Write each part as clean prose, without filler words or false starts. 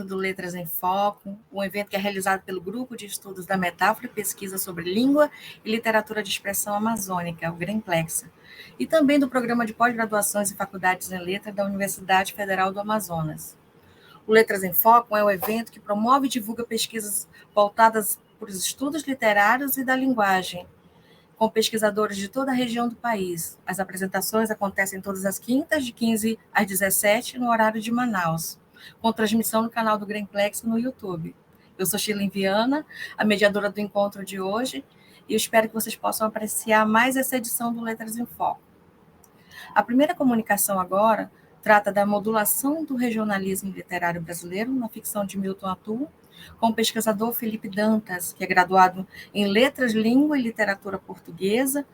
do Letras em Foco, um evento que é realizado pelo Grupo de Estudos da Metáfora e Pesquisa sobre Língua e Literatura de Expressão Amazônica, o GREMPLEX, e também do Programa de Pós-Graduações e Faculdades em Letras da Universidade Federal do Amazonas. O Letras em Foco é um evento que promove e divulga pesquisas voltadas para os estudos literários e da linguagem, com pesquisadores de toda a região do país. As apresentações acontecem todas as quintas, de 15 às 17, no horário de Manaus, com transmissão no canal do GREMPLEX no YouTube. Eu sou Sheila Viana, a mediadora do encontro de hoje, e eu espero que vocês possam apreciar mais essa edição do Letras em Foco. A primeira comunicação agora trata da modulação do regionalismo literário brasileiro na ficção de Milton Atum, com o pesquisador Felipe Dantas, que é graduado em Letras, Língua e Literatura Portuguesa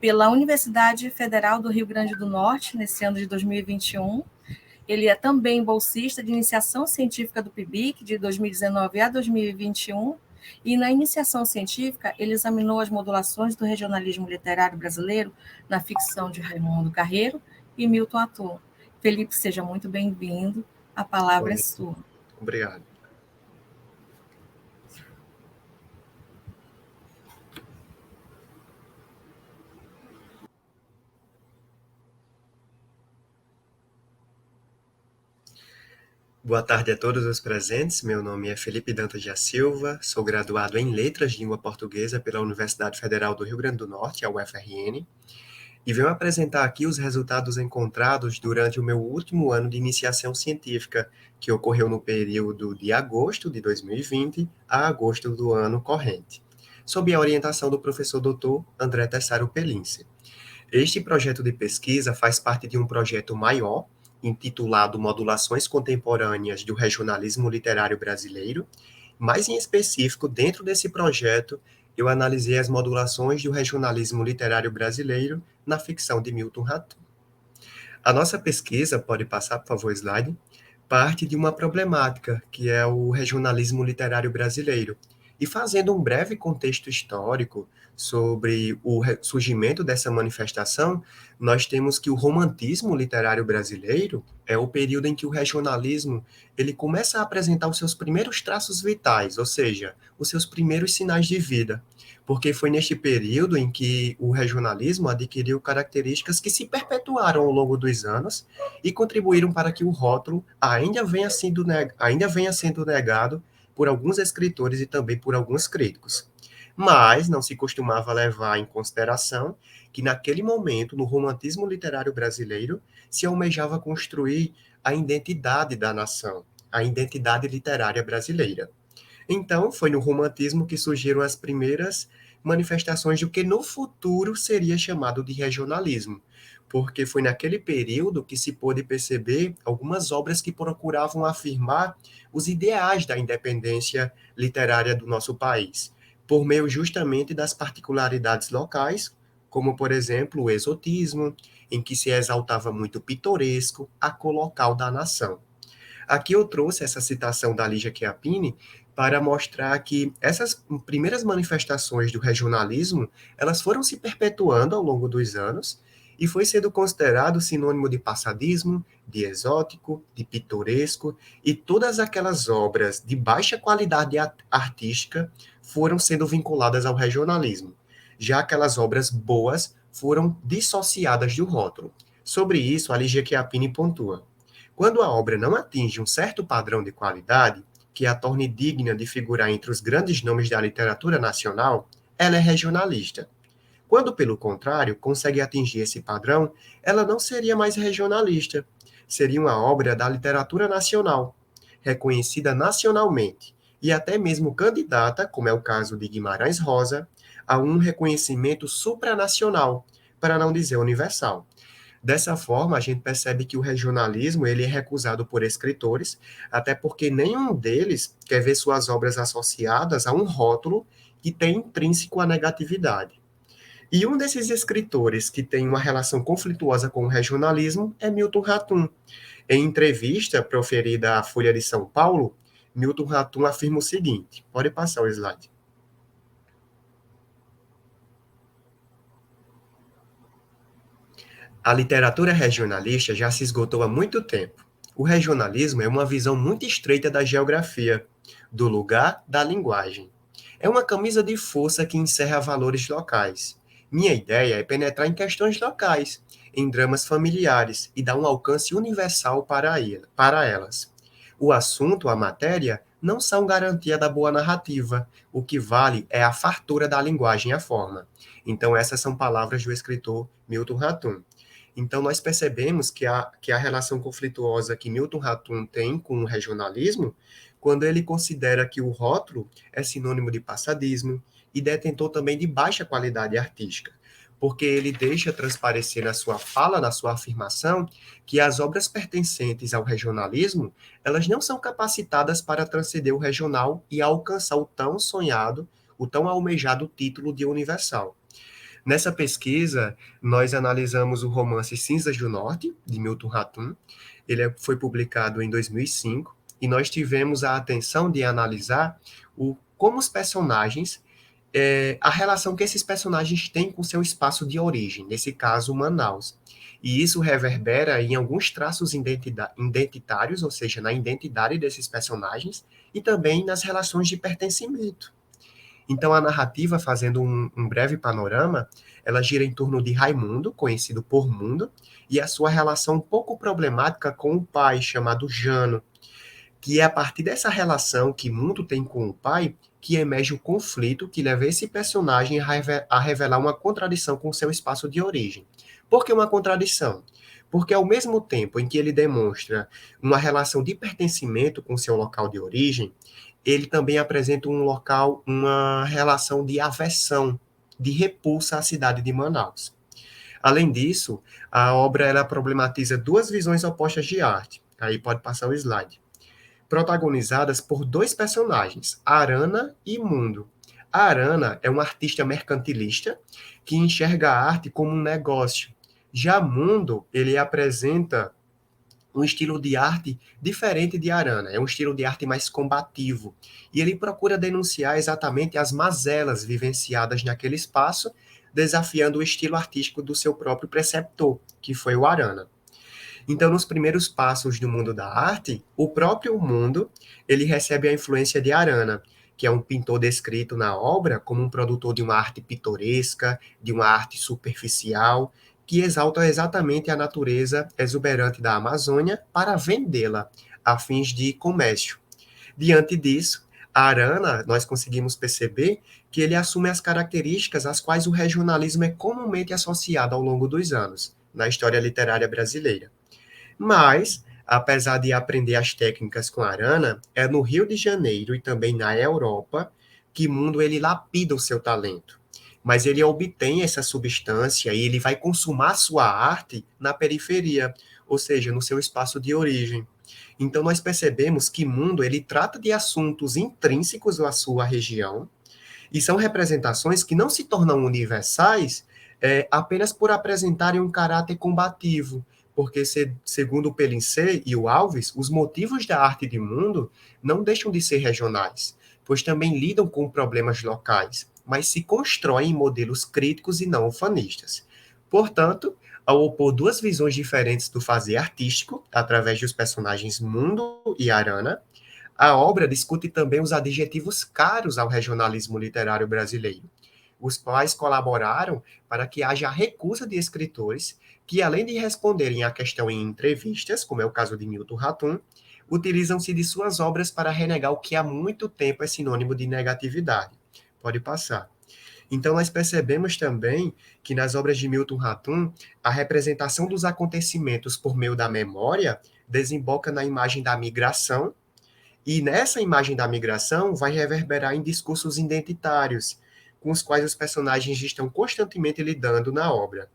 pela Universidade Federal do Rio Grande do Norte, nesse ano de 2021. Ele é também bolsista de iniciação científica do PIBIC, de 2019 a 2021, e na iniciação científica ele examinou as modulações do regionalismo literário brasileiro na ficção de Raimundo Carreiro e Milton Atum. Felipe, seja muito bem-vindo, a palavra é sua. Obrigado. Boa tarde a todos os presentes. Meu nome é Felipe Dantas da Silva, sou graduado em Letras de Língua Portuguesa pela Universidade Federal do Rio Grande do Norte, a UFRN, e venho apresentar aqui os resultados encontrados durante o meu último ano de iniciação científica, que ocorreu no período de agosto de 2020 a agosto do ano corrente, sob a orientação do professor Dr. André Tessaro Pelince. Este projeto de pesquisa faz parte de um projeto maior, intitulado Modulações Contemporâneas do Regionalismo Literário Brasileiro. Mais em específico, dentro desse projeto, eu analisei as modulações do regionalismo literário brasileiro na ficção de Milton Ratum. A nossa pesquisa, pode passar, por favor, slide, parte de uma problemática, que é o regionalismo literário brasileiro. E fazendo um breve contexto histórico sobre o surgimento dessa manifestação, nós temos que o romantismo literário brasileiro é o período em que o regionalismo ele começa a apresentar os seus primeiros traços vitais, ou seja, os seus primeiros sinais de vida, porque foi neste período em que o regionalismo adquiriu características que se perpetuaram ao longo dos anos e contribuíram para que o rótulo ainda venha sendo negado por alguns escritores e também por alguns críticos. Mas não se costumava levar em consideração que, naquele momento, no romantismo literário brasileiro, se almejava construir a identidade da nação, a identidade literária brasileira. Então, foi no romantismo que surgiram as primeiras manifestações do que no futuro seria chamado de regionalismo, porque foi naquele período que se pôde perceber algumas obras que procuravam afirmar os ideais da independência literária do nosso país, por meio justamente das particularidades locais, como, por exemplo, o exotismo, em que se exaltava muito o pitoresco, a cor local da nação. Aqui eu trouxe essa citação da Lígia Chiappini para mostrar que essas primeiras manifestações do regionalismo, elas foram se perpetuando ao longo dos anos e foi sendo considerado sinônimo de passadismo, de exótico, de pitoresco, e todas aquelas obras de baixa qualidade artística foram sendo vinculadas ao regionalismo. Já aquelas obras boas foram dissociadas do rótulo. Sobre isso, a Lígia Chiappini pontua: quando a obra não atinge um certo padrão de qualidade, que a torne digna de figurar entre os grandes nomes da literatura nacional, ela é regionalista. Quando, pelo contrário, consegue atingir esse padrão, ela não seria mais regionalista. Seria uma obra da literatura nacional, reconhecida nacionalmente, e até mesmo candidata, como é o caso de Guimarães Rosa, a um reconhecimento supranacional, para não dizer universal. Dessa forma, a gente percebe que o regionalismo ele é recusado por escritores, até porque nenhum deles quer ver suas obras associadas a um rótulo que tem intrínseco a negatividade. E um desses escritores que tem uma relação conflituosa com o regionalismo é Milton Ratum. Em entrevista proferida à Folha de São Paulo, Milton Ratum afirma o seguinte: pode passar o slide. A literatura regionalista já se esgotou há muito tempo. O regionalismo é uma visão muito estreita da geografia, do lugar, da linguagem. É uma camisa de força que encerra valores locais. Minha ideia é penetrar em questões locais, em dramas familiares e dar um alcance universal para elas. O assunto, a matéria, não são garantia da boa narrativa. O que vale é a fartura da linguagem e a forma. Então, essas são palavras do escritor Milton Ratum. Então, nós percebemos que a relação conflituosa que Milton Ratum tem com o regionalismo, quando ele considera que o rótulo é sinônimo de passadismo e detentor também de baixa qualidade artística, porque ele deixa transparecer na sua fala, na sua afirmação, que as obras pertencentes ao regionalismo, elas não são capacitadas para transcender o regional e alcançar o tão sonhado, o tão almejado título de universal. Nessa pesquisa, nós analisamos o romance Cinzas do Norte, de Milton Ratum. Foi publicado em 2005, e nós tivemos a atenção de analisar como os personagens, a relação que esses personagens têm com seu espaço de origem, nesse caso, Manaus. E isso reverbera em alguns traços identitários, ou seja, na identidade desses personagens, e também nas relações de pertencimento. Então, a narrativa, fazendo um breve panorama, ela gira em torno de Raimundo, conhecido por Mundo, e a sua relação um pouco problemática com o pai, chamado Jano, que é a partir dessa relação que Mundo tem com o pai que emerge o conflito que leva esse personagem a revelar uma contradição com seu espaço de origem. Por que uma contradição? Porque ao mesmo tempo em que ele demonstra uma relação de pertencimento com seu local de origem, ele também apresenta uma relação de aversão, de repulsa à cidade de Manaus. Além disso, a obra ela problematiza duas visões opostas de arte. Aí pode passar o slide. Protagonizadas por dois personagens, Arana e Mundo. A Arana é uma artista mercantilista que enxerga a arte como um negócio. Já Mundo, ele apresenta um estilo de arte diferente de Arana, é um estilo de arte mais combativo, e ele procura denunciar exatamente as mazelas vivenciadas naquele espaço, desafiando o estilo artístico do seu próprio preceptor, que foi o Arana. Então, nos primeiros passos do mundo da arte, o próprio mundo, ele recebe a influência de Arana, que é um pintor descrito na obra como um produtor de uma arte pitoresca, de uma arte superficial, que exalta exatamente a natureza exuberante da Amazônia para vendê-la a fins de comércio. Diante disso, a Arana, nós conseguimos perceber que ele assume as características às quais o regionalismo é comumente associado ao longo dos anos, na história literária brasileira. Mas, apesar de aprender as técnicas com Arana, é no Rio de Janeiro e também na Europa que Mundo ele lapida o seu talento. Mas ele obtém essa substância e ele vai consumar sua arte na periferia, ou seja, no seu espaço de origem. Então nós percebemos que Mundo ele trata de assuntos intrínsecos à sua região e são representações que não se tornam universais apenas por apresentarem um caráter combativo, porque, segundo o Pelincê e o Alves, os motivos da arte de Mundo não deixam de ser regionais, pois também lidam com problemas locais, mas se constroem em modelos críticos e não ufanistas. Portanto, ao opor duas visões diferentes do fazer artístico, através dos personagens Mundo e Arana, a obra discute também os adjetivos caros ao regionalismo literário brasileiro, os quais colaboraram para que haja a recusa de escritores que, além de responderem à questão em entrevistas, como é o caso de Milton Ratum, utilizam-se de suas obras para renegar o que há muito tempo é sinônimo de negatividade. Pode passar. Então, nós percebemos também que nas obras de Milton Ratum, a representação dos acontecimentos por meio da memória desemboca na imagem da migração, e nessa imagem da migração vai reverberar em discursos identitários, com os quais os personagens estão constantemente lidando na obra.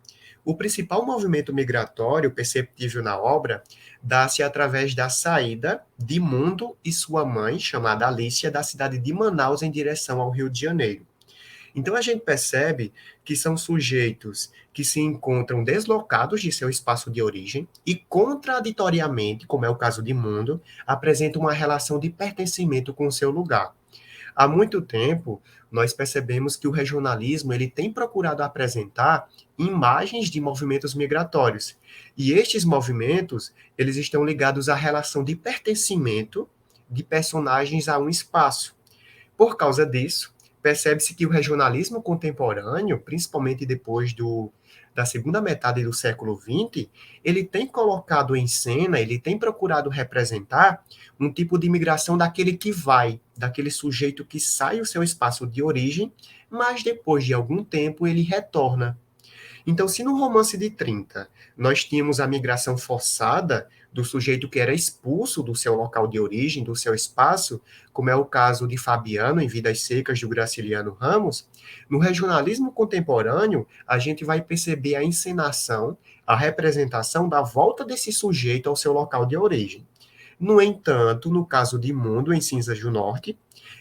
O principal movimento migratório perceptível na obra dá-se através da saída de Mundo e sua mãe, chamada Alicia, da cidade de Manaus em direção ao Rio de Janeiro. Então a gente percebe que são sujeitos que se encontram deslocados de seu espaço de origem e, contraditoriamente, como é o caso de Mundo, apresentam uma relação de pertencimento com o seu lugar. Há muito tempo, nós percebemos que o regionalismo ele tem procurado apresentar imagens de movimentos migratórios. E estes movimentos, eles estão ligados à relação de pertencimento de personagens a um espaço. Por causa disso, percebe-se que o regionalismo contemporâneo, principalmente depois da segunda metade do século XX, ele tem colocado em cena, ele tem procurado representar um tipo de imigração daquele que vai, daquele sujeito que sai do seu espaço de origem, mas depois de algum tempo ele retorna. Então, se no romance de 30 nós tínhamos a migração forçada do sujeito que era expulso do seu local de origem, do seu espaço, como é o caso de Fabiano em Vidas Secas do Graciliano Ramos, no regionalismo contemporâneo, a gente vai perceber a encenação, a representação da volta desse sujeito ao seu local de origem. No entanto, no caso de Mundo em Cinzas do Norte,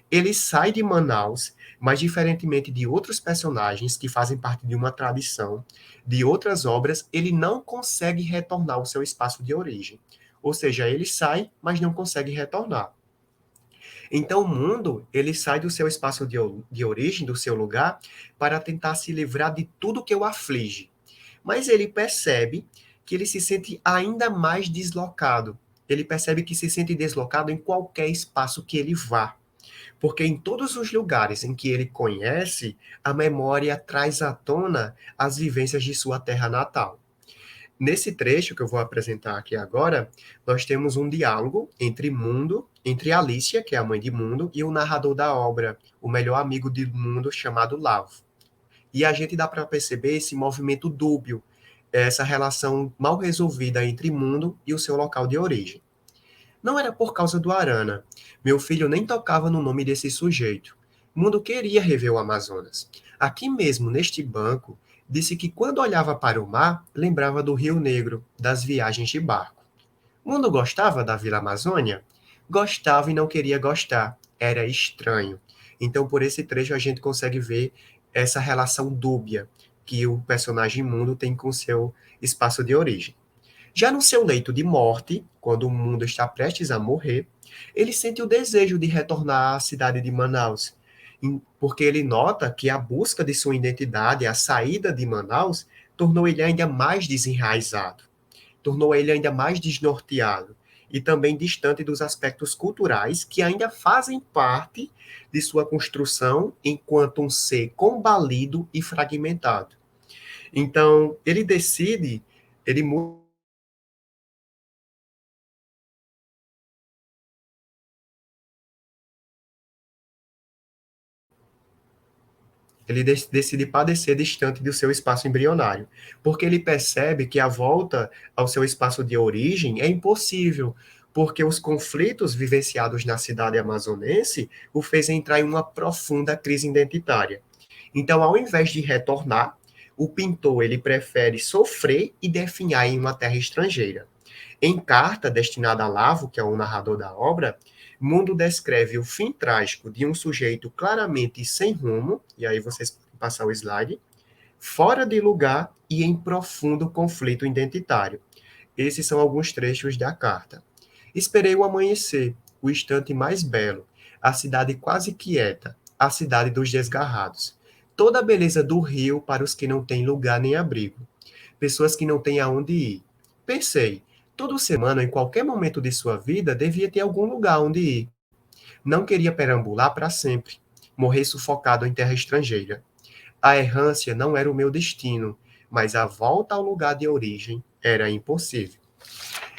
ele sai de Manaus, mas diferentemente de outros personagens que fazem parte de uma tradição, de outras obras, ele não consegue retornar ao seu espaço de origem. Ou seja, ele sai, mas não consegue retornar. Então, o mundo, ele sai do seu espaço de origem, do seu lugar, para tentar se livrar de tudo que o aflige. Mas ele percebe que ele se sente ainda mais deslocado. Ele percebe que se sente deslocado em qualquer espaço que ele vá. Porque em todos os lugares em que ele conhece, a memória traz à tona as vivências de sua terra natal. Nesse trecho que eu vou apresentar aqui agora, nós temos um diálogo entre Alicia, que é a mãe de Mundo, e o narrador da obra, o melhor amigo de Mundo, chamado Lavo. E a gente dá para perceber esse movimento dúbio, essa relação mal resolvida entre Mundo e o seu local de origem. Não era por causa do Arana. Meu filho nem tocava no nome desse sujeito. Mundo queria rever o Amazonas. Aqui mesmo, neste banco, disse que quando olhava para o mar, lembrava do Rio Negro, das viagens de barco. Mundo gostava da Vila Amazônia? Gostava e não queria gostar. Era estranho. Então, por esse trecho, a gente consegue ver essa relação dúbia que o personagem Mundo tem com seu espaço de origem. Já no seu leito de morte, quando o mundo está prestes a morrer, ele sente o desejo de retornar à cidade de Manaus, porque ele nota que a busca de sua identidade, a saída de Manaus, tornou ele ainda mais desenraizado, tornou ele ainda mais desnorteado e também distante dos aspectos culturais que ainda fazem parte de sua construção enquanto um ser combalido e fragmentado. Então, ele decide, ele muda. Ele decide padecer distante do seu espaço embrionário, porque ele percebe que a volta ao seu espaço de origem é impossível, porque os conflitos vivenciados na cidade amazonense o fez entrar em uma profunda crise identitária. Então, ao invés de retornar, o pintor ele prefere sofrer e definhar em uma terra estrangeira. Em carta destinada a Lavo, que é o narrador da obra, Mundo descreve o fim trágico de um sujeito claramente sem rumo, e aí vocês podem passar o slide, fora de lugar e em profundo conflito identitário. Esses são alguns trechos da carta. Esperei o amanhecer, o instante mais belo, a cidade quase quieta, a cidade dos desgarrados. Toda a beleza do rio para os que não têm lugar nem abrigo. Pessoas que não têm aonde ir. Pensei, todo ser humano, em qualquer momento de sua vida, devia ter algum lugar onde ir. Não queria perambular para sempre, morrer sufocado em terra estrangeira. A errância não era o meu destino, mas a volta ao lugar de origem era impossível.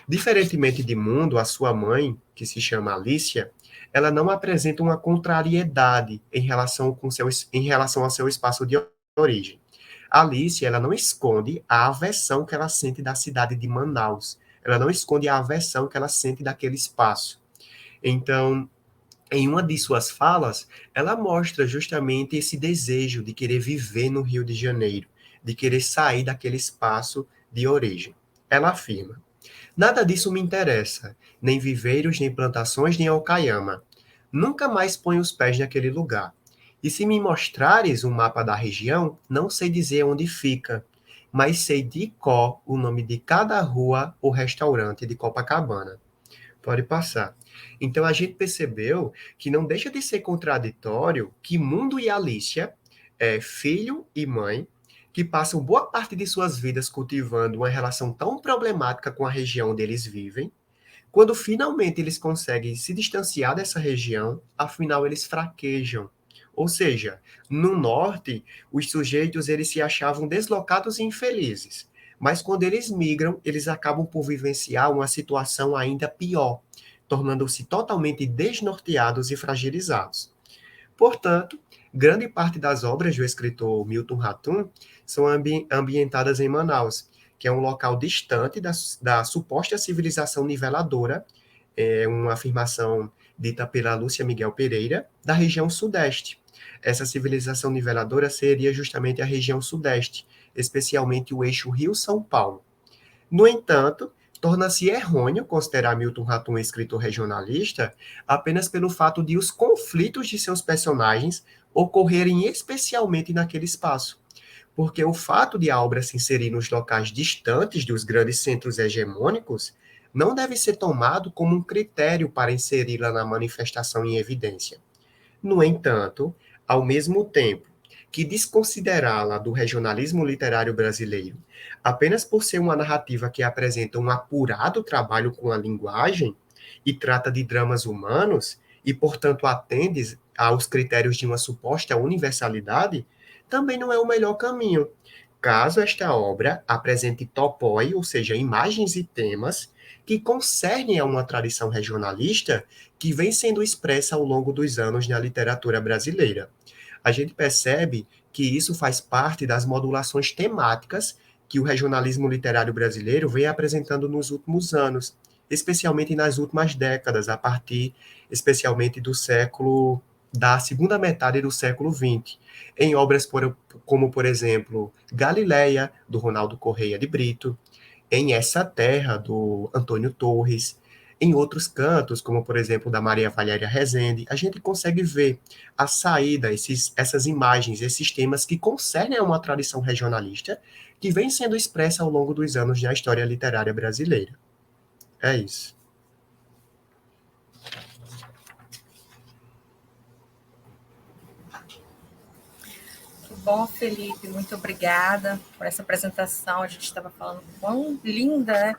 Diferentemente de Mundo, a sua mãe, que se chama Alicia, ela não apresenta uma contrariedade em relação ao seu espaço de origem. Alice, ela não esconde a aversão que ela sente da cidade de Manaus. Ela não esconde a aversão que ela sente daquele espaço. Então, em uma de suas falas, ela mostra justamente esse desejo de querer viver no Rio de Janeiro, de querer sair daquele espaço de origem. Ela afirma: nada disso me interessa, nem viveiros, nem plantações, nem Okayama. Nunca mais ponho os pés naquele lugar. E se me mostrares um mapa da região, não sei dizer onde fica, mas sei de cor o nome de cada rua ou restaurante de Copacabana. Pode passar. Então, a gente percebeu que não deixa de ser contraditório que Mundo e Alicia, filho e mãe, que passam boa parte de suas vidas cultivando uma relação tão problemática com a região onde eles vivem, quando finalmente eles conseguem se distanciar dessa região, afinal eles fraquejam. Ou seja, no norte, os sujeitos eles se achavam deslocados e infelizes, mas quando eles migram, eles acabam por vivenciar uma situação ainda pior, tornando-se totalmente desnorteados e fragilizados. Portanto, grande parte das obras do escritor Milton Ratum são ambientadas em Manaus, que é um local distante da suposta civilização niveladora, uma afirmação dita pela Lúcia Miguel Pereira, da região sudeste. Essa civilização niveladora seria justamente a região sudeste, especialmente o eixo Rio-São Paulo. No entanto, torna-se errôneo considerar Milton Ratum um escritor regionalista apenas pelo fato de os conflitos de seus personagens ocorrerem especialmente naquele espaço, porque o fato de a obra se inserir nos locais distantes dos grandes centros hegemônicos não deve ser tomado como um critério para inseri-la na manifestação em evidência. No entanto, ao mesmo tempo que desconsiderá-la do regionalismo literário brasileiro apenas por ser uma narrativa que apresenta um apurado trabalho com a linguagem e trata de dramas humanos e, portanto, atende aos critérios de uma suposta universalidade, também não é o melhor caminho. Caso esta obra apresente topoi, ou seja, imagens e temas que concernem a uma tradição regionalista que vem sendo expressa ao longo dos anos na literatura brasileira. A gente percebe que isso faz parte das modulações temáticas que o regionalismo literário brasileiro vem apresentando nos últimos anos, especialmente nas últimas décadas, a partir especialmente da segunda metade do século XX, em obras como, por exemplo, Galileia, do Ronaldo Correia de Brito, em Essa Terra, do Antônio Torres, em outros cantos, como por exemplo da Maria Valéria Rezende, a gente consegue ver a saída, essas imagens, esses temas que concernem a uma tradição regionalista que vem sendo expressa ao longo dos anos na história literária brasileira. É isso. Bom, Felipe, muito obrigada por essa apresentação. A gente estava falando quão linda, né?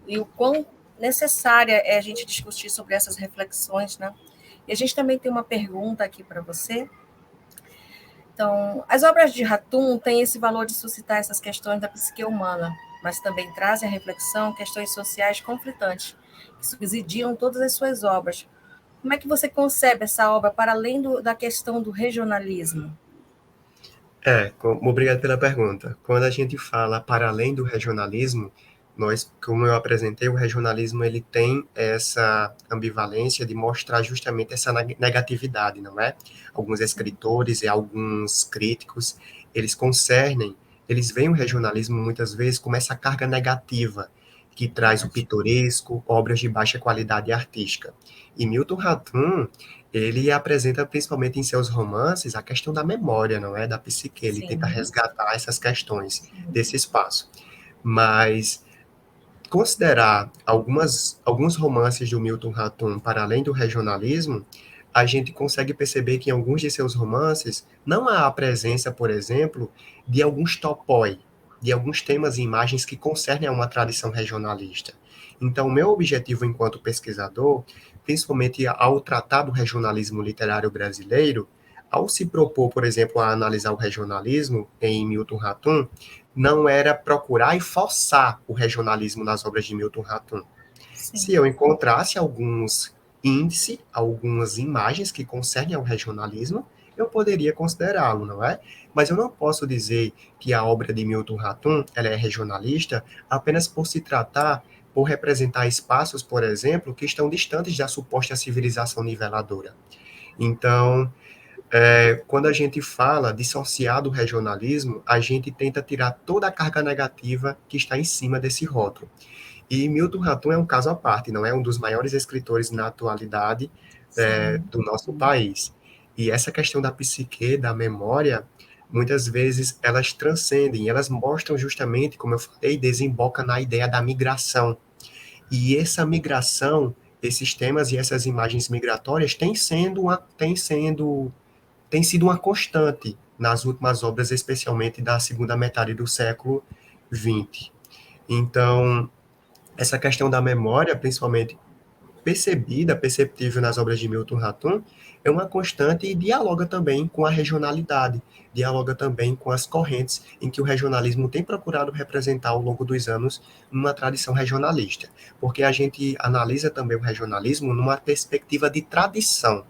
E o quão necessária é a gente discutir sobre essas reflexões, né? E a gente também tem uma pergunta aqui para você. Então, as obras de Ratum têm esse valor de suscitar essas questões da psique humana, mas também trazem à reflexão questões sociais conflitantes, que subsidiam todas as suas obras. Como é que você concebe essa obra para além da questão do regionalismo? Obrigado pela pergunta. Quando a gente fala para além do regionalismo, como eu apresentei, o regionalismo ele tem essa ambivalência de mostrar justamente essa negatividade, não é? Alguns escritores e alguns críticos, eles veem o regionalismo muitas vezes como essa carga negativa que traz o pitoresco, obras de baixa qualidade artística. E Milton Ratum, ele apresenta principalmente em seus romances a questão da memória, não é? Da psique. Ele Sim. tenta resgatar essas questões desse espaço. Mas considerar alguns romances do Milton Ratum para além do regionalismo, a gente consegue perceber que em alguns de seus romances não há a presença, por exemplo, de alguns topoi, de alguns temas e imagens que concernem a uma tradição regionalista. Então, o meu objetivo enquanto pesquisador, principalmente ao tratar do regionalismo literário brasileiro, ao se propor, por exemplo, a analisar o regionalismo em Milton Ratum, não era procurar e forçar o regionalismo nas obras de Milton Ratum. Sim. Se eu encontrasse alguns índices, algumas imagens que concernem ao regionalismo, eu poderia considerá-lo, não é? Mas eu não posso dizer que a obra de Milton Ratum ela é regionalista apenas por representar espaços, por exemplo, que estão distantes da suposta civilização niveladora. Então, quando a gente fala dissociar do regionalismo, a gente tenta tirar toda a carga negativa que está em cima desse rótulo. E Milton Ratum é um caso à parte, não é um dos maiores escritores na atualidade do nosso país. E essa questão da psique, da memória, muitas vezes elas transcendem, elas mostram justamente, como eu falei, desemboca na ideia da migração. E essa migração esses temas e essas imagens migratórias têm sido uma constante nas últimas obras, especialmente da segunda metade do século XX. Então, essa questão da memória, principalmente perceptível nas obras de Milton Ratum, é uma constante e dialoga também com a regionalidade, dialoga também com as correntes em que o regionalismo tem procurado representar ao longo dos anos numa tradição regionalista, porque a gente analisa também o regionalismo numa perspectiva de tradição,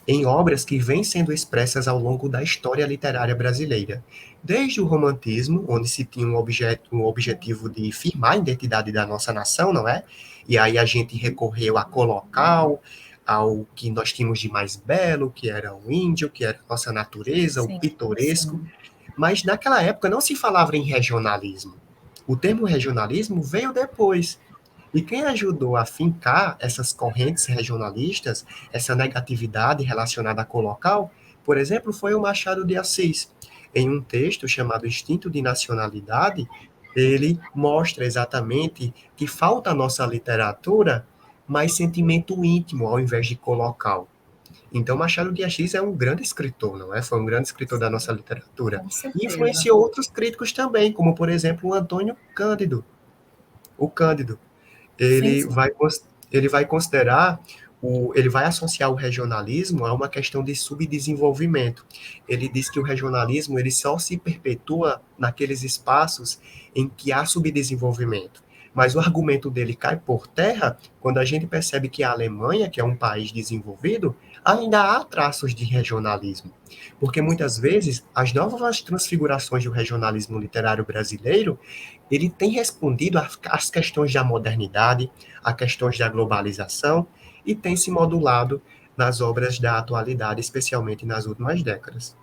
em obras que vêm sendo expressas ao longo da história literária brasileira. Desde o romantismo, onde se tinha um objetivo de firmar a identidade da nossa nação, não é? E aí a gente recorreu a colocal, ao que nós tínhamos de mais belo, que era o índio, que era a nossa natureza, o Sim, pitoresco. sim. Mas naquela época não se falava em regionalismo. O termo regionalismo veio depois. E quem ajudou a fincar essas correntes regionalistas, essa negatividade relacionada com o local, por exemplo, foi o Machado de Assis. Em um texto chamado Instinto de Nacionalidade, ele mostra exatamente que falta à nossa literatura mais sentimento íntimo ao invés de colocal. Então, Machado de Assis é um grande escritor, não é? Foi um grande escritor da nossa literatura. Com E certeza. influenciou outros críticos também, como, por exemplo, o Antônio Cândido. O Cândido Sim, ele sim. vai, ele vai considerar, ele vai associar o regionalismo a uma questão de subdesenvolvimento. Ele diz que o regionalismo ele só se perpetua naqueles espaços em que há subdesenvolvimento. Mas o argumento dele cai por terra quando a gente percebe que a Alemanha, que é um país desenvolvido, ainda há traços de regionalismo. Porque muitas vezes as novas transfigurações do regionalismo literário brasileiro ele tem respondido às questões da modernidade, a questões da globalização, e tem se modulado nas obras da atualidade, especialmente nas últimas décadas.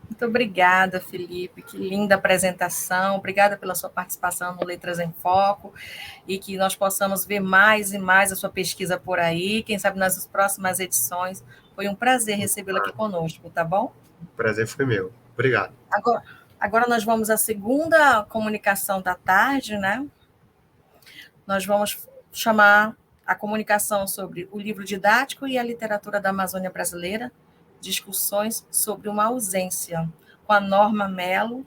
Muito obrigada, Felipe. Que linda apresentação. Obrigada pela sua participação no Letras em Foco e que nós possamos ver mais e mais a sua pesquisa por aí. Quem sabe nas próximas edições. Foi um prazer recebê-la aqui conosco, tá bom? O prazer foi meu. Obrigado. Agora nós vamos à segunda comunicação da tarde, né? Nós vamos chamar a comunicação sobre o livro didático e a literatura da Amazônia Brasileira, discussões sobre uma ausência, com a Norma Mello,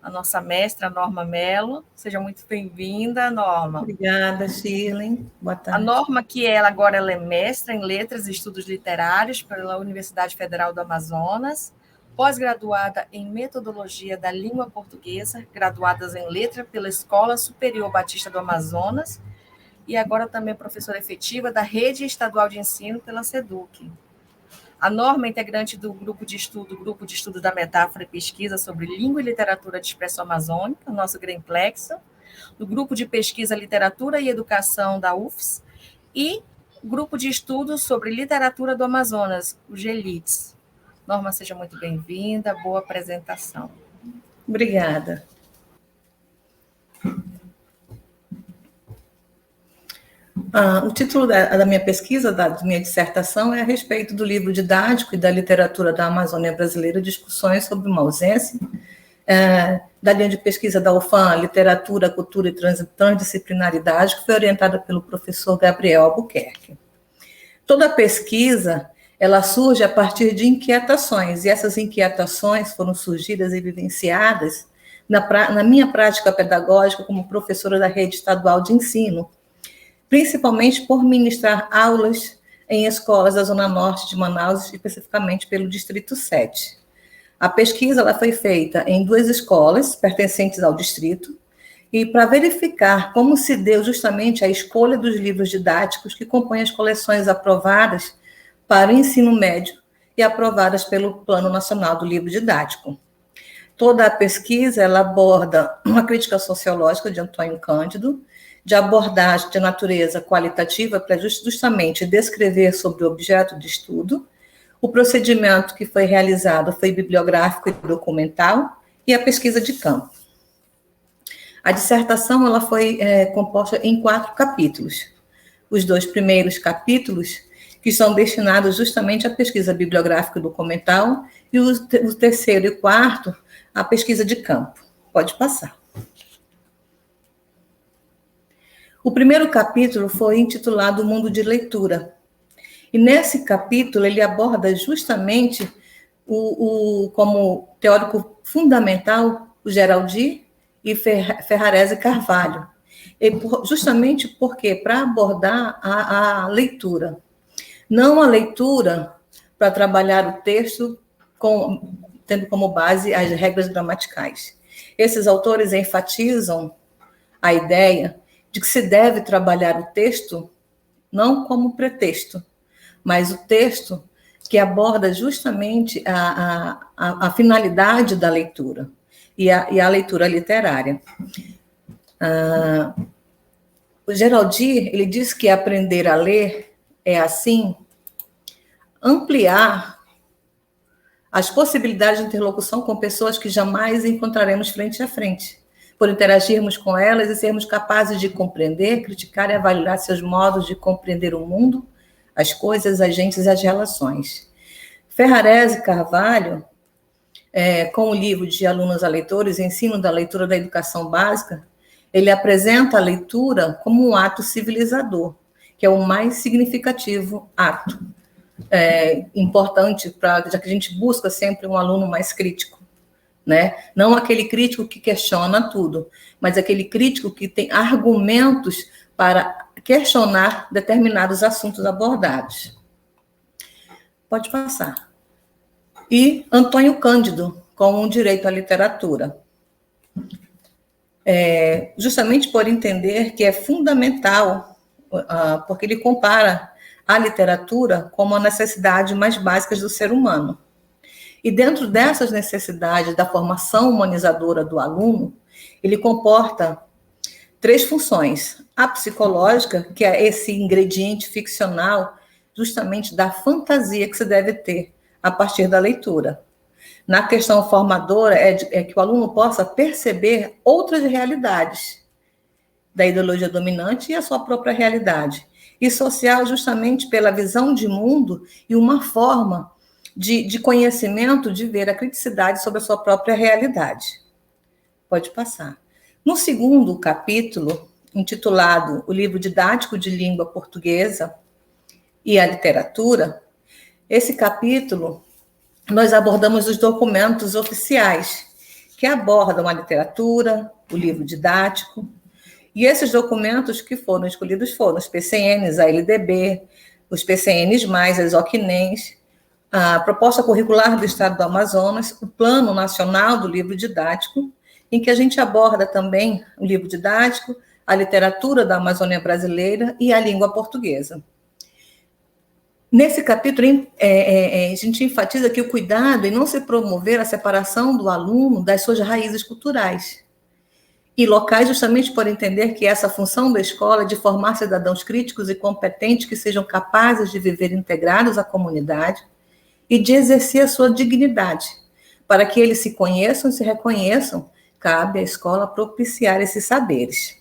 a nossa mestra Norma Mello. Seja muito bem-vinda, Norma. Obrigada, Shirley. Boa tarde. A Norma, que agora ela é mestra em Letras e Estudos Literários pela Universidade Federal do Amazonas, pós-graduada em Metodologia da Língua Portuguesa, graduadas em Letra pela Escola Superior Batista do Amazonas, e agora também professora efetiva da Rede Estadual de Ensino pela SEDUC. A Norma é integrante do Grupo de Estudo da Metáfora e Pesquisa sobre Língua e Literatura de Expressão Amazônica, o nosso GREMPLEX, do Grupo de Pesquisa Literatura e Educação da UFS, e o Grupo de Estudos sobre Literatura do Amazonas, o GELITS. Norma, seja muito bem-vinda, boa apresentação. Obrigada. O título da minha pesquisa, da minha dissertação, é a respeito do livro didático e da literatura da Amazônia Brasileira, discussões sobre uma ausência, da linha de pesquisa da UFAM, Literatura, Cultura e Transdisciplinaridade, que foi orientada pelo professor Gabriel Albuquerque. Toda a pesquisa, ela surge a partir de inquietações, e essas inquietações foram surgidas e vivenciadas na minha prática pedagógica como professora da Rede Estadual de Ensino, principalmente por ministrar aulas em escolas da Zona Norte de Manaus, especificamente pelo Distrito 7. A pesquisa ela foi feita em 2 escolas pertencentes ao distrito, e para verificar como se deu justamente a escolha dos livros didáticos que compõem as coleções aprovadas para o ensino médio e aprovadas pelo Plano Nacional do Livro Didático. Toda a pesquisa ela aborda uma crítica sociológica de Antônio Cândido, de abordagem de natureza qualitativa para justamente descrever sobre o objeto de estudo. O procedimento que foi realizado foi bibliográfico e documental, e a pesquisa de campo. A dissertação ela foi composta em 4 capítulos. Os 2 primeiros capítulos, que são destinados justamente à pesquisa bibliográfica e documental, e o terceiro e quarto, à pesquisa de campo. Pode passar. O primeiro capítulo foi intitulado Mundo de Leitura. E nesse capítulo ele aborda justamente como teórico fundamental o Geraldi e Ferrarese Carvalho. Justamente porque para abordar a leitura. Não a leitura para trabalhar o texto tendo como base as regras gramaticais. Esses autores enfatizam a ideia de que se deve trabalhar o texto não como pretexto, mas o texto que aborda justamente a finalidade da leitura e a leitura literária. O Geraldi, ele diz que aprender a ler é, assim, ampliar as possibilidades de interlocução com pessoas que jamais encontraremos frente a frente, por interagirmos com elas e sermos capazes de compreender, criticar e avaliar seus modos de compreender o mundo, as coisas, as gentes e as relações. Ferrarese Carvalho, com o livro de Alunos a Leitores, Ensino da Leitura da Educação Básica, ele apresenta a leitura como um ato civilizador, que é o mais significativo ato. Importante, já que a gente busca sempre um aluno mais crítico, né? Não aquele crítico que questiona tudo, mas aquele crítico que tem argumentos para questionar determinados assuntos abordados. Pode passar. E Antônio Cândido, com um direito à literatura. Justamente por entender que é fundamental, porque ele compara a literatura como a necessidade mais básica do ser humano. E dentro dessas necessidades da formação humanizadora do aluno, ele comporta 3 funções. A psicológica, que é esse ingrediente ficcional, justamente da fantasia que se deve ter a partir da leitura. Na questão formadora, é que o aluno possa perceber outras realidades da ideologia dominante e a sua própria realidade. E social, justamente pela visão de mundo e uma forma de conhecimento, de ver a criticidade sobre a sua própria realidade. Pode passar. No segundo capítulo, intitulado O Livro Didático de Língua Portuguesa e a Literatura, esse capítulo nós abordamos os documentos oficiais que abordam a literatura, o livro didático, e esses documentos que foram escolhidos foram os PCNs, a LDB, os PCNs+, as OCNEMs, a Proposta Curricular do Estado do Amazonas, o Plano Nacional do Livro Didático, em que a gente aborda também o livro didático, a literatura da Amazônia Brasileira e a língua portuguesa. Nesse capítulo, a gente enfatiza que o cuidado em não se promover a separação do aluno das suas raízes culturais e locais, justamente por entender que essa função da escola é de formar cidadãos críticos e competentes que sejam capazes de viver integrados à comunidade e de exercer a sua dignidade. Para que eles se conheçam e se reconheçam, cabe à escola propiciar esses saberes.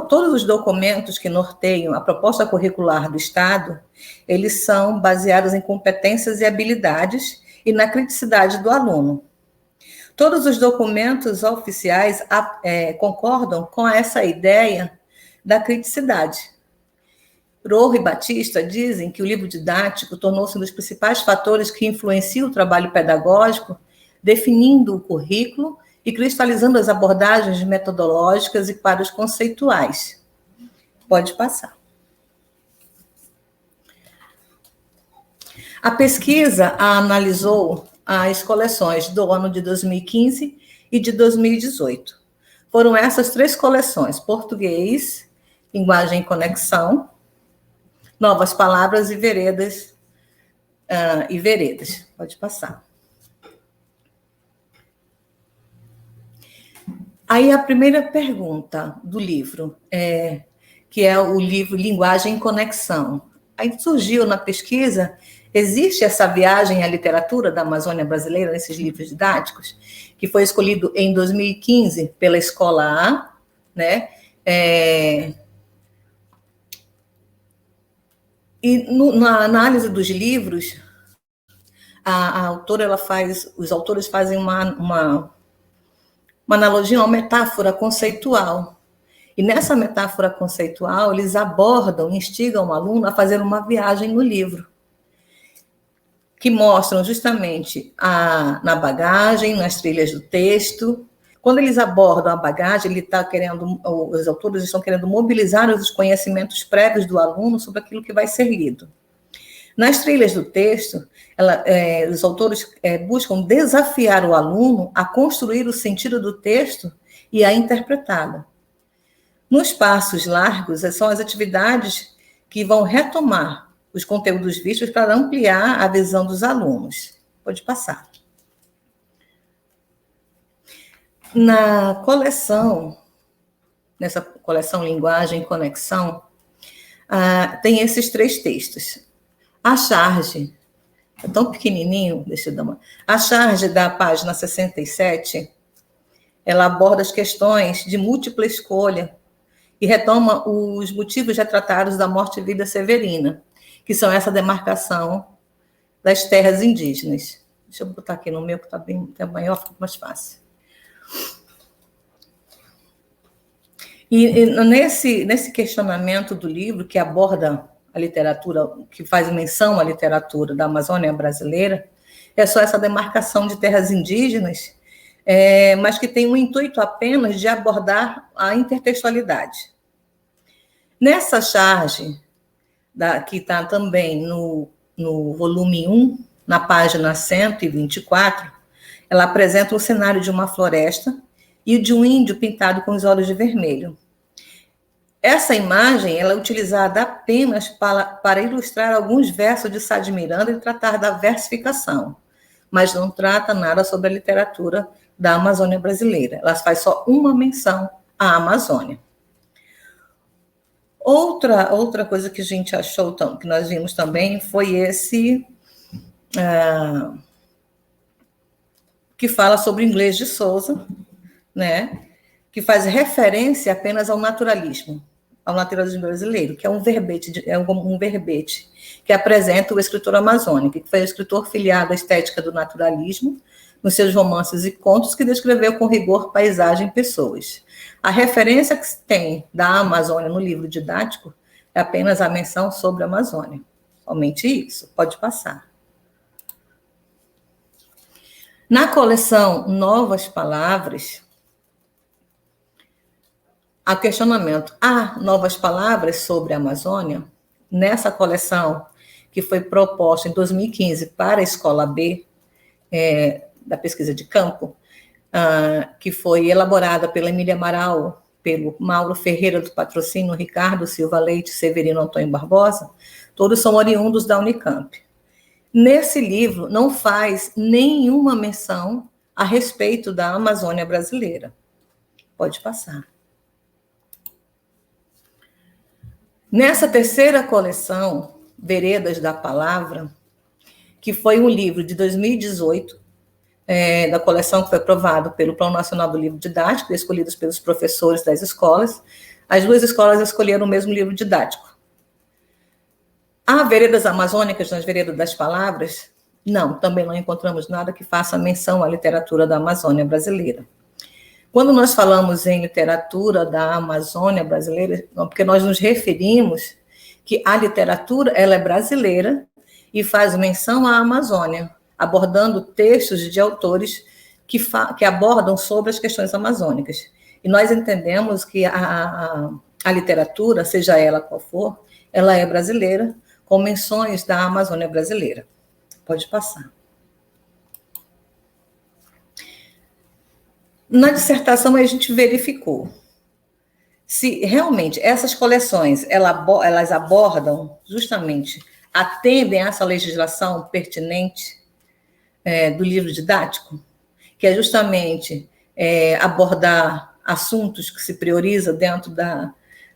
Todos os documentos que norteiam a proposta curricular do Estado, eles são baseados em competências e habilidades e na criticidade do aluno. Todos os documentos oficiais concordam com essa ideia da criticidade. Rojo e Batista dizem que o livro didático tornou-se um dos principais fatores que influenciam o trabalho pedagógico, definindo o currículo e cristalizando as abordagens metodológicas e quadros conceituais. Pode passar. A pesquisa analisou as coleções do ano de 2015 e de 2018. Foram essas 3 coleções: Português, Linguagem e Conexão, Novas Palavras e Veredas. Pode passar. Aí a primeira pergunta do livro, que é o livro Linguagem e Conexão. Aí surgiu na pesquisa, existe essa viagem à literatura da Amazônia Brasileira nesses livros didáticos, que foi escolhido em 2015 pela Escola A, né? Na análise dos livros, a autora, os autores fazem uma analogia, uma metáfora conceitual. E nessa metáfora conceitual, eles abordam, instigam o aluno a fazer uma viagem no livro, que mostram justamente na bagagem, nas trilhas do texto. Quando eles abordam a bagagem, os autores estão querendo mobilizar os conhecimentos prévios do aluno sobre aquilo que vai ser lido. Nas trilhas do texto, os autores buscam desafiar o aluno a construir o sentido do texto e a interpretá-lo. Nos passos largos, são as atividades que vão retomar os conteúdos vistos para ampliar a visão dos alunos. Pode passar. Nessa coleção Linguagem e Conexão, tem esses 3 textos. A charge, é tão pequenininho, deixa eu dar uma... A charge da página 67, ela aborda as questões de múltipla escolha e retoma os motivos retratados da morte e vida severina, que são essa demarcação das terras indígenas. Deixa eu botar aqui no meu, que está bem maior, fica mais fácil. E nesse questionamento do livro, que aborda a literatura, que faz menção à literatura da Amazônia brasileira, é só essa demarcação de terras indígenas, mas que tem o intuito apenas de abordar a intertextualidade. Nessa charge, que está também no volume 1, na página 124, ela apresenta o cenário de uma floresta e de um índio pintado com os olhos de vermelho. Essa imagem ela é utilizada apenas para ilustrar alguns versos de Sá de Miranda e tratar da versificação, mas não trata nada sobre a literatura da Amazônia brasileira. Ela faz só uma menção à Amazônia. Outra coisa que a gente achou, que nós vimos também, foi esse que fala sobre o Inglês de Souza, né, que faz referência apenas ao naturalismo brasileiro, que é um verbete que apresenta o escritor amazônico, que foi o escritor filiado à estética do naturalismo, nos seus romances e contos, que descreveu com rigor paisagem e pessoas. A referência que se tem da Amazônia no livro didático é apenas a menção sobre a Amazônia. Somente isso, pode passar. Na coleção Novas Palavras, há questionamento. Há novas palavras sobre a Amazônia? Nessa coleção, que foi proposta em 2015 para a Escola B, da pesquisa de campo, que foi elaborada pela Emília Amaral, pelo Mauro Ferreira do Patrocínio, Ricardo Silva Leite, Severino Antônio Barbosa, todos são oriundos da Unicamp. Nesse livro, não faz nenhuma menção a respeito da Amazônia brasileira. Pode passar. Nessa terceira coleção, Veredas da Palavra, que foi um livro de 2018, da coleção que foi aprovado pelo Plano Nacional do Livro Didático, escolhidos pelos professores das escolas, as 2 escolas escolheram o mesmo livro didático. Há veredas amazônicas nas Veredas das Palavras? Não, também não encontramos nada que faça menção à literatura da Amazônia brasileira. Quando nós falamos em literatura da Amazônia brasileira, porque nós nos referimos que a literatura ela é brasileira e faz menção à Amazônia, abordando textos de autores que abordam sobre as questões amazônicas. E nós entendemos que a literatura, seja ela qual for, ela é brasileira, com menções da Amazônia brasileira. Pode passar. Na dissertação, a gente verificou se realmente essas coleções elas abordam, justamente, atendem a essa legislação pertinente do livro didático, que é justamente abordar assuntos que se prioriza dentro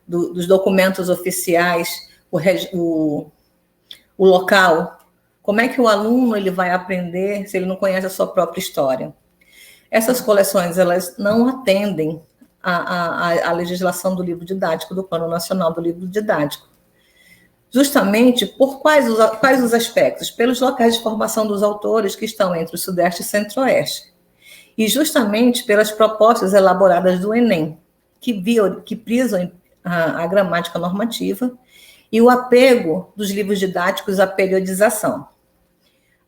dos documentos oficiais, o local. Como é que o aluno ele vai aprender se ele não conhece a sua própria história? Essas coleções elas não atendem à legislação do livro didático, do Plano Nacional do Livro Didático. Justamente por quais os aspectos? Pelos locais de formação dos autores que estão entre o Sudeste e Centro-Oeste. E justamente pelas propostas elaboradas do Enem, que prisam a gramática normativa e o apego dos livros didáticos à periodização,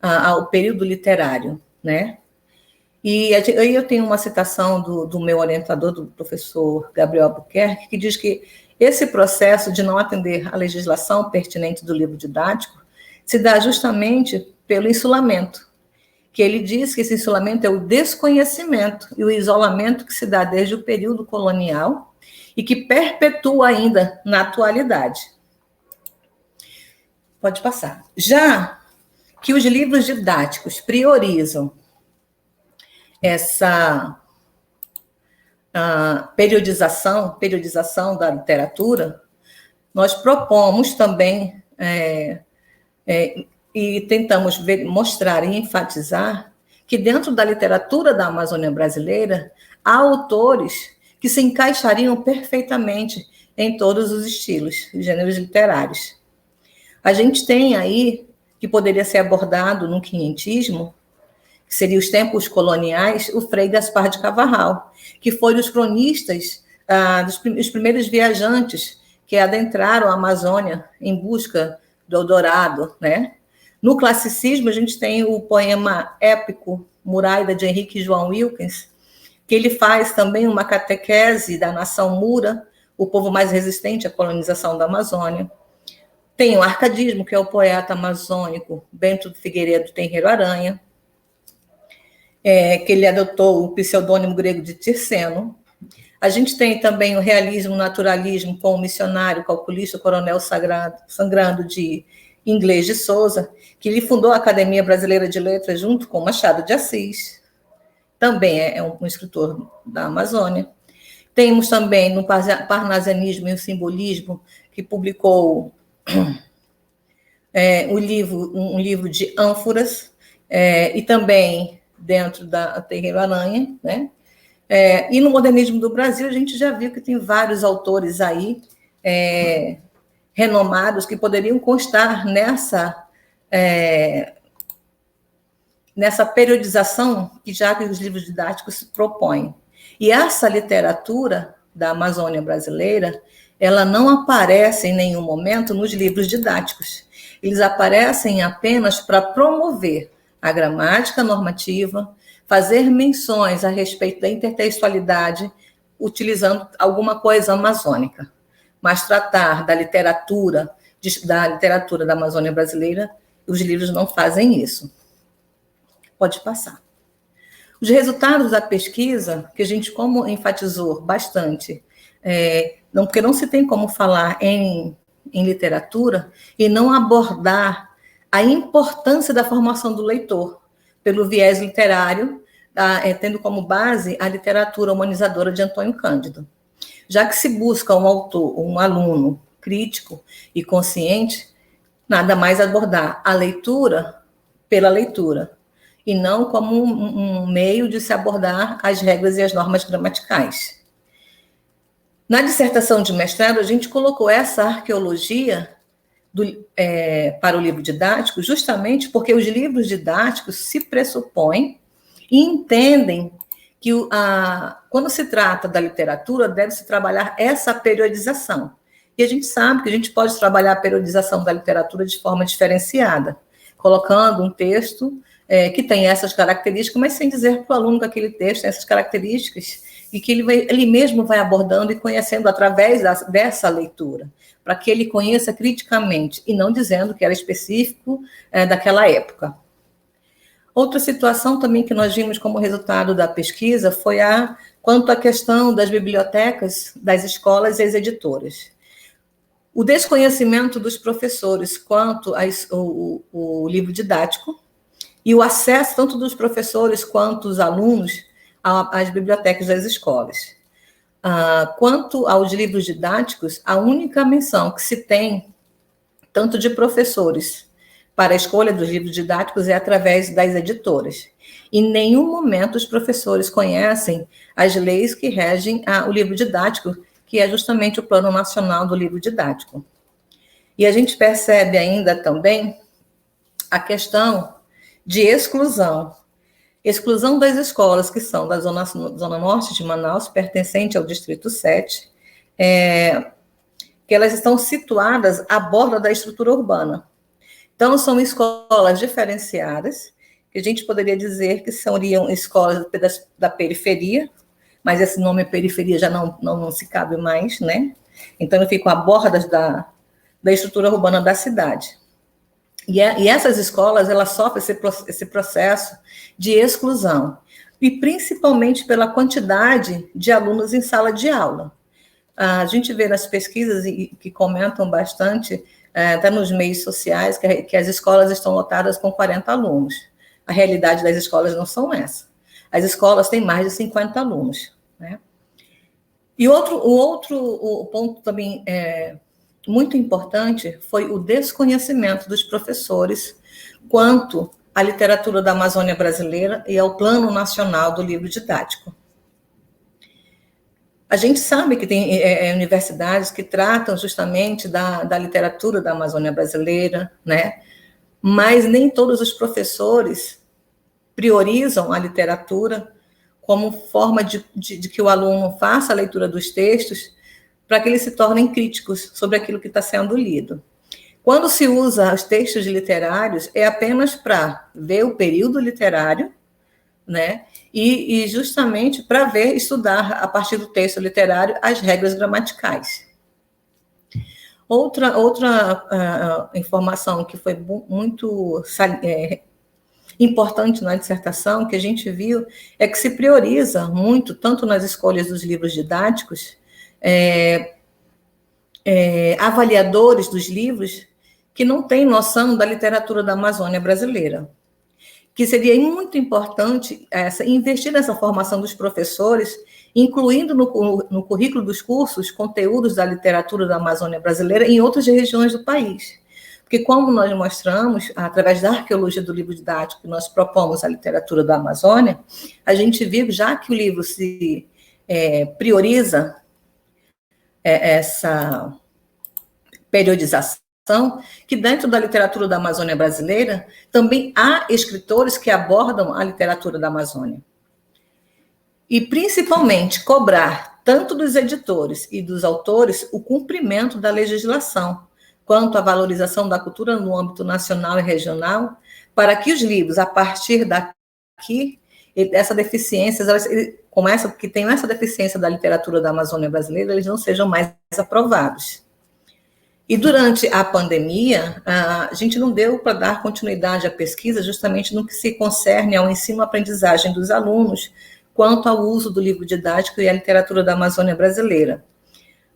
ao período literário, né? E aí eu tenho uma citação do meu orientador, do professor Gabriel Albuquerque, que diz que esse processo de não atender à legislação pertinente do livro didático se dá justamente pelo insulamento, que ele diz que esse insulamento é o desconhecimento e o isolamento que se dá desde o período colonial e que perpetua ainda na atualidade. Pode passar. Já que os livros didáticos priorizam essa periodização da literatura, nós propomos também e tentamos mostrar e enfatizar que dentro da literatura da Amazônia brasileira há autores que se encaixariam perfeitamente em todos os estilos, gêneros literários. A gente tem aí, que poderia ser abordado no quinhentismo, que seria os tempos coloniais, o Frei Gaspar de Cavarral, que foi dos cronistas, os primeiros viajantes que adentraram a Amazônia em busca do Eldorado, né? No classicismo, a gente tem o poema épico Muraida, de Henrique João Wilkins, que ele faz também uma catequese da nação Mura, o povo mais resistente à colonização da Amazônia. Tem o arcadismo, que é o poeta amazônico Bento Figueiredo Tenreiro Aranha, que ele adotou o pseudônimo grego de Tirceno. A gente tem também o realismo, naturalismo, com o missionário, calculista, coronel Sangrando de Inglês de Souza, que ele fundou a Academia Brasileira de Letras junto com Machado de Assis. Também é um escritor da Amazônia. Temos também no Parnasianismo e o Simbolismo, que publicou um livro de ânforas, e também dentro da Tenreiro Aranha, né? E no modernismo do Brasil, a gente já viu que tem vários autores aí renomados que poderiam constar nessa periodização que já que os livros didáticos se propõem. E essa literatura da Amazônia brasileira, ela não aparece em nenhum momento nos livros didáticos. Eles aparecem apenas para promover a gramática normativa, fazer menções a respeito da intertextualidade, utilizando alguma coisa amazônica. Mas tratar da literatura da Amazônia brasileira, os livros não fazem isso. Pode passar. Os resultados da pesquisa, que a gente, como enfatizou bastante, porque não se tem como falar em literatura e não abordar a importância da formação do leitor pelo viés literário, tendo como base a literatura humanizadora de Antônio Cândido. Já que se busca um autor, um aluno crítico e consciente, nada mais abordar a leitura pela leitura, e não como um meio de se abordar as regras e as normas gramaticais. Na dissertação de mestrado, a gente colocou essa arqueologia para o livro didático, justamente porque os livros didáticos se pressupõem e entendem que quando se trata da literatura, deve-se trabalhar essa periodização. E a gente sabe que a gente pode trabalhar a periodização da literatura de forma diferenciada, colocando um texto que tem essas características, mas sem dizer para o aluno que aquele texto tem essas características e que ele mesmo vai abordando e conhecendo através dessa leitura, para que ele conheça criticamente e não dizendo que era específico daquela época. Outra situação também que nós vimos como resultado da pesquisa foi quanto à questão das bibliotecas, das escolas e as editoras. O desconhecimento dos professores quanto ao livro didático e o acesso tanto dos professores quanto dos alunos às bibliotecas das escolas. Quanto aos livros didáticos, a única menção que se tem, tanto de professores para a escolha dos livros didáticos, é através das editoras. Em nenhum momento os professores conhecem as leis que regem o livro didático, que é justamente o Plano Nacional do Livro Didático. E a gente percebe ainda também a questão de exclusão. exclusão das escolas que são da zona norte de Manaus, pertencente ao Distrito 7, que elas estão situadas à borda da estrutura urbana. Então, são escolas diferenciadas, que a gente poderia dizer que seriam escolas da periferia, mas esse nome periferia já não se cabe mais, né? Então, ficam à borda da estrutura urbana da cidade. E essas escolas, elas sofrem esse processo de exclusão, e principalmente pela quantidade de alunos em sala de aula. A gente vê nas pesquisas que comentam bastante, até nos meios sociais, que as escolas estão lotadas com 40 alunos. A realidade das escolas não são essa. As escolas têm mais de 50 alunos, né? E o ponto também muito importante foi o desconhecimento dos professores quanto à literatura da Amazônia brasileira e ao Plano Nacional do Livro Didático. A gente sabe que tem universidades que tratam justamente da literatura da Amazônia brasileira, né? Mas nem todos os professores priorizam a literatura como forma de que o aluno faça a leitura dos textos para que eles se tornem críticos sobre aquilo que está sendo lido. Quando se usa os textos literários, é apenas para ver o período literário, né? E justamente para estudar, a partir do texto literário, as regras gramaticais. Outra informação que foi muito importante na dissertação, que a gente viu, é que se prioriza muito, tanto nas escolhas dos livros didáticos, avaliadores dos livros que não têm noção da literatura da Amazônia brasileira, que seria muito importante investir nessa formação dos professores, incluindo no currículo dos cursos conteúdos da literatura da Amazônia brasileira em outras regiões do país. Porque, como nós mostramos, através da arqueologia do livro didático, que nós propomos a literatura da Amazônia, a gente viu, já que o livro se prioriza essa periodização, que dentro da literatura da Amazônia brasileira também há escritores que abordam a literatura da Amazônia. E, principalmente, cobrar tanto dos editores e dos autores o cumprimento da legislação, quanto à valorização da cultura no âmbito nacional e regional, para que os livros, a partir daqui, essa deficiência, que tem essa deficiência da literatura da Amazônia brasileira, eles não sejam mais aprovados. E durante a pandemia, a gente não deu para dar continuidade à pesquisa, justamente no que se concerne ao ensino-aprendizagem dos alunos, quanto ao uso do livro didático e a literatura da Amazônia brasileira.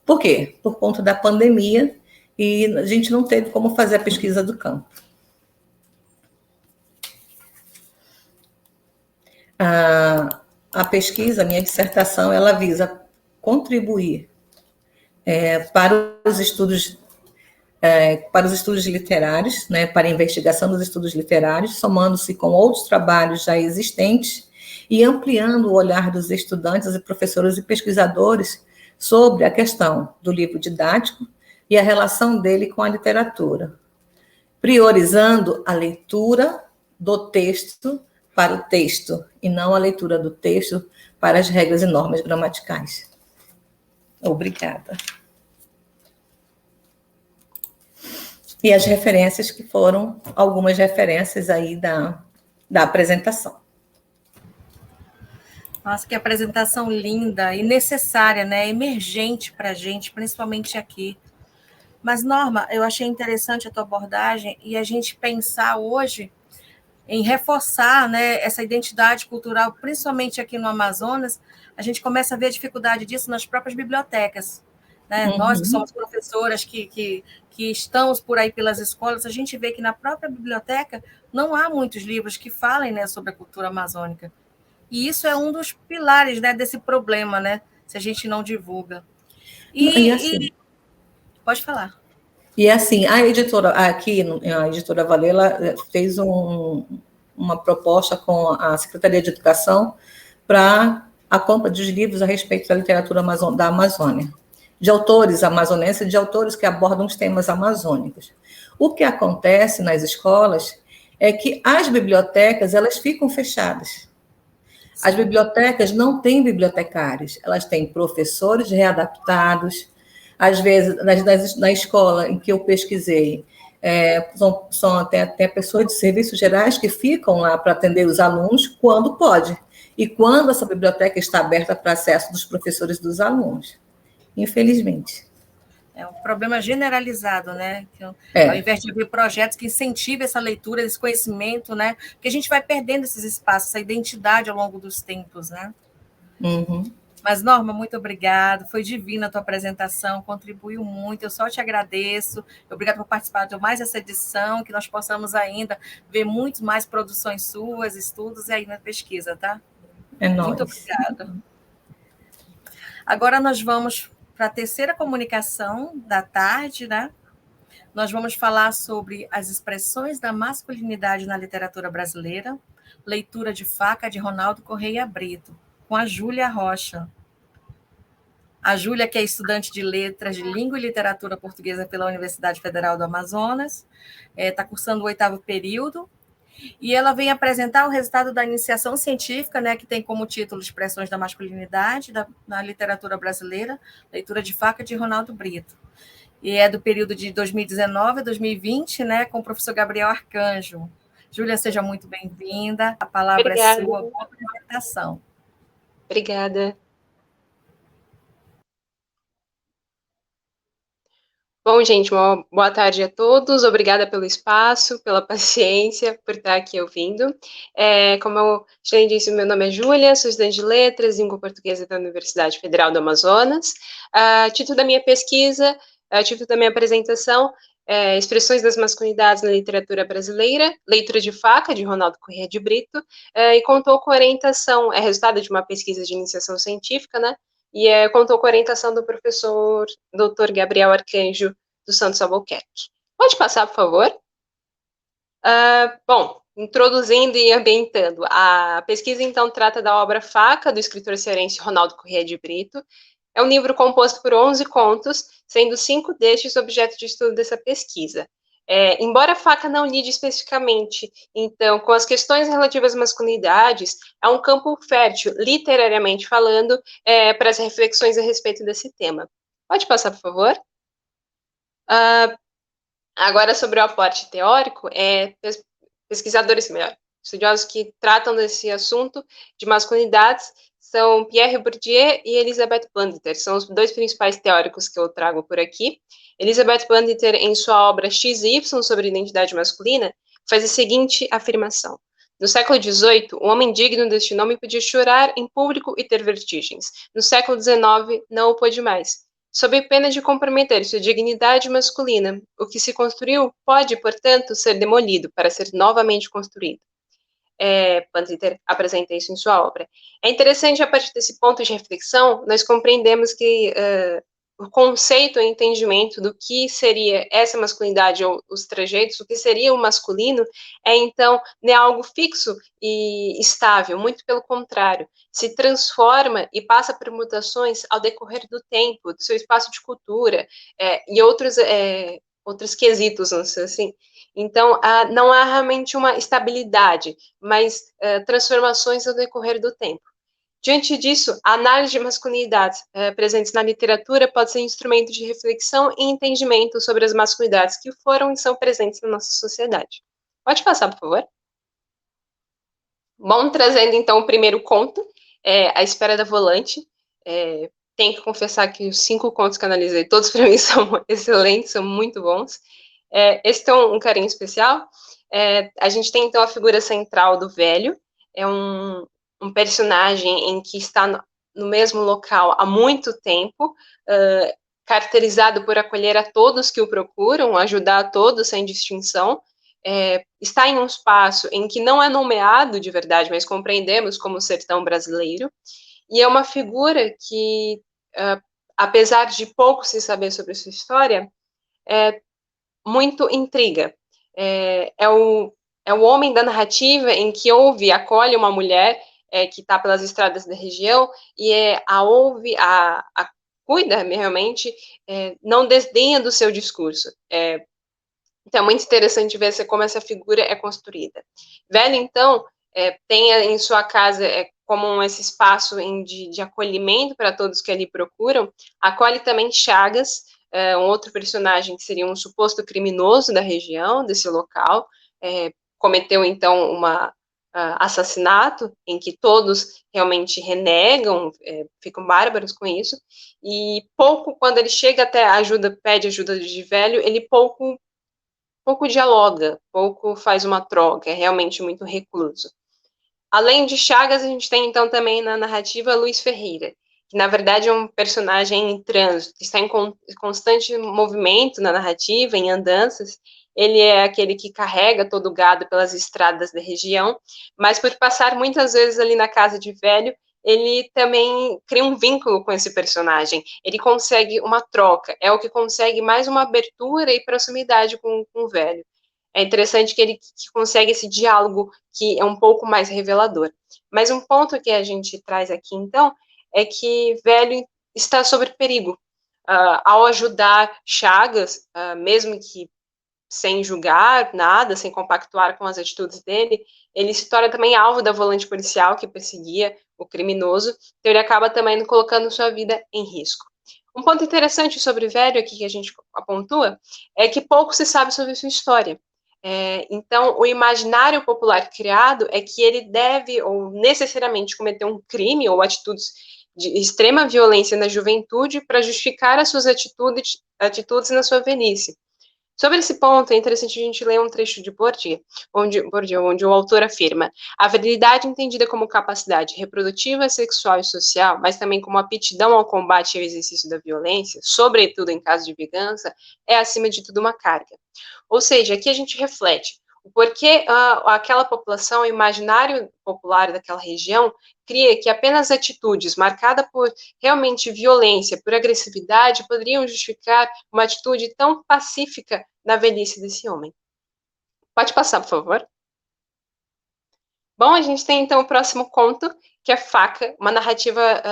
Por quê? Por conta da pandemia, e a gente não teve como fazer a pesquisa do campo. A pesquisa, a minha dissertação, ela visa contribuir para os estudos literários, né, para a investigação dos estudos literários, somando-se com outros trabalhos já existentes e ampliando o olhar dos estudantes e professores e pesquisadores sobre a questão do livro didático e a relação dele com a literatura, priorizando a leitura do texto para o texto, e não a leitura do texto para as regras e normas gramaticais. Obrigada. E as referências, que foram algumas referências aí da apresentação. Nossa, que apresentação linda e necessária, né? Emergente para a gente, principalmente aqui. Mas, Norma, eu achei interessante a tua abordagem e a gente pensar hoje em reforçar, né, essa identidade cultural, principalmente aqui no Amazonas. A gente começa a ver a dificuldade disso nas próprias bibliotecas. Né? Uhum. Nós que somos professoras, que estamos por aí pelas escolas, a gente vê que na própria biblioteca não há muitos livros que falem, né, sobre a cultura amazônica. E isso é um dos pilares, né, desse problema, né, se a gente não divulga. Pode falar. E assim, a editora Valela fez uma proposta com a Secretaria de Educação para a compra dos livros a respeito da literatura da Amazônia, de autores amazonenses e de autores que abordam os temas amazônicos. O que acontece nas escolas é que as bibliotecas, elas ficam fechadas. As bibliotecas não têm bibliotecários, elas têm professores readaptados. Às vezes, na escola em que eu pesquisei, são até pessoas de serviços gerais que ficam lá para atender os alunos quando pode, e quando essa biblioteca está aberta para acesso dos professores e dos alunos, infelizmente. É um problema generalizado, né? Ao invés de haver projetos que incentivem essa leitura, esse conhecimento, né? Porque a gente vai perdendo esses espaços, essa identidade ao longo dos tempos, né? Uhum. Mas, Norma, muito obrigada. Foi divina a tua apresentação, contribuiu muito. Eu só te agradeço. Obrigada por participar de mais essa edição, que nós possamos ainda ver muito mais produções suas, estudos e aí na pesquisa, tá? Muito obrigada. Agora nós vamos para a terceira comunicação da tarde, né? Nós vamos falar sobre as expressões da masculinidade na literatura brasileira, leitura de Faca, de Ronaldo Correia Brito, com a Júlia Rocha. A Júlia, que é estudante de Letras de Língua e Literatura Portuguesa pela Universidade Federal do Amazonas, está cursando o 8º período, e ela vem apresentar o resultado da iniciação científica, né, que tem como título Expressões da Masculinidade na Literatura Brasileira, leitura de Faca, de Ronaldo Brito. E é do período de 2019 a 2020, né, com o professor Gabriel Arcanjo. Júlia, seja muito bem-vinda. A palavra é sua. Boa apresentação. Obrigada. Bom, gente, uma boa tarde a todos. Obrigada pelo espaço, pela paciência, por estar aqui ouvindo. Como eu já disse, meu nome é Júlia, sou estudante de Letras, Língua Portuguesa da Universidade Federal do Amazonas. Título da minha pesquisa, título da minha apresentação, Expressões das Masculinidades na Literatura Brasileira, leitura de Faca, de Ronaldo Corrêa de Brito, e contou com orientação, é resultado de uma pesquisa de iniciação científica, né? E contou com a orientação do professor Dr. Gabriel Arcanjo dos Santos Albuquerque. Pode passar, por favor? Bom, introduzindo e ambientando. A pesquisa, então, trata da obra Faca, do escritor cearense Ronaldo Corrêa de Brito. É um livro composto por 11 contos, sendo 5 destes objeto de estudo dessa pesquisa. Embora a Faca não lide especificamente, então, com as questões relativas às masculinidades, é um campo fértil, literariamente falando, para as reflexões a respeito desse tema. Pode passar, por favor? Agora, sobre o aporte teórico, pesquisadores, estudiosos que tratam desse assunto de masculinidades são Pierre Bourdieu e Elisabeth Banditer, são os 2 principais teóricos que eu trago por aqui. Elisabeth Banditer, em sua obra XY sobre identidade masculina, faz a seguinte afirmação: no século XVIII, o homem digno deste nome podia chorar em público e ter vertigens. No século XIX, não o pôde mais, sob pena de comprometer sua dignidade masculina. O que se construiu pode, portanto, ser demolido para ser novamente construído. Banditer apresenta isso em sua obra. É interessante, a partir desse ponto de reflexão, nós compreendemos que o conceito e entendimento do que seria essa masculinidade ou os trejeitos, o que seria o masculino, então, não é algo fixo e estável, muito pelo contrário, se transforma e passa por mutações ao decorrer do tempo, do seu espaço de cultura e outros quesitos, não sei assim. Então, não há realmente uma estabilidade, mas transformações ao decorrer do tempo. Diante disso, a análise de masculinidades presentes na literatura pode ser instrumento de reflexão e entendimento sobre as masculinidades que foram e são presentes na nossa sociedade. Pode passar, por favor? Bom, trazendo então o primeiro conto, A Espera da Volante. Tenho que confessar que os 5 contos que analisei, todos para mim são excelentes, são muito bons. Esse tem um carinho especial. A gente tem, então, a figura central do velho. É um personagem em que está no mesmo local há muito tempo, caracterizado por acolher a todos que o procuram, ajudar a todos sem distinção. Está em um espaço em que não é nomeado de verdade, mas compreendemos como o sertão brasileiro. E é uma figura que, apesar de pouco se saber sobre sua história, muito intriga. É o homem da narrativa em que ouve e acolhe uma mulher que está pelas estradas da região e a ouve, a cuida realmente, não desdenha do seu discurso. Então, é muito interessante ver como essa figura é construída. Velho, então, tem em sua casa como esse espaço de acolhimento para todos que ali procuram, acolhe também Chagas, um outro personagem que seria um suposto criminoso da região, desse local, cometeu, então, assassinato, em que todos realmente renegam, ficam bárbaros com isso, e pouco, quando ele chega até pede ajuda de velho, ele pouco dialoga, pouco faz uma troca, é realmente muito recluso. Além de Chagas, a gente tem, então, também na narrativa Luiz Ferreira, que, na verdade, é um personagem em trânsito, que está em constante movimento na narrativa, em andanças. Ele é aquele que carrega todo o gado pelas estradas da região, mas por passar muitas vezes ali na casa de velho, ele também cria um vínculo com esse personagem. Ele consegue uma troca, é o que consegue mais uma abertura e proximidade com o velho. É interessante que ele consegue esse diálogo que é um pouco mais revelador. Mas um ponto que a gente traz aqui, então, é que velho está sob perigo. Ao ajudar Chagas, mesmo que sem julgar nada, sem compactuar com as atitudes dele, ele se torna também alvo da volante policial que perseguia o criminoso, então ele acaba também colocando sua vida em risco. Um ponto interessante sobre velho aqui que a gente apontua é que pouco se sabe sobre sua história. Então, o imaginário popular criado é que ele deve ou necessariamente cometer um crime ou atitudes de extrema violência na juventude para justificar as suas atitudes na sua velhice. Sobre esse ponto, é interessante a gente ler um trecho de Bourdieu, onde o autor afirma: a virilidade entendida como capacidade reprodutiva, sexual e social, mas também como aptidão ao combate e ao exercício da violência, sobretudo em caso de vingança, é acima de tudo uma carga. Ou seja, aqui a gente reflete o porquê aquela população, o imaginário popular daquela região, cria que apenas atitudes marcadas por realmente violência, por agressividade, poderiam justificar uma atitude tão pacífica na velhice desse homem. Pode passar, por favor. Bom, a gente tem então o próximo conto, que é Faca, uma narrativa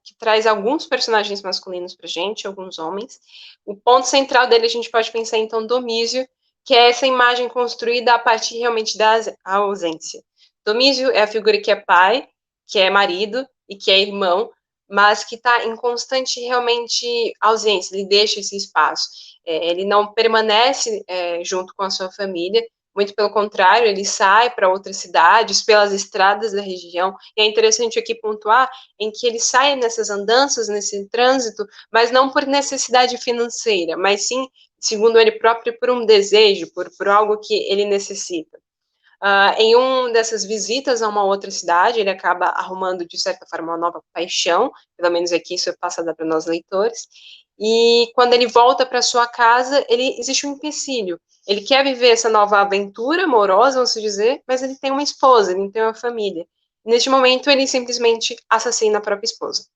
que traz alguns personagens masculinos pra gente, alguns homens. O ponto central dele a gente pode pensar então Domísio, que é essa imagem construída a partir realmente da ausência. Domísio é a figura que é pai, que é marido e que é irmão, mas que está em constante realmente ausência, ele deixa esse espaço. Ele não permanece junto com a sua família, muito pelo contrário, ele sai para outras cidades, pelas estradas da região, e é interessante aqui pontuar em que ele sai nessas andanças, nesse trânsito, mas não por necessidade financeira, mas sim, segundo ele próprio, por um desejo, por algo que ele necessita. Em uma dessas visitas a uma outra cidade, ele acaba arrumando, de certa forma, uma nova paixão, pelo menos aqui isso é passado para nós leitores, e quando ele volta para sua casa, existe um empecilho. Ele quer viver essa nova aventura amorosa, vamos dizer, mas ele tem uma esposa, ele tem uma família. Neste momento, ele simplesmente assassina a própria esposa.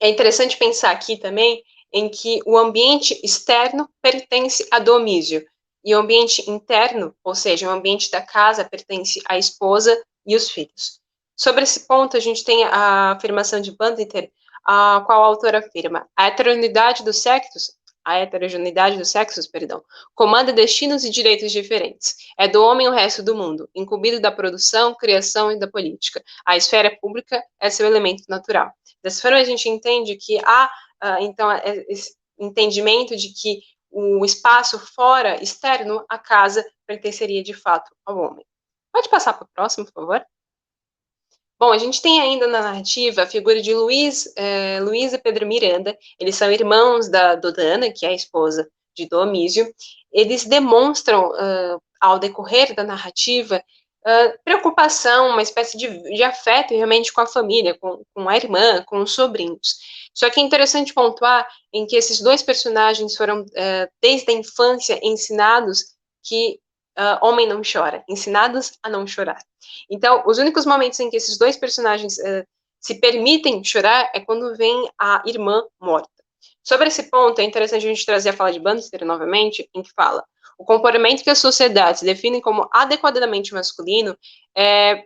É interessante pensar aqui também em que o ambiente externo pertence a Domísio, e o ambiente interno, ou seja, o ambiente da casa, pertence à esposa e os filhos. Sobre esse ponto, a gente tem a afirmação de Banditer, a qual a autora afirma: a heterogeneidade dos sexos, comanda destinos e direitos diferentes. É do homem o resto do mundo, incumbido da produção, criação e da política. A esfera pública é seu elemento natural. Dessa forma, a gente entende que há, então, esse entendimento de que o espaço fora, externo, a casa, pertenceria de fato ao homem. Pode passar para o próximo, por favor? Bom, a gente tem ainda na narrativa a figura de Luiz e Pedro Miranda. Eles são irmãos da Dodana, que é a esposa de Domísio. Eles demonstram, ao decorrer da narrativa, preocupação, uma espécie de afeto realmente com a família, com a irmã, com os sobrinhos. Só que é interessante pontuar em que esses dois personagens foram, desde a infância, ensinados que homem não chora, ensinados a não chorar. Então, os únicos momentos em que esses dois personagens se permitem chorar é quando vem a irmã morta. Sobre esse ponto, é interessante a gente trazer a fala de Bannister novamente, em que fala: o comportamento que as sociedades definem como adequadamente masculino é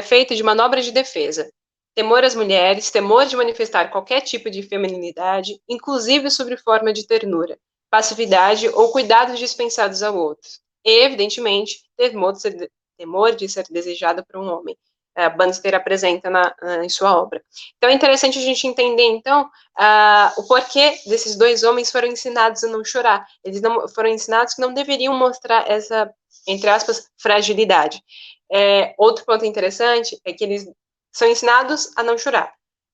feito de manobras de defesa, temor às mulheres, temor de manifestar qualquer tipo de feminilidade, inclusive sob forma de ternura, passividade ou cuidados dispensados ao outro. E, evidentemente, temor de ser desejado por um homem. Bannister apresenta em sua obra. Então, é interessante a gente entender, então, o porquê desses dois homens foram ensinados a não chorar. Eles não foram ensinados que não deveriam mostrar essa, entre aspas, fragilidade. Outro ponto interessante é que eles são ensinados a não chorar,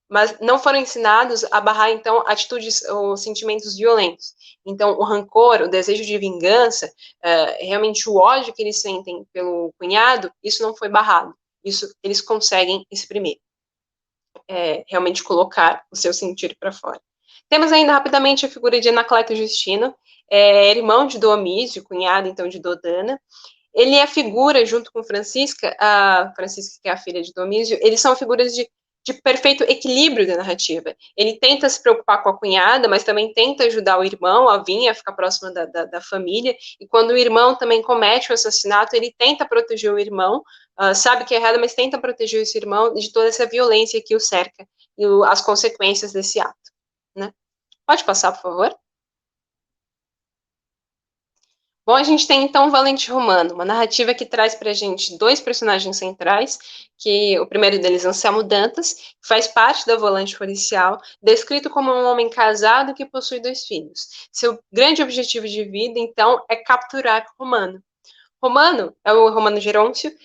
mas não foram ensinados a barrar, então, atitudes ou sentimentos violentos. Então, o rancor, o desejo de vingança, realmente o ódio que eles sentem pelo cunhado, isso não foi barrado. Isso eles conseguem exprimir. Realmente colocar o seu sentir para fora. Temos ainda rapidamente a figura de Anacleto Justino, irmão de Doomísio, cunhado, então, de Dodana. Ele é figura, junto com Francisca, a Francisca, que é a filha de Domísio, eles são figuras de perfeito equilíbrio da narrativa. Ele tenta se preocupar com a cunhada, mas também tenta ajudar o irmão a vir, a ficar próximo da família, e quando o irmão também comete o assassinato, ele tenta proteger o irmão, sabe que é errado, mas tenta proteger esse irmão de toda essa violência que o cerca, e as consequências desse ato. Né? Pode passar, por favor? Bom, a gente tem então o Valente Romano, uma narrativa que traz para a gente dois personagens centrais, que o primeiro deles, Anselmo Dantas, que faz parte da volante policial, descrito como um homem casado que possui 2 filhos. Seu grande objetivo de vida, então, é capturar Romano. Romano é o Romano Gerôncio,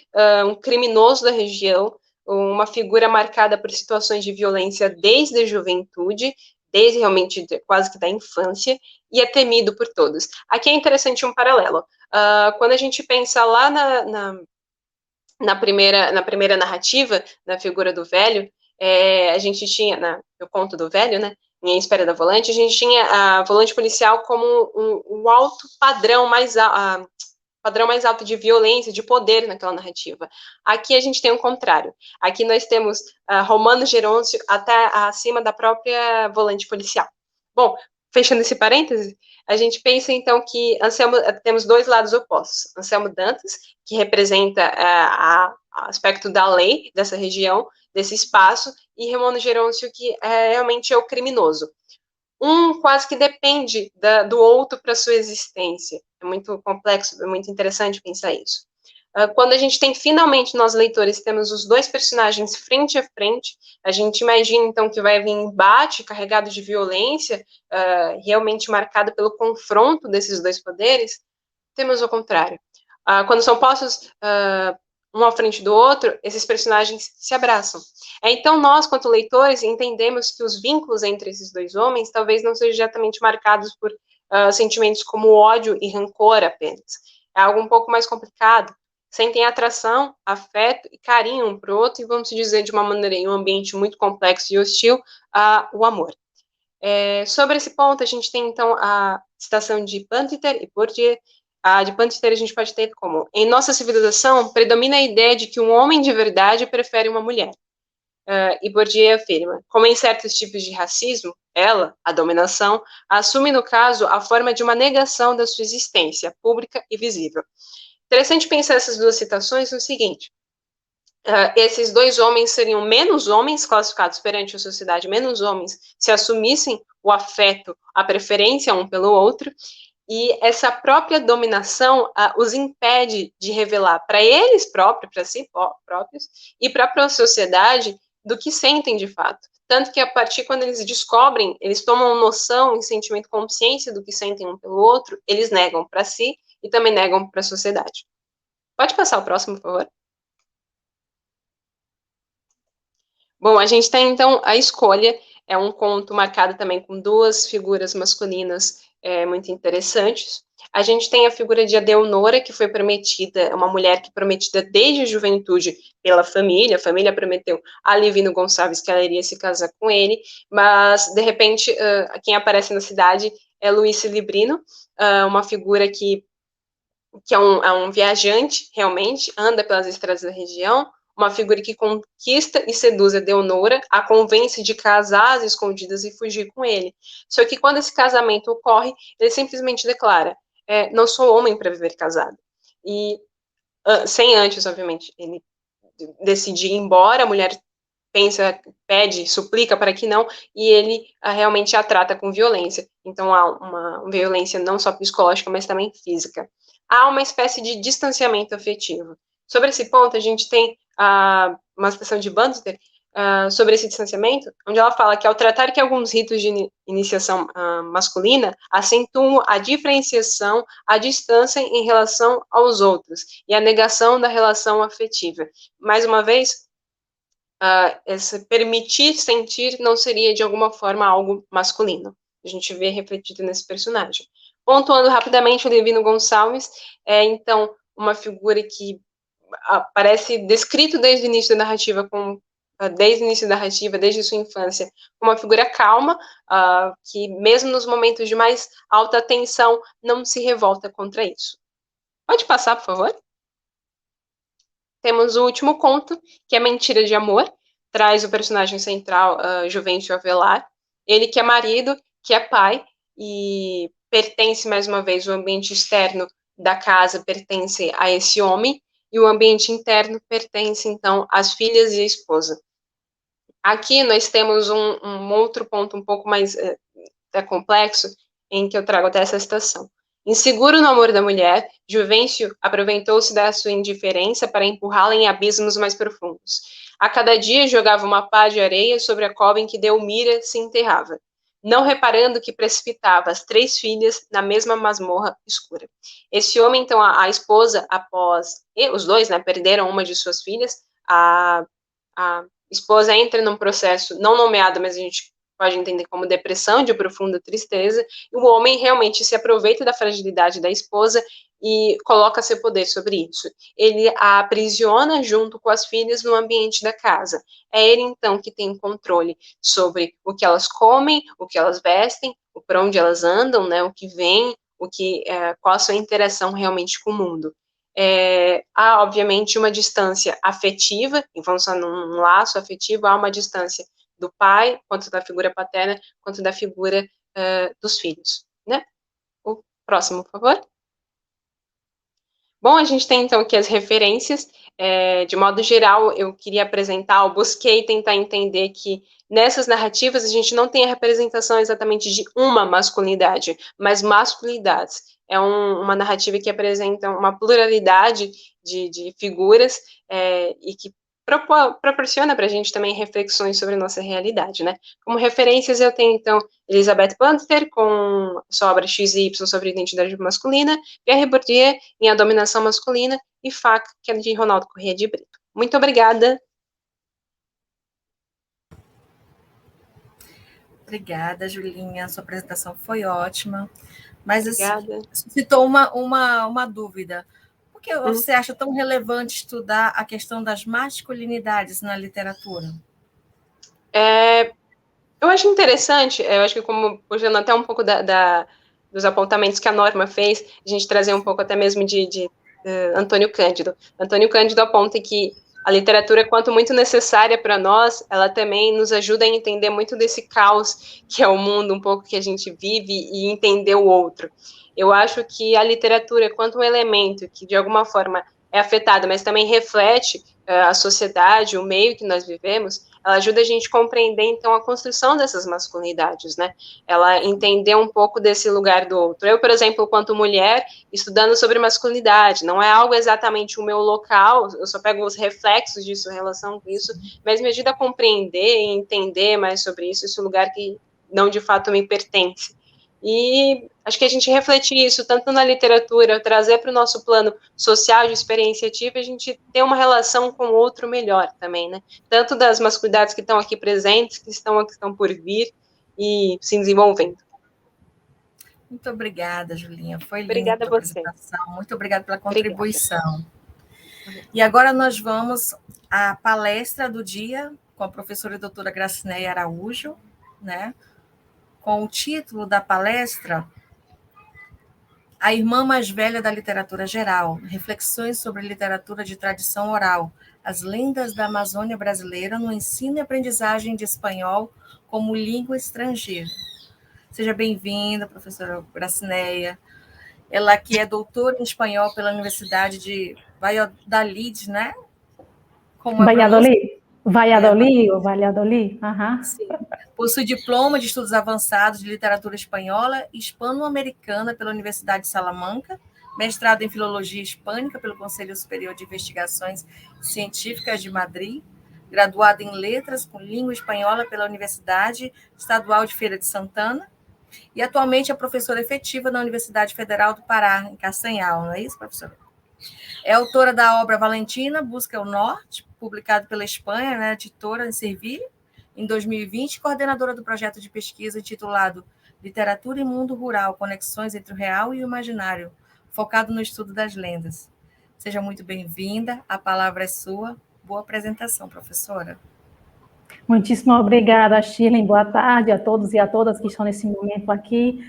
um criminoso da região, uma figura marcada por situações de violência desde a juventude, desde realmente quase que da infância, e é temido por todos. Aqui é interessante um paralelo. Quando a gente pensa lá na primeira narrativa, na figura do velho, a gente tinha, no conto do velho, né, em Espera da Volante, a gente tinha a volante policial como um alto padrão mais alto de violência, de poder naquela narrativa. Aqui a gente tem o contrário. Aqui nós temos Romano Gerôncio até acima da própria volante policial. Bom, fechando esse parêntese, a gente pensa então que temos 2 lados opostos. Anselmo Dantas, que representa aspecto da lei dessa região, desse espaço, e Romano Gerôncio, que realmente é o criminoso. Um quase que depende do outro para sua existência. É muito complexo, é muito interessante pensar isso. Quando a gente tem, finalmente, nós leitores, temos os 2 personagens frente a frente, a gente imagina, então, que vai vir um embate carregado de violência, realmente marcado pelo confronto desses 2 poderes, temos o contrário. Quando são postos um à frente do outro, esses personagens se abraçam. Então, nós, quanto leitores, entendemos que os vínculos entre esses 2 homens talvez não sejam diretamente marcados por sentimentos como ódio e rancor apenas. É algo um pouco mais complicado. Sentem atração, afeto e carinho um para o outro, e vamos dizer de uma maneira, em um ambiente muito complexo e hostil, o amor. Sobre esse ponto, a gente tem, então, a citação de Bannister e Bourdieu. A de Bannister a gente pode ter como: em nossa civilização, predomina a ideia de que um homem de verdade prefere uma mulher. E Bourdieu afirma: como em certos tipos de racismo, ela, a dominação, assume, no caso, a forma de uma negação da sua existência, pública e visível. Interessante pensar essas 2 citações no seguinte: esses 2 homens seriam menos homens classificados perante a sociedade, menos homens se assumissem o afeto, a preferência um pelo outro, e essa própria dominação os impede de revelar para eles próprios, para si próprios, e para a sociedade do que sentem de fato. Tanto que a partir quando eles descobrem, eles tomam noção e sentimento, consciência do que sentem um pelo outro, eles negam para si e também negam para a sociedade. Pode passar o próximo, por favor? Bom, a gente tem, então, A Escolha, é um conto marcado também com 2 figuras masculinas muito interessantes. A gente tem a figura de Adeonora, que foi prometida, uma mulher que prometida desde a juventude pela família, a família prometeu a Livino Gonçalves que ela iria se casar com ele, mas, de repente, quem aparece na cidade é Luís Librino, uma figura que é um viajante, realmente, anda pelas estradas da região, uma figura que conquista e seduz a Deonora, a convence de casar às escondidas e fugir com ele. Só que quando esse casamento ocorre, ele simplesmente declara: não sou homem para viver casado. E sem antes, obviamente, ele decidir ir embora, a mulher pensa, pede, suplica para que não, e ele realmente a trata com violência. Então há uma violência não só psicológica, mas também física. Há uma espécie de distanciamento afetivo. Sobre esse ponto, a gente tem uma citação de Bandler, sobre esse distanciamento, onde ela fala que ao tratar que alguns ritos de iniciação masculina acentuam a diferenciação, a distância em relação aos outros e a negação da relação afetiva. Mais uma vez, esse permitir sentir não seria de alguma forma algo masculino. A gente vê refletido nesse personagem. Pontuando rapidamente, o Levino Gonçalves é, então, uma figura que aparece descrito desde o início da narrativa desde sua infância, uma figura calma, que mesmo nos momentos de mais alta tensão, não se revolta contra isso. Pode passar, por favor? Temos o último conto, que é Mentira de Amor, traz o personagem central, Juvencio Avelar, ele que é marido, que é pai, e pertence, mais uma vez, o ambiente externo da casa pertence a esse homem, e o ambiente interno pertence, então, às filhas e à esposa. Aqui nós temos um outro ponto um pouco mais complexo, em que eu trago até essa citação. Inseguro no amor da mulher, Juvencio aproveitou-se da sua indiferença para empurrá-la em abismos mais profundos. A cada dia jogava uma pá de areia sobre a cova em que Delmira se enterrava, não reparando que precipitava as 3 filhas na mesma masmorra escura. Esse homem, então, a esposa, os dois, né, perderam uma de suas filhas, a esposa entra num processo não nomeado, mas a gente pode entender como depressão, de profunda tristeza, e o homem realmente se aproveita da fragilidade da esposa e coloca seu poder sobre isso. Ele a aprisiona junto com as filhas no ambiente da casa. É ele, então, que tem controle sobre o que elas comem, o que elas vestem, para onde elas andam, né, o que vem, qual a sua interação realmente com o mundo. Há, obviamente, uma distância afetiva, em função de um laço afetivo, há uma distância do pai, quanto da figura paterna, quanto da figura dos filhos, né? O próximo, por favor. Bom, a gente tem, então, aqui as referências. De modo geral, eu queria apresentar, eu busquei tentar entender que nessas narrativas a gente não tem a representação exatamente de uma masculinidade, mas masculinidades. É uma narrativa que apresenta uma pluralidade de figuras e que proporciona para a gente também reflexões sobre a nossa realidade, né? Como referências eu tenho, então, Elizabeth Bandler com sua obra X e Y sobre identidade masculina, Pierre Bourdieu em A Dominação Masculina e Fac, que é de Ronaldo Corrêa de Brito. Muito obrigada. Obrigada, Julinha. Sua apresentação foi ótima. Mas citou uma dúvida. Por que você acha tão relevante estudar a questão das masculinidades na literatura? Eu acho interessante, eu acho que como puxando até um pouco dos apontamentos que a Norma fez, a gente trazer um pouco até mesmo de Antônio Cândido. Antônio Cândido aponta que a literatura, quanto muito necessária para nós, ela também nos ajuda a entender muito desse caos que é o mundo, um pouco que a gente vive e entender o outro. Eu acho que a literatura, quanto um elemento que de alguma forma é afetado, mas também reflete a sociedade, o meio que nós vivemos, ela ajuda a gente a compreender, então, a construção dessas masculinidades, né? Ela entender um pouco desse lugar do outro. Eu, por exemplo, quanto mulher, estudando sobre masculinidade, não é algo exatamente o meu local, eu só pego os reflexos disso, em relação com isso, mas me ajuda a compreender e entender mais sobre isso, esse lugar que não, de fato, me pertence. E acho que a gente refletir isso tanto na literatura, trazer para o nosso plano social de experiência ativa, a gente ter uma relação com o outro melhor também, né? Tanto das masculinidades que estão aqui presentes, que estão por vir e se desenvolvendo. Muito obrigada, Julinha. Foi linda obrigada a apresentação. Muito obrigada pela contribuição. Obrigada. E agora nós vamos à palestra do dia com a professora doutora Gracineia Araújo, né? Com o título da palestra A Irmã Mais Velha da Literatura Geral, reflexões sobre literatura de tradição oral, as lendas da Amazônia brasileira no ensino e aprendizagem de espanhol como língua estrangeira. Seja bem-vinda, professora Gracineia. Ela que é doutora em espanhol pela Universidade de Valladolid, né? Como Valladolid. Valladolid ou Valladolid. Sim. Possui diploma de estudos avançados de literatura espanhola e hispano-americana pela Universidade de Salamanca, mestrado em Filologia Hispânica pelo Conselho Superior de Investigações Científicas de Madrid, graduado em Letras com Língua Espanhola pela Universidade Estadual de Feira de Santana, e atualmente é professora efetiva na Universidade Federal do Pará, em Castanhal, não é isso, professora? É autora da obra Valentina, Busca o Norte, publicado pela Espanha, né, editora em Sevilha, em 2020, coordenadora do projeto de pesquisa intitulado Literatura e Mundo Rural, Conexões entre o Real e o Imaginário, focado no estudo das lendas. Seja muito bem-vinda, a palavra é sua. Boa apresentação, professora. Muitíssimo obrigada, Shirley. Boa tarde a todos e a todas que estão nesse momento aqui,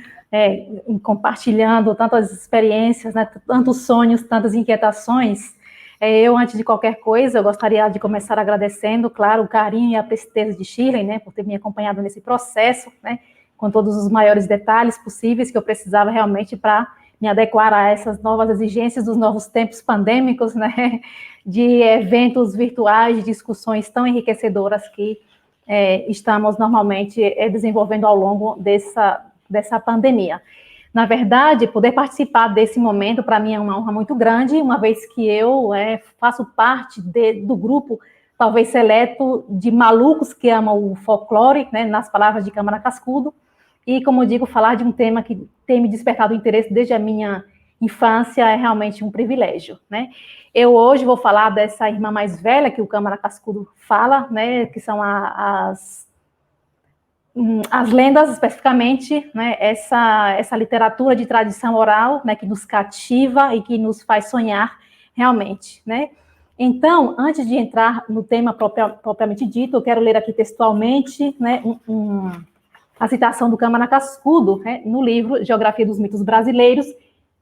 compartilhando tantas experiências, né, tantos sonhos, tantas inquietações. Eu, antes de qualquer coisa, eu gostaria de começar agradecendo, claro, o carinho e a presteza de Shirley, né, por ter me acompanhado nesse processo, né, com todos os maiores detalhes possíveis que eu precisava realmente para me adequar a essas novas exigências dos novos tempos pandêmicos, né, de eventos virtuais, de discussões tão enriquecedoras que estamos normalmente desenvolvendo ao longo dessa pandemia. Na verdade, poder participar desse momento, para mim, é uma honra muito grande, uma vez que eu faço parte do grupo, talvez seleto, de malucos que amam o folclore, né, nas palavras de Câmara Cascudo, e, como digo, falar de um tema que tem me despertado interesse desde a minha infância é realmente um privilégio, né? Eu hoje vou falar dessa irmã mais velha que o Câmara Cascudo fala, né, que são as lendas, especificamente, né, essa literatura de tradição oral, né, que nos cativa e que nos faz sonhar realmente, né? Então, antes de entrar no tema propriamente dito, eu quero ler aqui textualmente, né, a citação do Câmara Cascudo, né, no livro Geografia dos Mitos Brasileiros,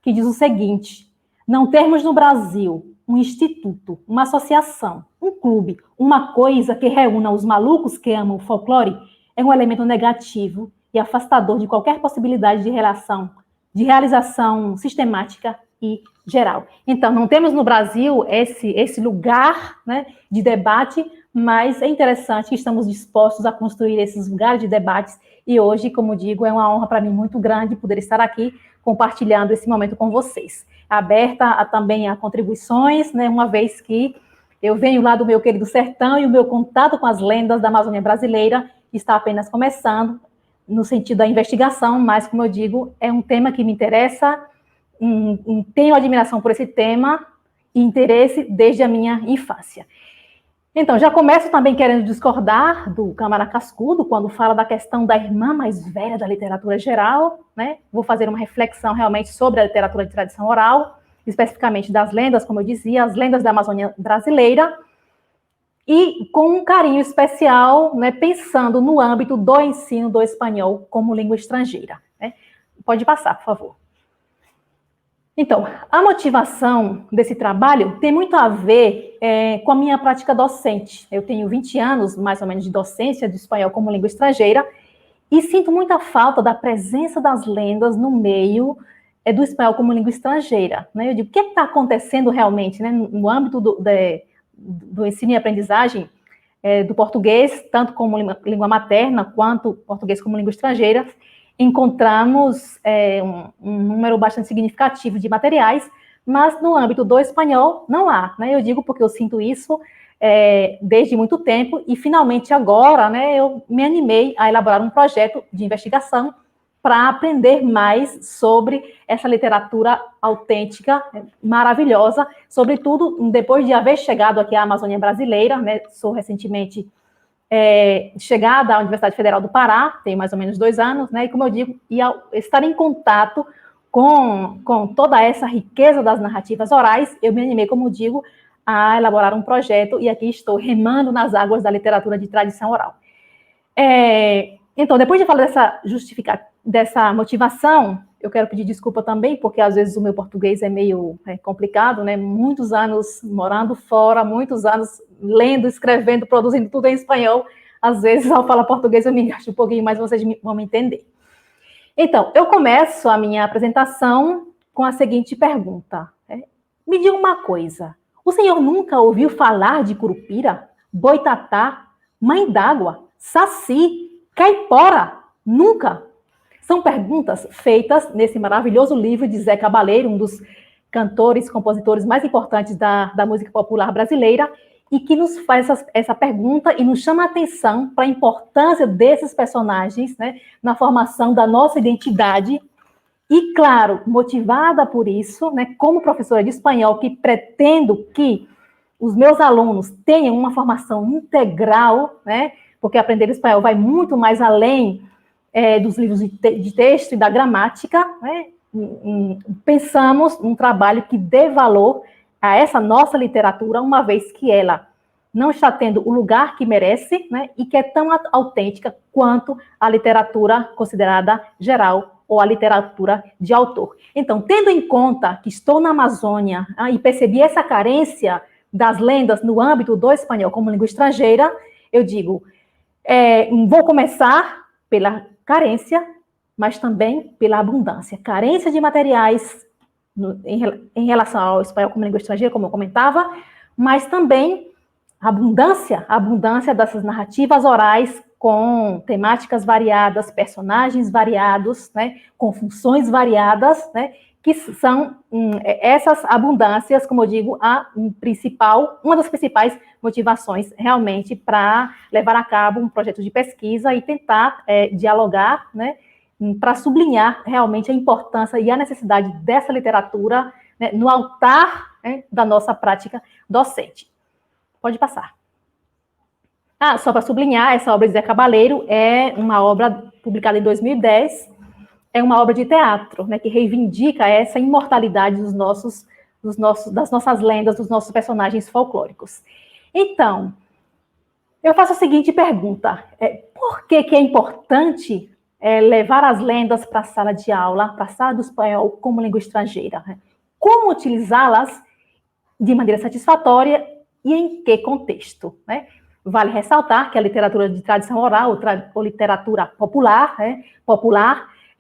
que diz o seguinte: não termos no Brasil um instituto, uma associação, um clube, uma coisa que reúna os malucos que amam o folclore é um elemento negativo e afastador de qualquer possibilidade de realização sistemática e geral. Então, não temos no Brasil esse lugar, né, de debate, mas é interessante que estamos dispostos a construir esses lugares de debates e hoje, como digo, é uma honra para mim muito grande poder estar aqui compartilhando esse momento com vocês. Aberta também a contribuições, né, uma vez que eu venho lá do meu querido sertão e o meu contato com as lendas da Amazônia brasileira está apenas começando, no sentido da investigação, mas, como eu digo, é um tema que me interessa, tenho admiração por esse tema e interesse desde a minha infância. Então, já começo também querendo discordar do Câmara Cascudo, quando fala da questão da irmã mais velha da literatura geral, né? Vou fazer uma reflexão realmente sobre a literatura de tradição oral, especificamente das lendas, como eu dizia, as lendas da Amazônia brasileira, e com um carinho especial, né, pensando no âmbito do ensino do espanhol como língua estrangeira, né? Pode passar, por favor. Então, a motivação desse trabalho tem muito a ver com a minha prática docente. Eu tenho 20 anos, mais ou menos, de docência de espanhol como língua estrangeira e sinto muita falta da presença das lendas no meio do espanhol como língua estrangeira, né? Eu digo, o que está acontecendo realmente, né, no âmbito do ensino e aprendizagem do português, tanto como língua materna, quanto português como língua estrangeira, encontramos um número bastante significativo de materiais, mas no âmbito do espanhol não há, né? Eu digo porque eu sinto isso desde muito tempo e finalmente agora, né, eu me animei a elaborar um projeto de investigação para aprender mais sobre essa literatura autêntica, maravilhosa, sobretudo depois de haver chegado aqui à Amazônia brasileira, né? Sou recentemente chegada à Universidade Federal do Pará, tem mais ou menos 2 anos, né? E como eu digo, e ao estar em contato com toda essa riqueza das narrativas orais, eu me animei, como digo, a elaborar um projeto, e aqui estou remando nas águas da literatura de tradição oral. Então, depois de falar dessa motivação, eu quero pedir desculpa também, porque às vezes o meu português é meio complicado, né? Muitos anos morando fora, muitos anos lendo, escrevendo, produzindo tudo em espanhol. Às vezes, ao falar português, eu me engasto um pouquinho, mas vocês vão me entender. Então, eu começo a minha apresentação com a seguinte pergunta. Me diga uma coisa, o senhor nunca ouviu falar de curupira, boitatá, mãe d'água, saci, caipora? Nunca? São perguntas feitas nesse maravilhoso livro de Zé Cabaleiro, um dos cantores, compositores mais importantes da música popular brasileira, e que nos faz essa pergunta e nos chama a atenção para a importância desses personagens, né, na formação da nossa identidade. E, claro, motivada por isso, né, como professora de espanhol, que pretendo que os meus alunos tenham uma formação integral, né, porque aprender espanhol vai muito mais além dos livros de texto e da gramática, né, pensamos num trabalho que dê valor a essa nossa literatura, uma vez que ela não está tendo o lugar que merece, né, e que é tão autêntica quanto a literatura considerada geral ou a literatura de autor. Então, tendo em conta que estou na Amazônia e percebi essa carência das lendas no âmbito do espanhol como língua estrangeira, eu digo, vou começar pela carência, mas também pela abundância. Carência de materiais em relação ao espanhol como língua estrangeira, como eu comentava, mas também abundância dessas narrativas orais com temáticas variadas, personagens variados, né, com funções variadas, né, que são essas abundâncias, como eu digo, uma das principais motivações realmente para levar a cabo um projeto de pesquisa e tentar dialogar, né, para sublinhar realmente a importância e a necessidade dessa literatura, né, no altar, né, da nossa prática docente. Pode passar. Só para sublinhar, essa obra de Zé Cabaleiro é uma obra publicada em 2010, é uma obra de teatro, né, que reivindica essa imortalidade das nossas lendas, dos nossos personagens folclóricos. Então, eu faço a seguinte pergunta, por que é importante levar as lendas para a sala de aula, para a sala do espanhol como língua estrangeira? Né? Como utilizá-las de maneira satisfatória e em que contexto? Né? Vale ressaltar que a literatura de tradição oral, ou literatura popular, né,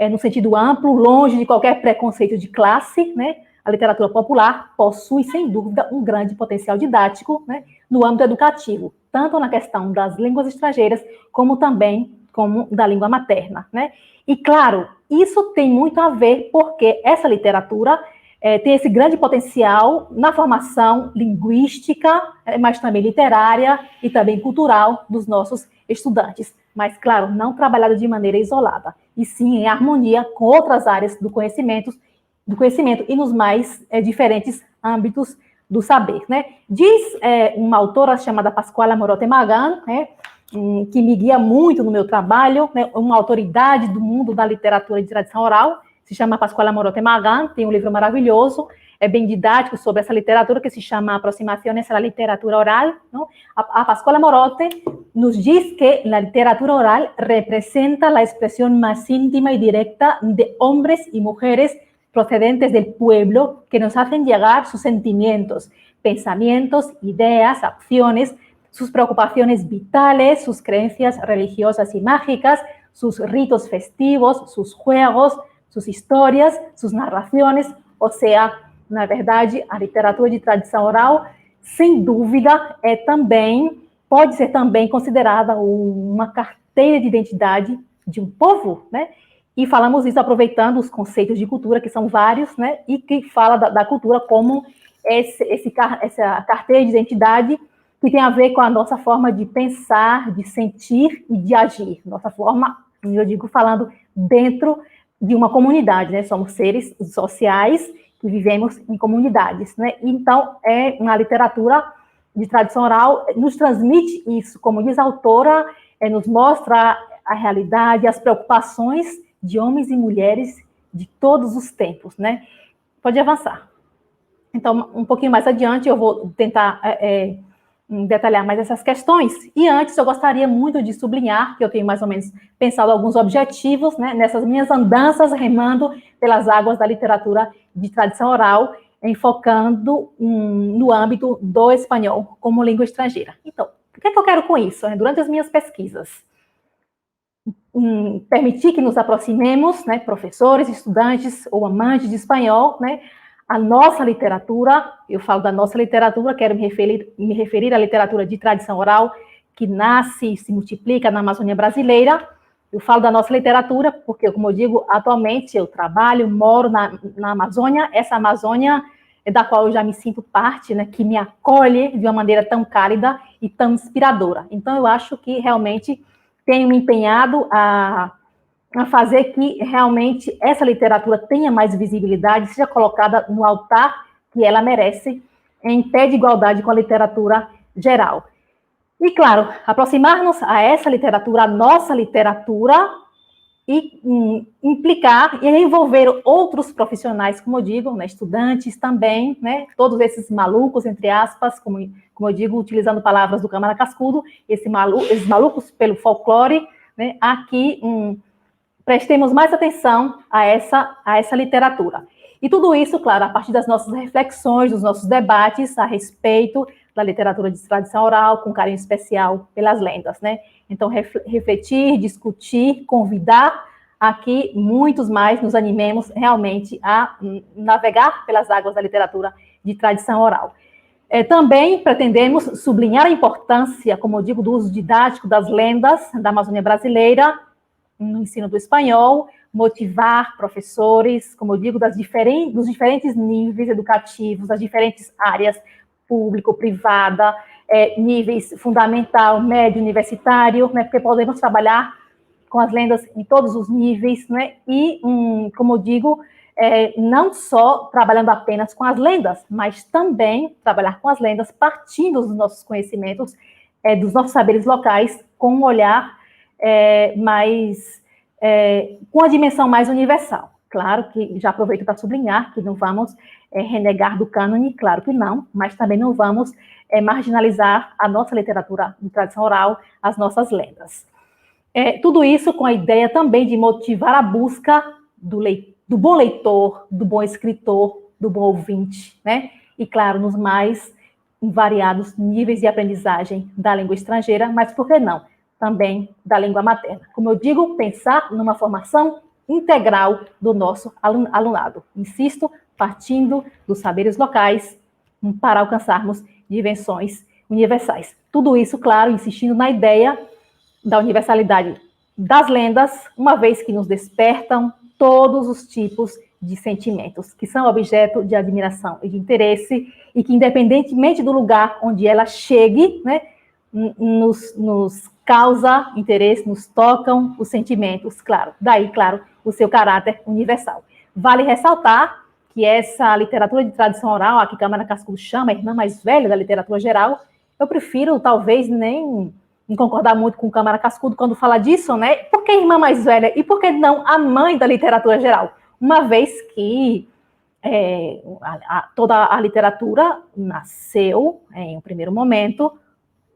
no sentido amplo, longe de qualquer preconceito de classe, né, a literatura popular possui, sem dúvida, um grande potencial didático, né, no âmbito educativo, tanto na questão das línguas estrangeiras, como também como da língua materna. Né? E, claro, isso tem muito a ver porque essa literatura tem esse grande potencial na formação linguística, mas também literária e também cultural dos nossos estudantes. Mas, claro, não trabalhada de maneira isolada, e sim em harmonia com outras áreas do conhecimento e nos mais diferentes âmbitos do saber. Né? Diz uma autora chamada Pascuala Morote Magan, né, que me guia muito no meu trabalho, né, uma autoridade do mundo da literatura de tradição oral, se chama Pascuala Morote Magan, tem um livro maravilhoso, bem didático sobre essa literatura, que se chama Aproximaciones a la Literatura Oral. Não? A Pascuala Morote nos diz que a literatura oral representa a expressão mais íntima e directa de homens e mulheres procedentes del pueblo que nos hacen llegar sus sentimientos, pensamientos, ideas, acciones, sus preocupaciones vitales, sus creencias religiosas y mágicas, sus ritos festivos, sus juegos, sus historias, sus narraciones, ou seja, na verdade, a literatura de tradição oral, sem dúvida, pode ser também considerada uma carteira de identidade de um povo, né? E falamos isso aproveitando os conceitos de cultura, que são vários, né? E que fala da cultura como essa carteira de identidade que tem a ver com a nossa forma de pensar, de sentir e de agir. Nossa forma, eu digo, falando dentro de uma comunidade, né? Somos seres sociais que vivemos em comunidades, né? Então, uma literatura de tradição oral nos transmite isso, como diz a autora, nos mostra a realidade, as preocupações de homens e mulheres de todos os tempos, né? Pode avançar. Então, um pouquinho mais adiante, eu vou tentar detalhar mais essas questões. E antes, eu gostaria muito de sublinhar que eu tenho mais ou menos pensado alguns objetivos, né, nessas minhas andanças remando pelas águas da literatura de tradição oral, enfocando no âmbito do espanhol como língua estrangeira. Então, o que é que eu quero com isso? Durante as minhas pesquisas, permitir que nos aproximemos, né, professores, estudantes ou amantes de espanhol, né, a nossa literatura, eu falo da nossa literatura, quero me referir à literatura de tradição oral, que nasce e se multiplica na Amazônia brasileira. Eu falo da nossa literatura porque, como eu digo, atualmente eu trabalho, moro na Amazônia. Essa Amazônia da qual eu já me sinto parte, né, que me acolhe de uma maneira tão cálida e tão inspiradora. Então, eu acho que realmente tenho me empenhado a fazer que realmente essa literatura tenha mais visibilidade, seja colocada no altar que ela merece, em pé de igualdade com a literatura geral. E, claro, aproximar-nos a essa literatura, a nossa literatura, e implicar e envolver outros profissionais, como eu digo, né, estudantes também, né, todos esses malucos, entre aspas, como eu digo, utilizando palavras do Câmara Cascudo, esses malucos pelo folclore, né, aqui prestemos mais atenção a essa literatura. E tudo isso, claro, a partir das nossas reflexões, dos nossos debates a respeito da literatura de tradição oral, com carinho especial pelas lendas, né? Então, refletir, discutir, convidar a que muitos mais nos animemos realmente a navegar pelas águas da literatura de tradição oral. Também pretendemos sublinhar a importância, como eu digo, do uso didático das lendas da Amazônia brasileira no ensino do espanhol, motivar professores, como eu digo, dos diferentes níveis educativos, das diferentes áreas, público, privada, níveis fundamental, médio, universitário, né, porque podemos trabalhar com as lendas em todos os níveis, né, e, como eu digo, não só trabalhando apenas com as lendas, mas também trabalhar com as lendas partindo dos nossos conhecimentos, dos nossos saberes locais, com um olhar com a dimensão mais universal. Claro que já aproveito para sublinhar que não vamos renegar do cânone, claro que não, mas também não vamos marginalizar a nossa literatura de tradição oral, as nossas lendas. Tudo isso com a ideia também de motivar a busca do bom leitor, do bom escritor, do bom ouvinte, né? E, claro, nos mais variados níveis de aprendizagem da língua estrangeira, mas por que não? Também da língua materna. Como eu digo, pensar numa formação integral do nosso alunado. Insisto, partindo dos saberes locais para alcançarmos dimensões universais. Tudo isso, claro, insistindo na ideia da universalidade das lendas, uma vez que nos despertam todos os tipos de sentimentos, que são objeto de admiração e de interesse, e que, independentemente do lugar onde ela chegue, né, nos causa interesse, nos tocam os sentimentos, claro. Daí, claro, o seu caráter universal. Vale ressaltar que essa literatura de tradição oral, a que Câmara Cascudo chama a irmã mais velha da literatura geral, eu prefiro, talvez, nem concordar muito com Câmara Cascudo quando fala disso, né? Por que a irmã mais velha? E por que não a mãe da literatura geral? Uma vez que toda a literatura nasceu, em um primeiro momento,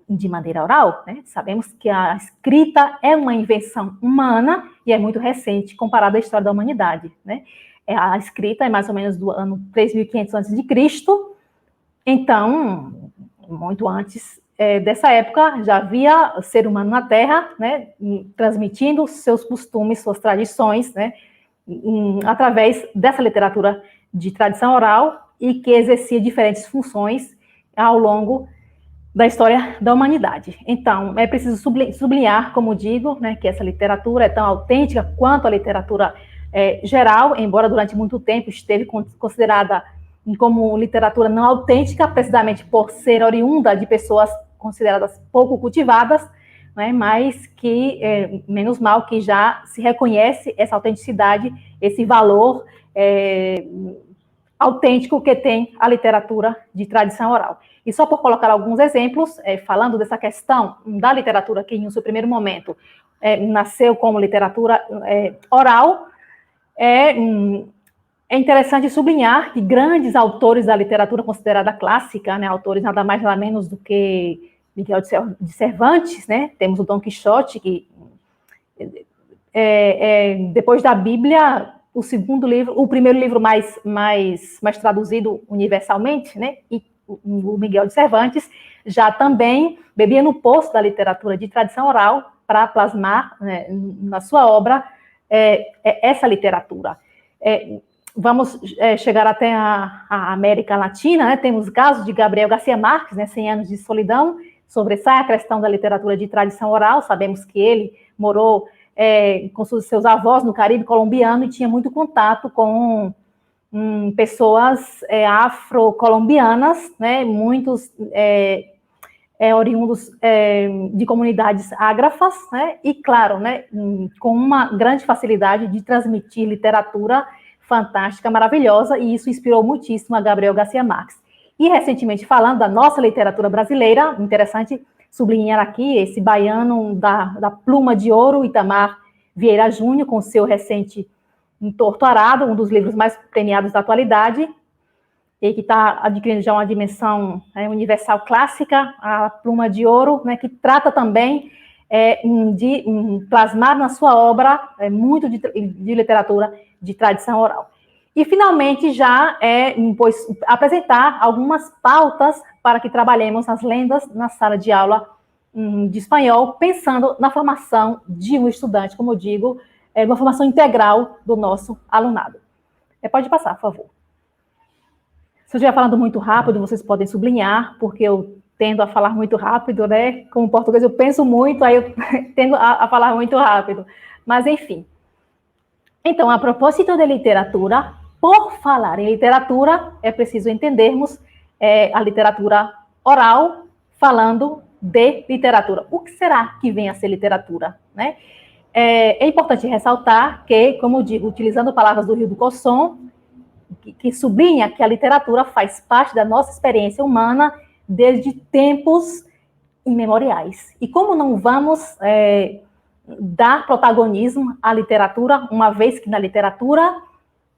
de maneira oral, né? Sabemos que a escrita é uma invenção humana e é muito recente comparada à história da humanidade, né? A escrita é mais ou menos do ano 3.500 a.C., então, muito antes dessa época, já havia ser humano na Terra, né? Transmitindo seus costumes, suas tradições, né? Através dessa literatura de tradição oral e que exercia diferentes funções ao longo da história da humanidade. Então, é preciso sublinhar, como digo, né, que essa literatura é tão autêntica quanto a literatura geral, embora durante muito tempo esteve considerada como literatura não autêntica, precisamente por ser oriunda de pessoas consideradas pouco cultivadas, né, mas que, menos mal, que já se reconhece essa autenticidade, esse valor autêntico que tem a literatura de tradição oral. E só por colocar alguns exemplos, falando dessa questão da literatura que, em seu primeiro momento, nasceu como literatura oral, é interessante sublinhar que grandes autores da literatura considerada clássica, né, autores nada mais nada menos do que Miguel de Cervantes, né, temos o Dom Quixote, que depois da Bíblia, o primeiro livro mais traduzido universalmente, né, e o Miguel de Cervantes já também bebia no poço da literatura de tradição oral para plasmar, né, na sua obra essa literatura. Vamos chegar até a América Latina, né? Temos o caso de Gabriel Garcia Marques, né, 100 anos de solidão, sobressai a questão da literatura de tradição oral. Sabemos que ele morou com seus avós no Caribe colombiano e tinha muito contato com pessoas afro-colombianas, né, muitos oriundos de comunidades ágrafas, né, e claro, né, com uma grande facilidade de transmitir literatura fantástica, maravilhosa, e isso inspirou muitíssimo a Gabriel Garcia Marques. E recentemente, falando da nossa literatura brasileira, interessante sublinhar aqui esse baiano da pluma de ouro, Itamar Vieira Júnior, com seu recente Torto Arado, um dos livros mais premiados da atualidade, e que está adquirindo já uma dimensão universal clássica, a Pluma de Ouro, né, que trata também de plasmar na sua obra muito de literatura de tradição oral. E, finalmente, já apresentar algumas pautas para que trabalhemos as lendas na sala de aula de espanhol, pensando na formação de um estudante, como eu digo, uma formação integral do nosso alunado. Pode passar, por favor. Se eu estiver falando muito rápido, vocês podem sublinhar, porque eu tendo a falar muito rápido, né? Como português eu penso muito, aí eu tendo a falar muito rápido. Mas, enfim. Então, a propósito de literatura, por falar em literatura, é preciso entendermos a literatura oral falando de literatura. O que será que vem a ser literatura, né? É importante ressaltar que, como eu digo, utilizando palavras do Rio do Cosson, que sublinha que a literatura faz parte da nossa experiência humana desde tempos imemoriais. E como não vamos dar protagonismo à literatura, uma vez que na literatura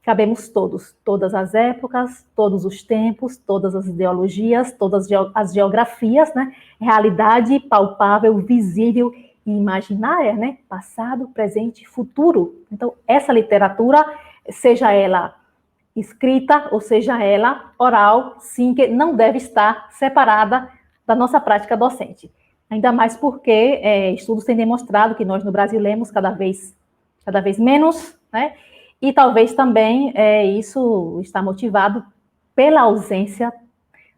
cabemos todos, todas as épocas, todos os tempos, todas as ideologias, todas as geografias, né? Realidade palpável, visível e imaginária, né? Passado, presente, futuro. Então, essa literatura, seja ela escrita, ou seja ela oral, sim, que não deve estar separada da nossa prática docente. Ainda mais porque estudos têm demonstrado que nós no Brasil lemos cada vez menos, né? E talvez também isso está motivado pela ausência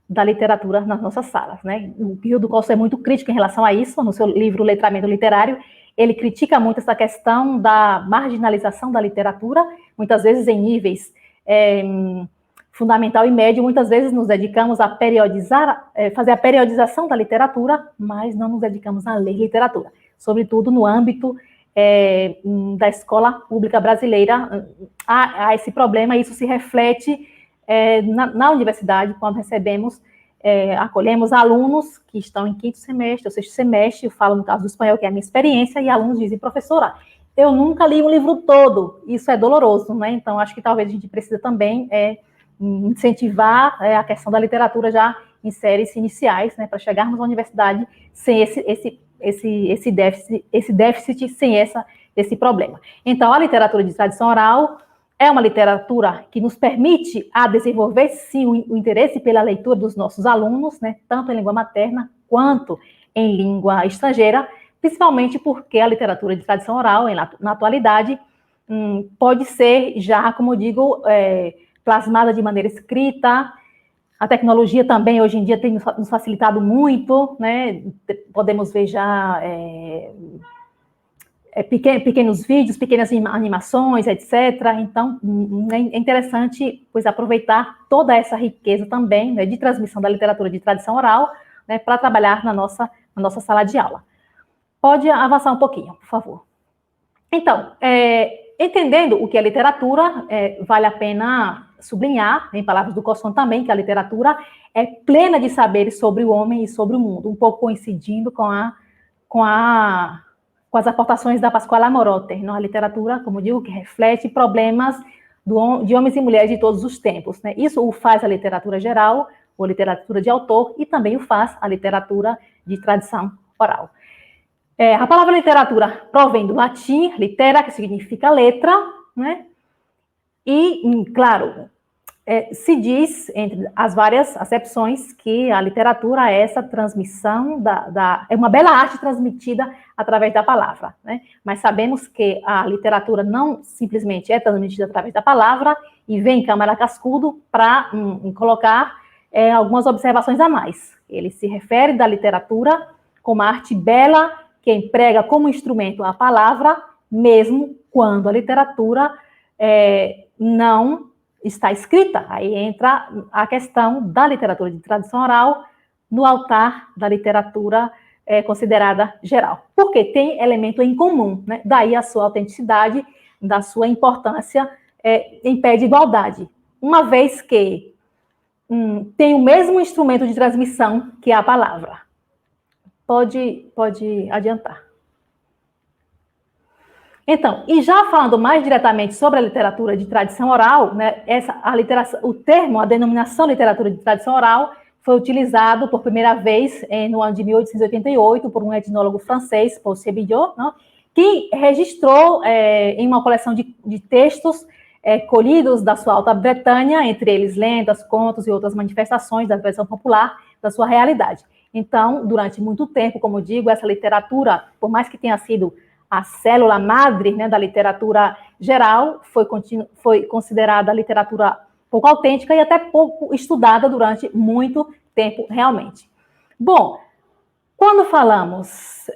da literatura nas nossas salas, né? O Rio do Cosson é muito crítico em relação a isso, no seu livro Letramento Literário, ele critica muito essa questão da marginalização da literatura, muitas vezes em níveis fundamental e médio, muitas vezes nos dedicamos a periodizar, fazer a periodização da literatura, mas não nos dedicamos a ler literatura, sobretudo no âmbito da escola pública brasileira. Há esse problema, isso se reflete na universidade, quando acolhemos alunos que estão em 5º semestre, ou 6º semestre, eu falo no caso do espanhol, que é a minha experiência, e alunos dizem, professora, eu nunca li um livro todo, isso é doloroso, né? Então, acho que talvez a gente precisa também incentivar a questão da literatura já em séries iniciais, né, para chegarmos à universidade sem esse déficit, sem esse problema. Então, a literatura de tradição oral é uma literatura que nos permite desenvolver, sim, o interesse pela leitura dos nossos alunos, né, tanto em língua materna quanto em língua estrangeira, principalmente porque a literatura de tradição oral, na atualidade, pode ser já, como eu digo, plasmada de maneira escrita. A tecnologia também, hoje em dia, tem nos facilitado muito, né? Podemos ver já pequenos vídeos, pequenas animações, etc. Então, é interessante, pois, aproveitar toda essa riqueza também, né, de transmissão da literatura de tradição oral, né, para trabalhar na nossa sala de aula. Pode avançar um pouquinho, por favor. Então, entendendo o que é literatura, vale a pena sublinhar, em palavras do Cosson também, que a literatura é plena de saberes sobre o homem e sobre o mundo, um pouco coincidindo com as aportações da Pasquale Amoroter, não? A literatura, como digo, que reflete problemas de homens e mulheres de todos os tempos, né? Isso o faz a literatura geral, ou literatura de autor, e também o faz a literatura de tradição oral. A palavra literatura provém do latim, litera, que significa letra, né? E, claro, se diz, entre as várias acepções, que a literatura é essa transmissão é uma bela arte transmitida através da palavra, né? Mas sabemos que a literatura não simplesmente é transmitida através da palavra, e vem Câmara Cascudo para colocar algumas observações a mais. Ele se refere da literatura como a arte bela que emprega como instrumento a palavra, mesmo quando a literatura não está escrita. Aí entra a questão da literatura de tradição oral no altar da literatura considerada geral. Porque tem elemento em comum, né? Daí a sua autenticidade, da sua importância em pé de igualdade. Uma vez que tem o mesmo instrumento de transmissão que é a palavra. Pode adiantar. Então, e já falando mais diretamente sobre a literatura de tradição oral, né, a denominação literatura de tradição oral foi utilizado por primeira vez no ano de 1888 por um etnólogo francês, Paul Sébillot, né, que registrou em uma coleção de textos colhidos da sua Alta Bretanha, entre eles lendas, contos e outras manifestações da tradição popular da sua realidade. Então, durante muito tempo, como digo, essa literatura, por mais que tenha sido a célula madre, né, da literatura geral, foi considerada literatura pouco autêntica e até pouco estudada durante muito tempo, realmente. Bom, quando falamos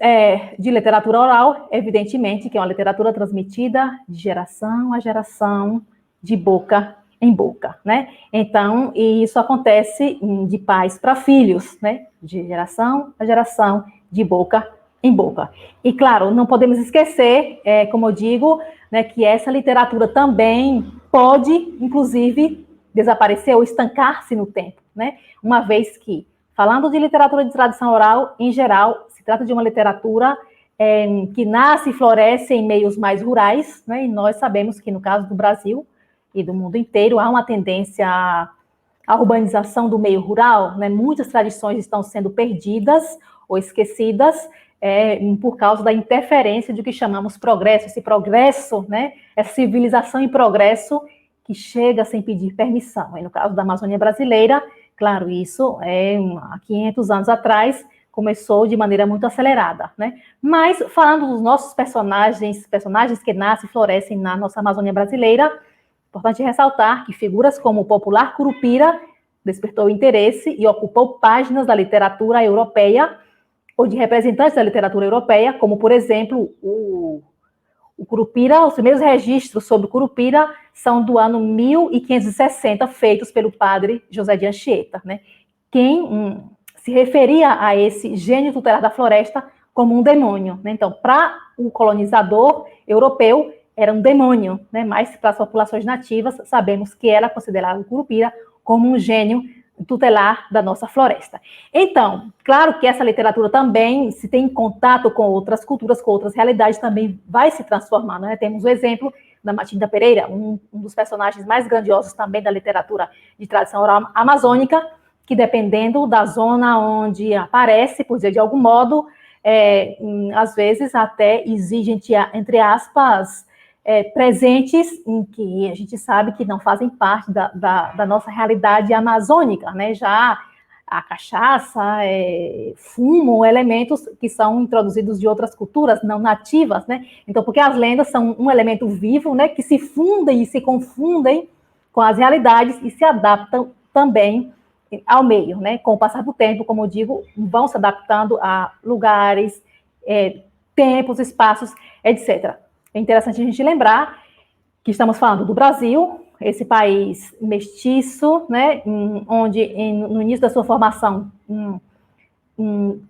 de literatura oral, evidentemente que é uma literatura transmitida de geração a geração, de boca em boca, né? Então, isso acontece de pais para filhos, né? De geração a geração, de boca em boca. E, claro, não podemos esquecer, como eu digo, né, que essa literatura também pode, inclusive, desaparecer ou estancar-se no tempo, né? Uma vez que, falando de literatura de tradição oral, em geral, se trata de uma literatura que nasce e floresce em meios mais rurais, né? E nós sabemos que, no caso do Brasil e do mundo inteiro, há uma tendência à urbanização do meio rural, né? Muitas tradições estão sendo perdidas ou esquecidas, por causa da interferência do que chamamos progresso, esse progresso, né, essa civilização em progresso que chega sem pedir permissão. E no caso da Amazônia brasileira, claro, isso há 500 anos atrás começou de maneira muito acelerada, né? Mas falando dos nossos personagens que nascem e florescem na nossa Amazônia brasileira, importante ressaltar que figuras como o popular Curupira despertou interesse e ocupou páginas da literatura europeia ou de representantes da literatura europeia, como, por exemplo, o Curupira. Os primeiros registros sobre o Curupira são do ano 1560, feitos pelo padre José de Anchieta, né? Quem se referia a esse gênio tutelar da floresta como um demônio, né? Então, para o colonizador europeu, era um demônio, né? Mas para as populações nativas, sabemos que era considerado o Curupira como um gênio tutelar da nossa floresta. Então, claro que essa literatura também, se tem contato com outras culturas, com outras realidades, também vai se transformar, né? Temos o exemplo da Matilda Pereira, um dos personagens mais grandiosos também da literatura de tradição oral amazônica, que dependendo da zona onde aparece, por dizer de algum modo, às vezes até exige, entre aspas, presentes em que a gente sabe que não fazem parte da nossa realidade amazônica, né? Já a cachaça, fumo, elementos que são introduzidos de outras culturas não nativas, né? Então, porque as lendas são um elemento vivo, né? Que se fundem e se confundem com as realidades e se adaptam também ao meio, né? Com o passar do tempo, como eu digo, vão se adaptando a lugares, tempos, espaços, etc. É interessante a gente lembrar que estamos falando do Brasil, esse país mestiço, né, onde no início da sua formação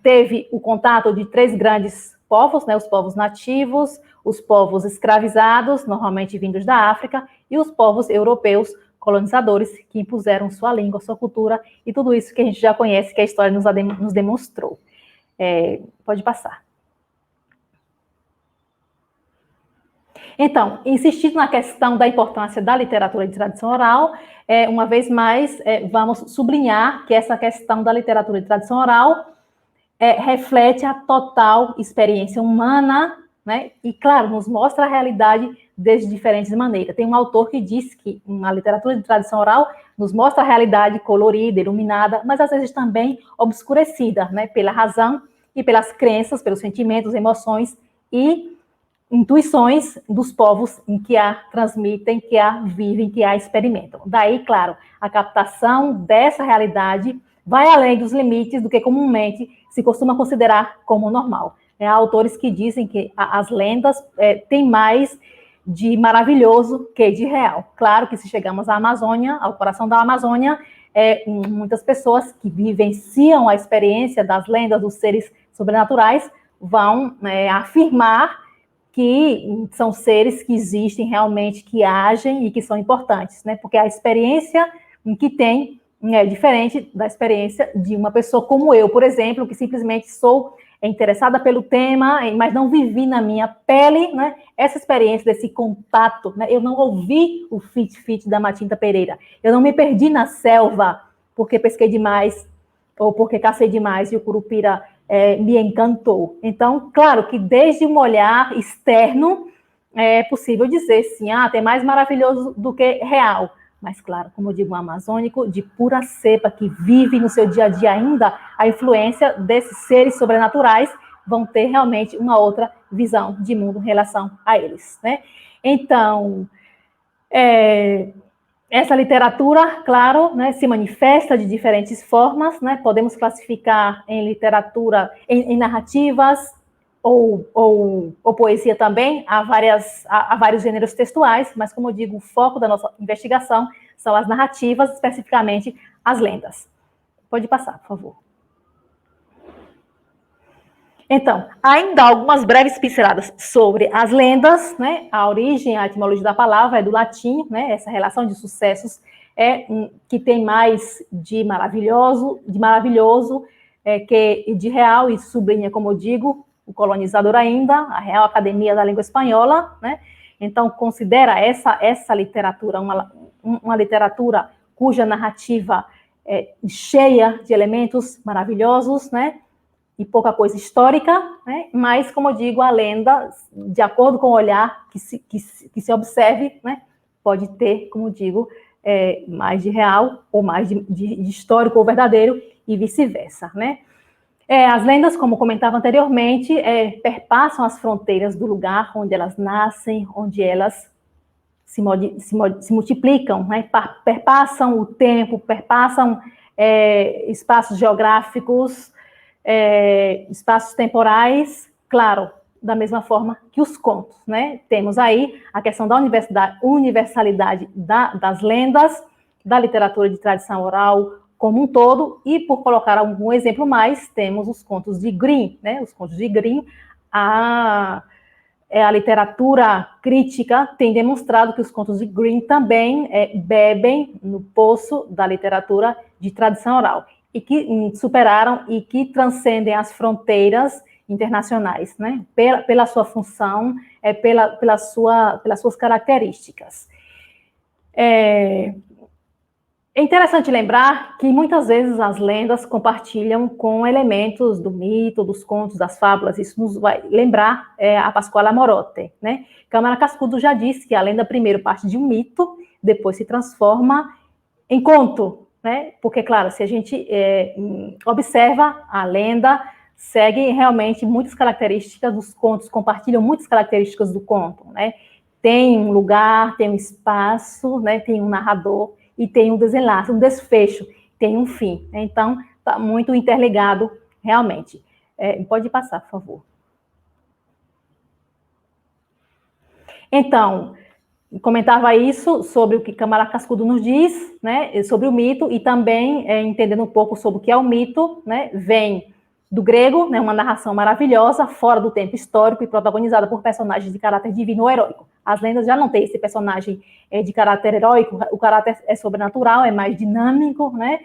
teve o contato de 3 grandes povos, né, os povos nativos, os povos escravizados, normalmente vindos da África, e os povos europeus colonizadores que impuseram sua língua, sua cultura, e tudo isso que a gente já conhece, que a história nos demonstrou. Pode passar. Então, insistindo na questão da importância da literatura de tradição oral, uma vez mais, vamos sublinhar que essa questão da literatura de tradição oral reflete a total experiência humana, né? E, claro, nos mostra a realidade de diferentes maneiras. Tem um autor que diz que a literatura de tradição oral nos mostra a realidade colorida, iluminada, mas às vezes também obscurecida, né? Pela razão e pelas crenças, pelos sentimentos, emoções e intuições dos povos em que a transmitem, que a vivem, que a experimentam. Daí, claro, a captação dessa realidade vai além dos limites do que comumente se costuma considerar como normal. Há autores que dizem que as lendas têm mais de maravilhoso que de real. Claro que se chegamos à Amazônia, ao coração da Amazônia, muitas pessoas que vivenciam a experiência das lendas dos seres sobrenaturais vão afirmar que são seres que existem realmente, que agem e que são importantes, né? Porque a experiência que tem é diferente da experiência de uma pessoa como eu, por exemplo, que simplesmente sou interessada pelo tema, mas não vivi na minha pele, né? Essa experiência desse contato, né? Eu não ouvi o fit da Matinta Pereira, eu não me perdi na selva porque pesquei demais ou porque cacei demais e o Curupira me encantou. Então, claro que desde um olhar externo é possível dizer, sim, tem mais maravilhoso do que real. Mas, claro, como eu digo, um amazônico de pura cepa, que vive no seu dia a dia ainda, a influência desses seres sobrenaturais vão ter realmente uma outra visão de mundo em relação a eles, né? Então, essa literatura, claro, né, se manifesta de diferentes formas, né? Podemos classificar em literatura, em narrativas ou poesia também, há vários gêneros textuais, mas, como eu digo, o foco da nossa investigação são as narrativas, especificamente as lendas. Pode passar, por favor. Então, ainda algumas breves pinceladas sobre as lendas, né? A origem, a etimologia da palavra é do latim, né? Essa relação de sucessos que tem mais de maravilhoso que de real, e sublinha, como eu digo, o colonizador ainda, a Real Academia da Língua Espanhola, né? Então, considera essa literatura uma literatura cuja narrativa é cheia de elementos maravilhosos, né? E pouca coisa histórica, né? Mas, como eu digo, a lenda, de acordo com o olhar que se observe, né? Pode ter, como eu digo, mais de real ou mais de histórico ou verdadeiro e vice-versa, né? As lendas, como comentava anteriormente, perpassam as fronteiras do lugar onde elas nascem, onde elas se multiplicam, né? Perpassam o tempo, perpassam espaços geográficos, espaços temporais, claro, da mesma forma que os contos, né? Temos aí a questão da universalidade das lendas, da literatura de tradição oral como um todo, e por colocar algum exemplo mais, temos os contos de Grimm, né? Os contos de Grimm, a literatura crítica tem demonstrado que os contos de Grimm também bebem no poço da literatura de tradição oral, e que superaram e que transcendem as fronteiras internacionais, né? Pela sua função, pelas suas características. É interessante lembrar que muitas vezes as lendas compartilham com elementos do mito, dos contos, das fábulas. Isso nos vai lembrar a Pasquale Amorote, né? Câmara Cascudo já disse que a lenda primeiro parte de um mito, depois se transforma em conto, né? Porque, claro, se a gente observa a lenda, segue realmente muitas características dos contos, compartilham muitas características do conto, né? Tem um lugar, tem um espaço, né? Tem um narrador, e tem um desenlace, um desfecho, tem um fim. Então, está muito interligado, realmente. Pode passar, por favor. Então, comentava isso sobre o que Câmara Cascudo nos diz, né, sobre o mito, e também entendendo um pouco sobre o que é o mito, né, vem do grego, né, uma narração maravilhosa, fora do tempo histórico e protagonizada por personagens de caráter divino ou heróico. As lendas já não têm esse personagem de caráter heróico, o caráter é sobrenatural, é mais dinâmico, né?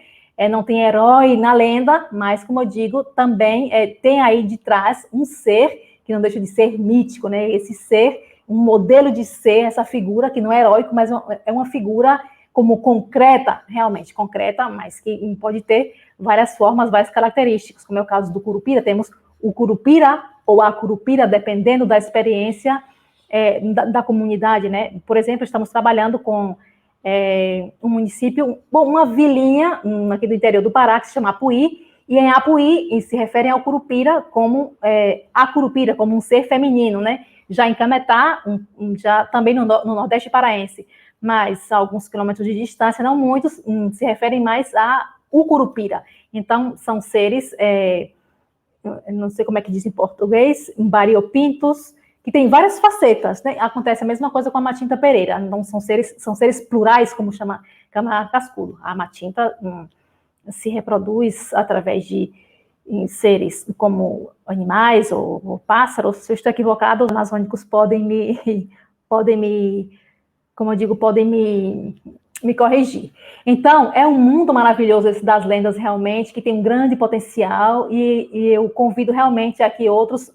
Não tem herói na lenda, mas, como eu digo, também tem aí de trás um ser que não deixa de ser mítico, né? Esse ser, um modelo de ser, essa figura que não é heróico, mas é uma figura como concreta, realmente concreta, mas que pode ter várias formas, várias características, como é o caso do Curupira. Temos o Curupira ou a Curupira, dependendo da experiência da comunidade, né? Por exemplo, estamos trabalhando com um município, uma vilinha aqui do interior do Pará, que se chama Apuí, e em Apuí se referem ao Curupira como a Curupira, como um ser feminino, né? Já em Cametá, já também no Nordeste paraense, mas a alguns quilômetros de distância, não muitos, se referem mais ao Curupira. Então, são seres, não sei como é que diz em português, variopintos, que tem várias facetas, né? Acontece a mesma coisa com a Matinta Pereira, não são seres plurais, como chama Camargo Cascudo. A Matinta se reproduz através de seres como animais ou pássaros. Se eu estou equivocado, os amazônicos podem me corrigir. Então, é um mundo maravilhoso esse das lendas, realmente, que tem um grande potencial, e eu convido realmente a que outros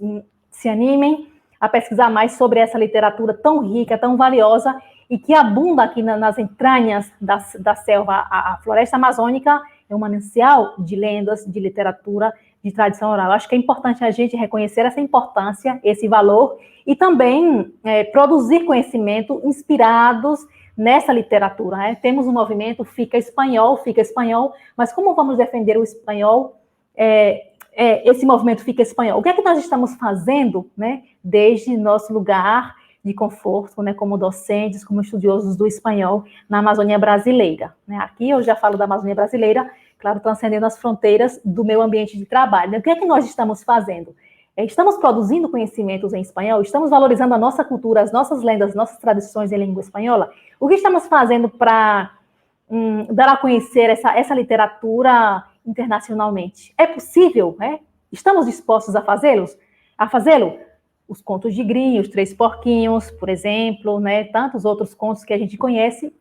se animem a pesquisar mais sobre essa literatura tão rica, tão valiosa, e que abunda aqui nas entranhas da selva. A floresta amazônica é um manancial de lendas, de literatura, de tradição oral. Acho que é importante a gente reconhecer essa importância, esse valor, e também produzir conhecimento inspirados nessa literatura. Né? Temos um movimento Fica Espanhol, mas como vamos defender o espanhol, esse movimento Fica Espanhol? O que é que nós estamos fazendo, né, desde nosso lugar de conforto, né, como docentes, como estudiosos do espanhol na Amazônia brasileira? Né? Aqui eu já falo da Amazônia brasileira, claro, transcendendo as fronteiras do meu ambiente de trabalho. Né? O que é que nós estamos fazendo? Estamos produzindo conhecimentos em espanhol? Estamos valorizando a nossa cultura, as nossas lendas, nossas tradições em língua espanhola? O que estamos fazendo para dar a conhecer essa literatura internacionalmente? É possível, né? Estamos dispostos a fazê-lo? Os contos de Grimm, os Três Porquinhos, por exemplo, né? Tantos outros contos que a gente conhece,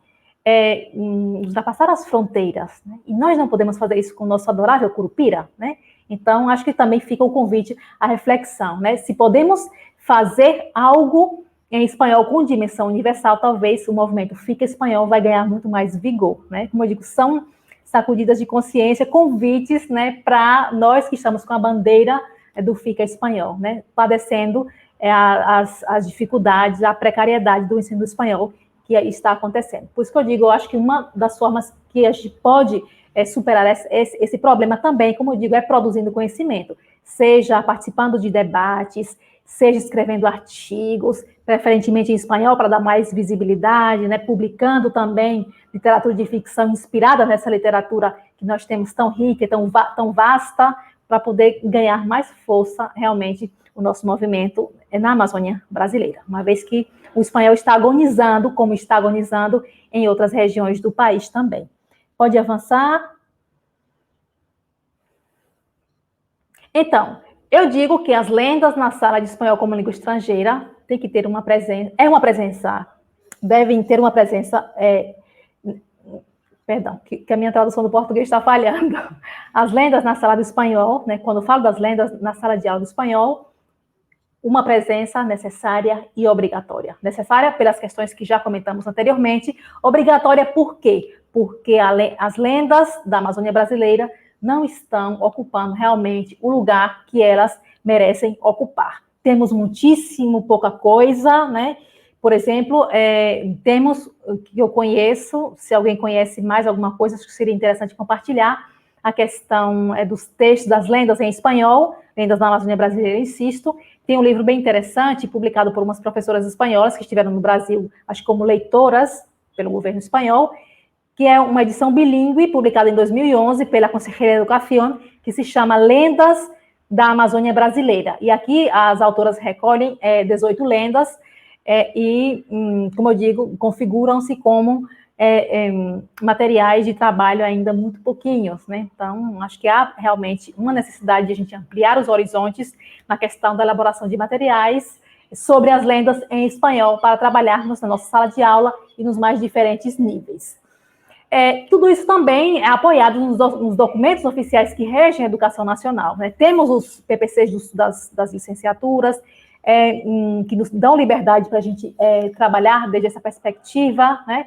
ultrapassar as fronteiras, né? E nós não podemos fazer isso com o nosso adorável Curupira, né? Então, acho que também fica o convite à reflexão, né? Se podemos fazer algo em espanhol com dimensão universal, talvez o movimento Fica Espanhol vai ganhar muito mais vigor, né? Como eu digo, são sacudidas de consciência, convites, né, para nós que estamos com a bandeira do Fica Espanhol, né? Padecendo as dificuldades, a precariedade do ensino do espanhol que está acontecendo. Por isso que eu digo, eu acho que uma das formas que a gente pode superar esse problema também, como eu digo, é produzindo conhecimento, seja participando de debates, seja escrevendo artigos, preferentemente em espanhol, para dar mais visibilidade, né, publicando também literatura de ficção inspirada nessa literatura que nós temos tão rica e tão vasta, para poder ganhar mais força, realmente, o nosso movimento na Amazônia brasileira, uma vez que o espanhol está agonizando, como está agonizando em outras regiões do país também. Pode avançar. Então, eu digo que as lendas na sala de espanhol como língua estrangeira tem que ter devem ter uma presença, perdão, que a minha tradução do português está falhando. As lendas na sala do espanhol, né, quando eu falo das lendas na sala de aula do espanhol, uma presença necessária e obrigatória. Necessária pelas questões que já comentamos anteriormente, obrigatória por quê? Porque as lendas da Amazônia brasileira não estão ocupando realmente o lugar que elas merecem ocupar. Temos muitíssimo pouca coisa, né? Por exemplo, temos, que eu conheço, se alguém conhece mais alguma coisa, acho que seria interessante compartilhar, a questão dos textos das lendas em espanhol, lendas da Amazônia brasileira, insisto. Tem um livro bem interessante, publicado por umas professoras espanholas que estiveram no Brasil, acho que como leitoras pelo governo espanhol, que é uma edição bilíngue, publicada em 2011 pela Consejería de Educación, que se chama Lendas da Amazônia Brasileira. E aqui as autoras recolhem 18 lendas e, como eu digo, configuram-se como materiais de trabalho ainda muito pouquinhos, né? Então, acho que há realmente uma necessidade de a gente ampliar os horizontes na questão da elaboração de materiais sobre as lendas em espanhol para trabalharmos na nossa sala de aula e nos mais diferentes níveis. Tudo isso também é apoiado nos documentos oficiais que regem a educação nacional, né? Temos os PPCs das licenciaturas, que nos dão liberdade para a gente trabalhar desde essa perspectiva, né?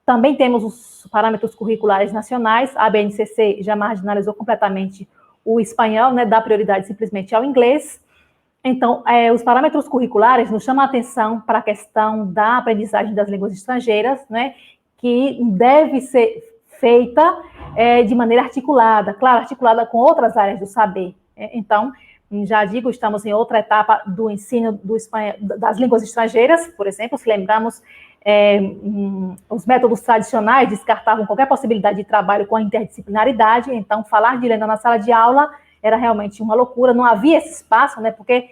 Também temos os parâmetros curriculares nacionais. A BNCC já marginalizou completamente o espanhol, né? Dá prioridade simplesmente ao inglês. Então, os parâmetros curriculares nos chamam a atenção para a questão da aprendizagem das línguas estrangeiras, né? Que deve ser feita de maneira articulada, claro, articulada com outras áreas do saber. Então, já digo, estamos em outra etapa do ensino das línguas estrangeiras, por exemplo, se lembramos, os métodos tradicionais descartavam qualquer possibilidade de trabalho com a interdisciplinaridade, então falar de lenda na sala de aula era realmente uma loucura, não havia esse espaço, né, porque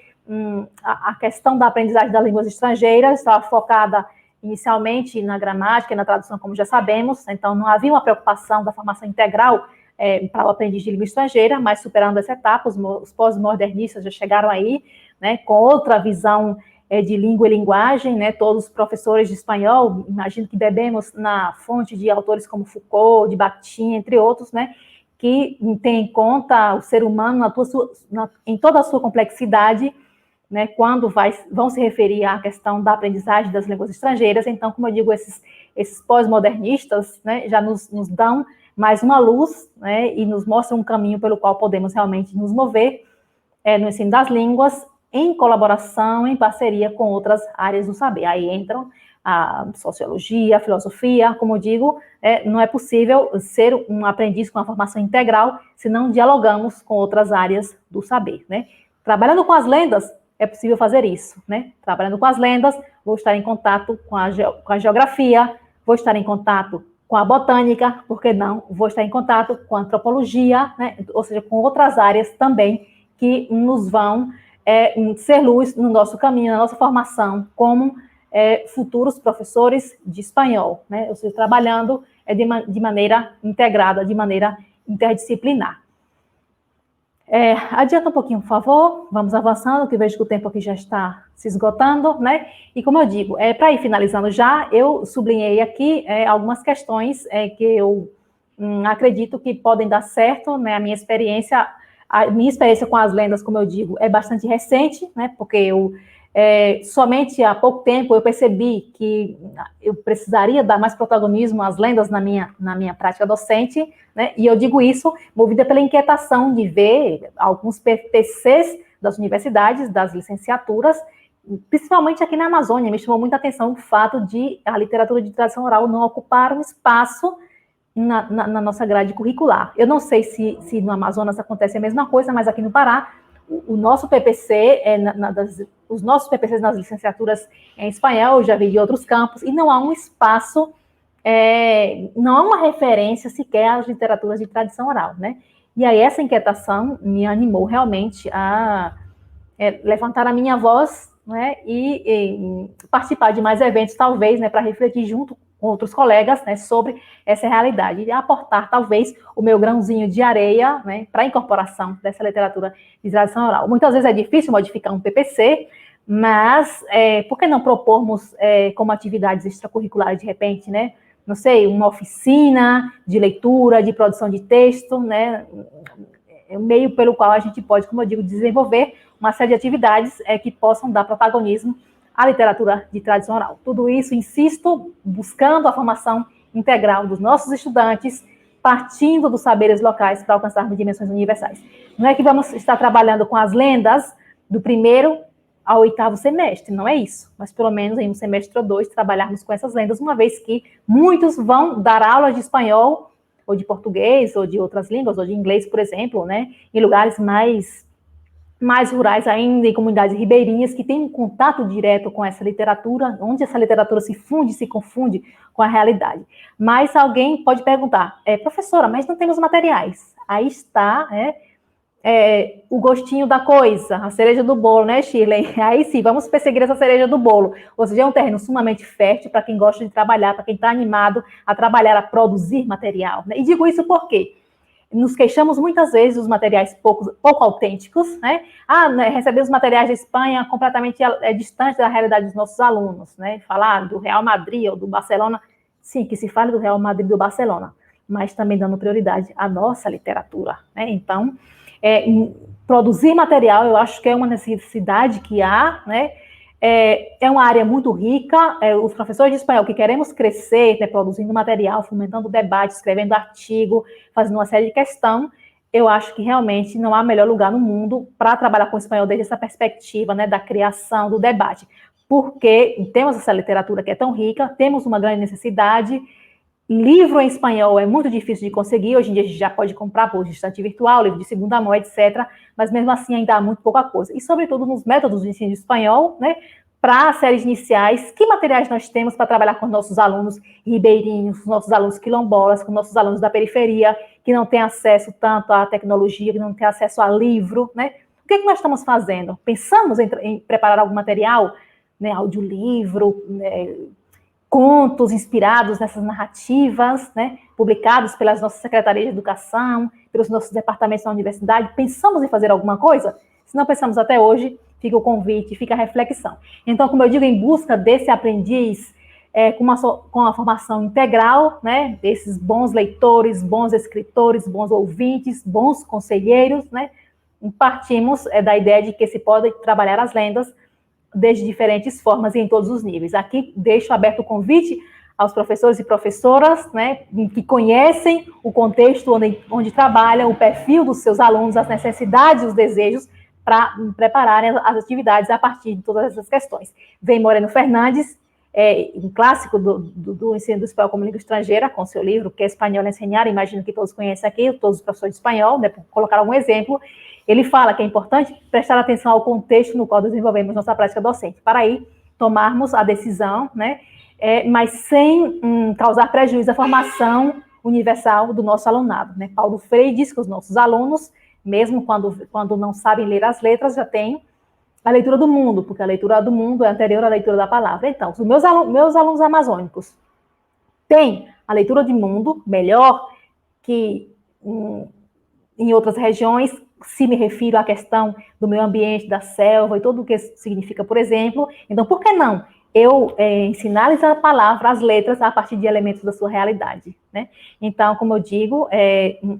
a questão da aprendizagem das línguas estrangeiras estava focada inicialmente na gramática e na tradução, como já sabemos, então não havia uma preocupação da formação integral para o aprendiz de língua estrangeira, mas superando essa etapa, os pós-modernistas já chegaram aí, né, com outra visão de língua e linguagem, né, todos os professores de espanhol, imagino que bebemos na fonte de autores como Foucault, de Bakhtin, entre outros, né, que tem em conta o ser humano em toda a sua complexidade, né, quando vão se referir à questão da aprendizagem das línguas estrangeiras. Então, como eu digo, esses pós-modernistas, né, já nos dão mais uma luz, né, e nos mostram um caminho pelo qual podemos realmente nos mover no ensino das línguas, em colaboração, em parceria com outras áreas do saber. Aí entram a sociologia, a filosofia, como eu digo, não é possível ser um aprendiz com uma formação integral se não dialogamos com outras áreas do saber, né? Trabalhando com as lendas, é possível fazer isso, né? Trabalhando com as lendas, vou estar em contato com a geografia, vou estar em contato com a botânica, por que não? Vou estar em contato com a antropologia, né? Ou seja, com outras áreas também que nos vão ser luz no nosso caminho, na nossa formação, como futuros professores de espanhol, né? Ou seja, trabalhando de maneira integrada, de maneira interdisciplinar. Adianta um pouquinho, por favor, vamos avançando, que vejo que o tempo aqui já está se esgotando, né? E como eu digo, para ir finalizando já, eu sublinhei aqui algumas questões que eu acredito que podem dar certo, né? A minha experiência com as lendas, como eu digo, é bastante recente, né? Porque eu somente há pouco tempo eu percebi que eu precisaria dar mais protagonismo às lendas na minha prática docente, né? E eu digo isso movida pela inquietação de ver alguns PPCs das universidades, das licenciaturas, principalmente aqui na Amazônia. Me chamou muita atenção o fato de a literatura de tradição oral não ocupar um espaço na nossa grade curricular. Eu não sei se no Amazonas acontece a mesma coisa, mas aqui no Pará, o nosso PPC, os nossos PPCs nas licenciaturas em espanhol, eu já vi de outros campos, e não há um espaço, não há uma referência sequer às literaturas de tradição oral, né? E aí essa inquietação me animou realmente a levantar a minha voz, né, e participar de mais eventos, talvez, né, para refletir junto com outros colegas, né, sobre essa realidade e aportar, talvez, o meu grãozinho de areia, né, para a incorporação dessa literatura de tradição oral. Muitas vezes é difícil modificar um PPC, mas por que não propormos como atividades extracurriculares, de repente, né, não sei, uma oficina de leitura, de produção de texto, né, um meio pelo qual a gente pode, como eu digo, desenvolver uma série de atividades que possam dar protagonismo à literatura de tradição oral. Tudo isso, insisto, buscando a formação integral dos nossos estudantes, partindo dos saberes locais para alcançarmos dimensões universais. Não é que vamos estar trabalhando com as lendas do 1º ao 8º semestre, não é isso, mas pelo menos em um semestre ou 2 trabalharmos com essas lendas, uma vez que muitos vão dar aulas de espanhol, ou de português, ou de outras línguas, ou de inglês, por exemplo, né, em lugares mais rurais ainda, em comunidades ribeirinhas, que têm um contato direto com essa literatura, onde essa literatura se confunde com a realidade. Mas alguém pode perguntar, professora, mas não temos materiais. Aí está, o gostinho da coisa, a cereja do bolo, né, Shirley? Aí sim, vamos perseguir essa cereja do bolo. Ou seja, é um terreno sumamente fértil para quem gosta de trabalhar, para quem está animado a trabalhar, a produzir material, né? E digo isso porque nos queixamos muitas vezes dos materiais pouco autênticos, né? Recebemos materiais da Espanha completamente distantes da realidade dos nossos alunos, né? Falar do Real Madrid ou do Barcelona, sim, que se fale do Real Madrid e do Barcelona, mas também dando prioridade à nossa literatura, né? Então, produzir material, eu acho que é uma necessidade que há, né? É uma área muito rica, os professores de espanhol que queremos crescer, né, produzindo material, fomentando debate, escrevendo artigo, fazendo uma série de questões, eu acho que realmente não há melhor lugar no mundo para trabalhar com o espanhol desde essa perspectiva, né, da criação, do debate, porque temos essa literatura que é tão rica, temos uma grande necessidade. Livro em espanhol é muito difícil de conseguir, hoje em dia a gente já pode comprar por estante virtual, livro de segunda mão, etc., mas mesmo assim ainda há muito pouca coisa. E sobretudo nos métodos de ensino de espanhol, né, para as séries iniciais, que materiais nós temos para trabalhar com nossos alunos ribeirinhos, nossos alunos quilombolas, com nossos alunos da periferia, que não têm acesso tanto à tecnologia, que não têm acesso a livro, né? O que nós estamos fazendo? Pensamos em preparar algum material, né, audiolivro, né, contos inspirados nessas narrativas, né, publicados pelas nossas secretarias de educação, pelos nossos departamentos na universidade? Pensamos em fazer alguma coisa? Se não pensamos até hoje, fica o convite, fica a reflexão. Então, como eu digo, em busca desse aprendiz com uma formação integral, né, desses bons leitores, bons escritores, bons ouvintes, bons conselheiros, né, partimos da ideia de que se pode trabalhar as lendas de diferentes formas e em todos os níveis. Aqui deixo aberto o convite aos professores e professoras, né, que conhecem o contexto onde trabalham, o perfil dos seus alunos, as necessidades, os desejos, para prepararem as atividades a partir de todas essas questões. Vem Moreno Fernandes, um clássico do ensino do espanhol como língua estrangeira, com seu livro, que é Espanhol a Enseñar, imagino que todos conhecem aqui, todos os professores de espanhol, né, por colocar algum exemplo. Ele fala que é importante prestar atenção ao contexto no qual desenvolvemos nossa prática docente, para aí tomarmos a decisão, né, mas sem causar prejuízo à formação universal do nosso alunado, né? Paulo Freire diz que os nossos alunos, mesmo quando não sabem ler as letras, já têm a leitura do mundo, porque a leitura do mundo é anterior à leitura da palavra. Então, os meus alunos amazônicos têm a leitura de mundo melhor que em outras regiões, se me refiro à questão do meio ambiente, da selva e tudo o que isso significa, por exemplo. Então, por que não eu ensinar-lhes a palavra, as letras, a partir de elementos da sua realidade, né? Então, como eu digo,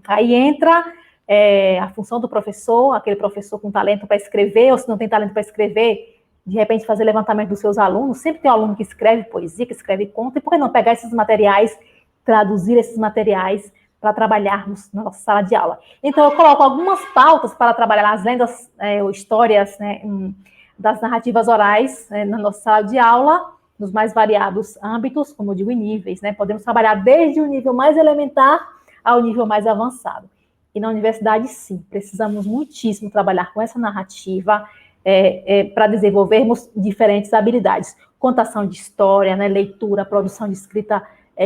aí entra a função do professor, aquele professor com talento para escrever, ou se não tem talento para escrever, de repente fazer levantamento dos seus alunos. Sempre tem um aluno que escreve poesia, que escreve conto, e por que não pegar esses materiais, traduzir esses materiais para trabalharmos na nossa sala de aula? Então, eu coloco algumas pautas para trabalhar as lendas ou histórias, né, das narrativas orais na nossa sala de aula, nos mais variados âmbitos, como eu digo, em níveis, né? Podemos trabalhar desde o nível mais elementar ao nível mais avançado. E na universidade, sim, precisamos muitíssimo trabalhar com essa narrativa para desenvolvermos diferentes habilidades. Contação de história, né, leitura, produção de escrita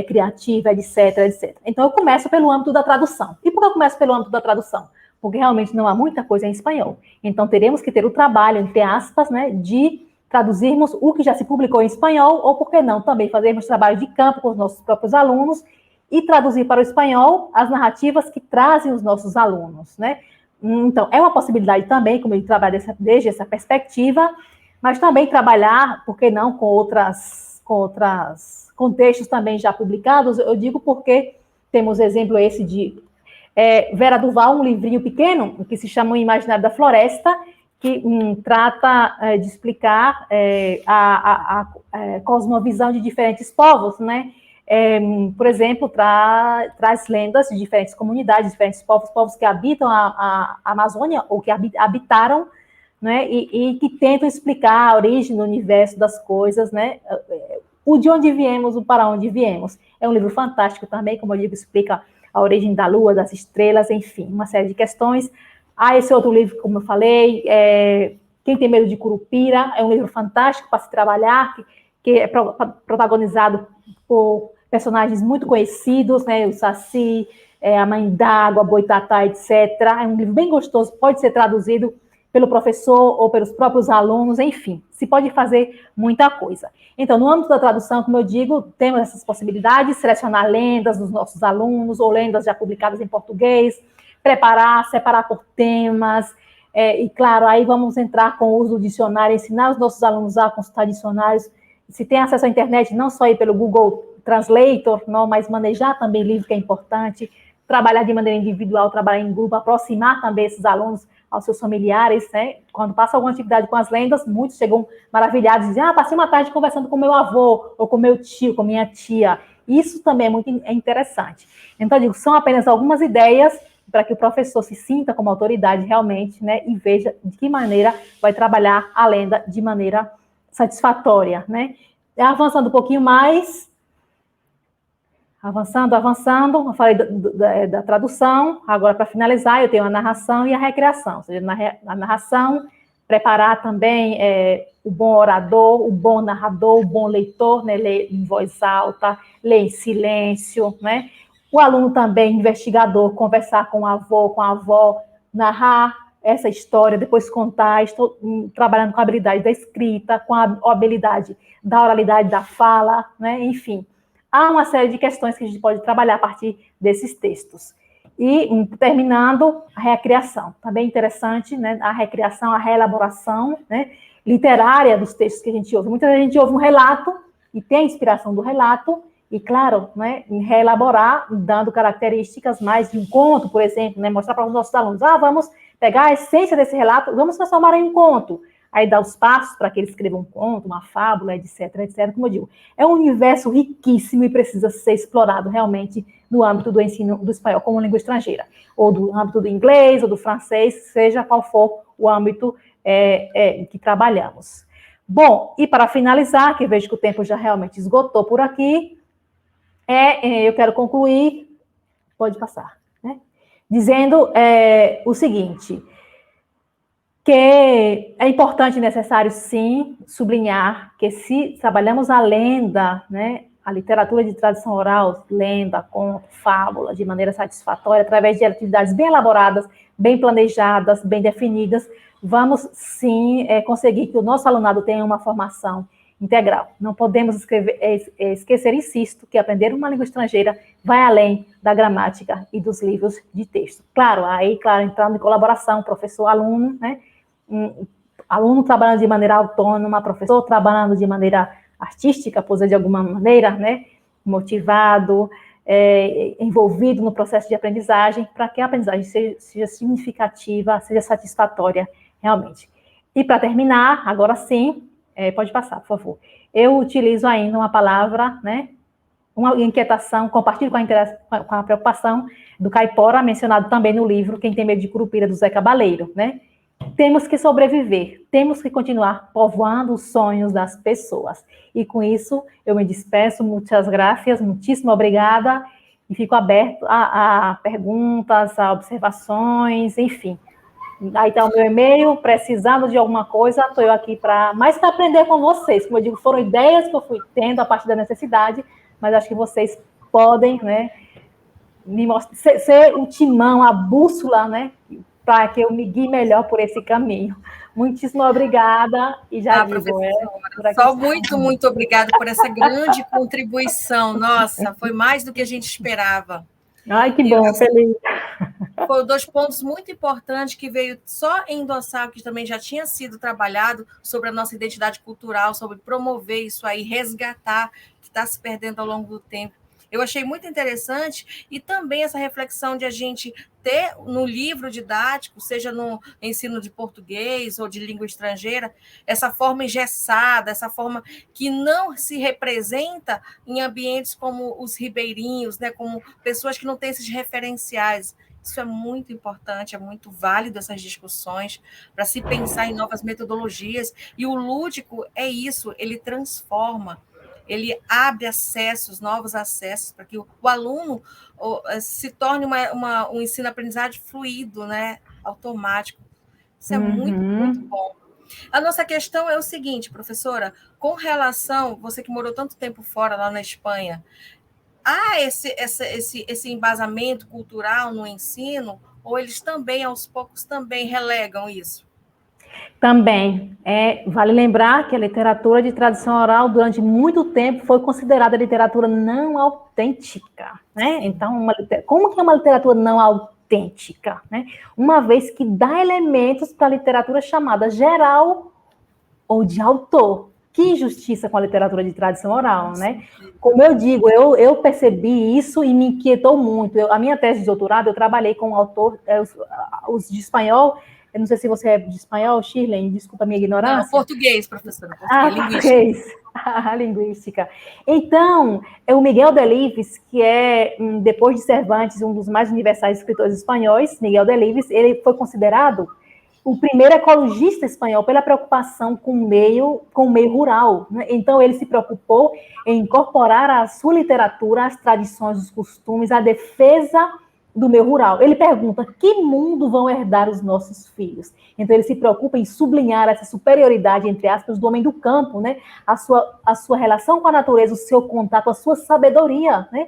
criativa, etc, etc. Então, eu começo pelo âmbito da tradução. E por que eu começo pelo âmbito da tradução? Porque realmente não há muita coisa em espanhol. Então, teremos que ter o trabalho, entre aspas, né, de traduzirmos o que já se publicou em espanhol, ou, por que não, também fazermos trabalho de campo com os nossos próprios alunos e traduzir para o espanhol as narrativas que trazem os nossos alunos, né? Então, é uma possibilidade também, como eu trabalho desde essa perspectiva, mas também trabalhar, por que não, com outros contextos também já publicados. Eu digo porque temos exemplo esse de Vera Duval, um livrinho pequeno, que se chama O Imaginário da Floresta, que trata de explicar a cosmovisão de diferentes povos, né? Por exemplo, traz lendas de diferentes comunidades, diferentes povos que habitam a Amazônia, ou que habitaram, né, e que tentam explicar a origem do universo das coisas, né, o de onde viemos, o para onde viemos. É um livro fantástico também, como eu digo, explica a origem da Lua, das estrelas, enfim, uma série de questões. Esse outro livro, como eu falei, Quem Tem Medo de Curupira, é um livro fantástico para se trabalhar, que é protagonizado por personagens muito conhecidos, né, o Saci, a Mãe d'Água, Boitatá, etc. É um livro bem gostoso, pode ser traduzido pelo professor ou pelos próprios alunos, enfim, se pode fazer muita coisa. Então, no âmbito da tradução, como eu digo, temos essas possibilidades, selecionar lendas dos nossos alunos, ou lendas já publicadas em português, preparar, separar por temas, e claro, aí vamos entrar com o uso do dicionário, ensinar os nossos alunos a consultar dicionários. Se tem acesso à internet, não só ir pelo Google Translator, não, mas manejar também livro, que é importante, trabalhar de maneira individual, trabalhar em grupo, aproximar também esses alunos aos seus familiares, né? Quando passa alguma atividade com as lendas, muitos chegam maravilhados e dizem, passei uma tarde conversando com meu avô, ou com meu tio, com minha tia. Isso também é muito interessante. Então, eu digo, são apenas algumas ideias para que o professor se sinta como autoridade realmente, né? E veja de que maneira vai trabalhar a lenda de maneira satisfatória, né? Avançando um pouquinho mais, avançando, eu falei da tradução. Agora, para finalizar, eu tenho a narração e a recriação, ou seja, a narração, preparar também o bom orador, o bom narrador, o bom leitor, né, ler em voz alta, ler em silêncio, né? O aluno também, investigador, conversar com o avô, com a avó, narrar essa história, depois contar, estou trabalhando com a habilidade da escrita, com a habilidade da oralidade, da fala, né? Enfim, há uma série de questões que a gente pode trabalhar a partir desses textos. E, terminando, a recriação, também interessante, né? A recriação, a reelaboração, né? Literária dos textos que a gente ouve. Muita gente ouve um relato e tem a inspiração do relato, e, claro, né, reelaborar, dando características mais de um conto, por exemplo, né? Mostrar para os nossos alunos, vamos pegar a essência desse relato, vamos transformar em um conto. Aí dá os passos para que ele escreva um conto, uma fábula, etc, etc, como eu digo. É um universo riquíssimo e precisa ser explorado realmente no âmbito do ensino do espanhol como língua estrangeira, ou do âmbito do inglês, ou do francês, seja qual for o âmbito que trabalhamos. Bom, e para finalizar, que vejo que o tempo já realmente esgotou por aqui, eu quero concluir, pode passar, né? Dizendo o seguinte, que é importante e necessário, sim, sublinhar que se trabalhamos a lenda, né, a literatura de tradição oral, lenda, conto, fábula, de maneira satisfatória, através de atividades bem elaboradas, bem planejadas, bem definidas, vamos, sim, conseguir que o nosso alunado tenha uma formação integral. Não podemos esquecer, insisto, que aprender uma língua estrangeira vai além da gramática e dos livros de texto. Claro, entrando em colaboração, professor-aluno, né? Aluno trabalhando de maneira autônoma, professor trabalhando de maneira artística, por dizer de alguma maneira, né? Motivado, envolvido no processo de aprendizagem, para que a aprendizagem seja significativa, seja satisfatória, realmente. E para terminar, agora sim, pode passar, por favor. Eu utilizo ainda uma palavra, né? Uma inquietação, compartilho com a preocupação do caipora, mencionado também no livro Quem Tem Medo de Curupira, do Zé Cabaleiro, né? Temos que sobreviver, temos que continuar povoando os sonhos das pessoas. E com isso, eu me despeço, muitas graças, muitíssimo obrigada, e fico aberto a perguntas, a observações, enfim. Aí está o meu e-mail, precisando de alguma coisa, estou eu aqui para aprender com vocês. Como eu digo, foram ideias que eu fui tendo a partir da necessidade, mas acho que vocês podem, né, me mostrar, ser o timão, a bússola, né, para que eu me guie melhor por esse caminho. Muitíssimo obrigada, e já digo, só muito obrigada por essa grande contribuição. Nossa, foi mais do que a gente esperava. Ai, que bom, feliz. Foram 2 pontos muito importantes que veio só endossar, que também já tinha sido trabalhado, sobre a nossa identidade cultural, sobre promover isso aí, resgatar, que está se perdendo ao longo do tempo. Eu achei muito interessante, e também essa reflexão de a gente ter no livro didático, seja no ensino de português ou de língua estrangeira, essa forma engessada, essa forma que não se representa em ambientes como os ribeirinhos, né, como pessoas que não têm esses referenciais. Isso é muito importante, é muito válido essas discussões para se pensar em novas metodologias, e o lúdico é isso, ele transforma, ele abre acessos, novos acessos, para que o aluno se torne um ensino-aprendizagem fluido, né? Automático. Isso é muito, muito bom. A nossa questão é o seguinte, professora, com relação, você que morou tanto tempo fora, lá na Espanha, há esse embasamento cultural no ensino, ou eles também, aos poucos, também relegam isso? Também. Vale lembrar que a literatura de tradição oral, durante muito tempo, foi considerada literatura não autêntica, né? Então, como que é uma literatura não autêntica, né? Uma vez que dá elementos para a literatura chamada geral ou de autor. Que injustiça com a literatura de tradição oral, né? Como eu digo, eu percebi isso e me inquietou muito. A minha tese de doutorado, eu trabalhei com autor, os de espanhol. Eu não sei se você é de espanhol, Shirley, desculpa a minha ignorância. Não, português, professora. Português. Linguística. Então, o Miguel Delibes, que é, depois de Cervantes, um dos mais universais escritores espanhóis, Miguel Delibes, ele foi considerado o primeiro ecologista espanhol pela preocupação com o meio rural, né? Então, ele se preocupou em incorporar à sua literatura as tradições, os costumes, a defesa do meio rural. Ele pergunta, que mundo vão herdar os nossos filhos? Então, ele se preocupa em sublinhar essa superioridade, entre aspas, do homem do campo, né? A sua relação com a natureza, o seu contato, a sua sabedoria, né?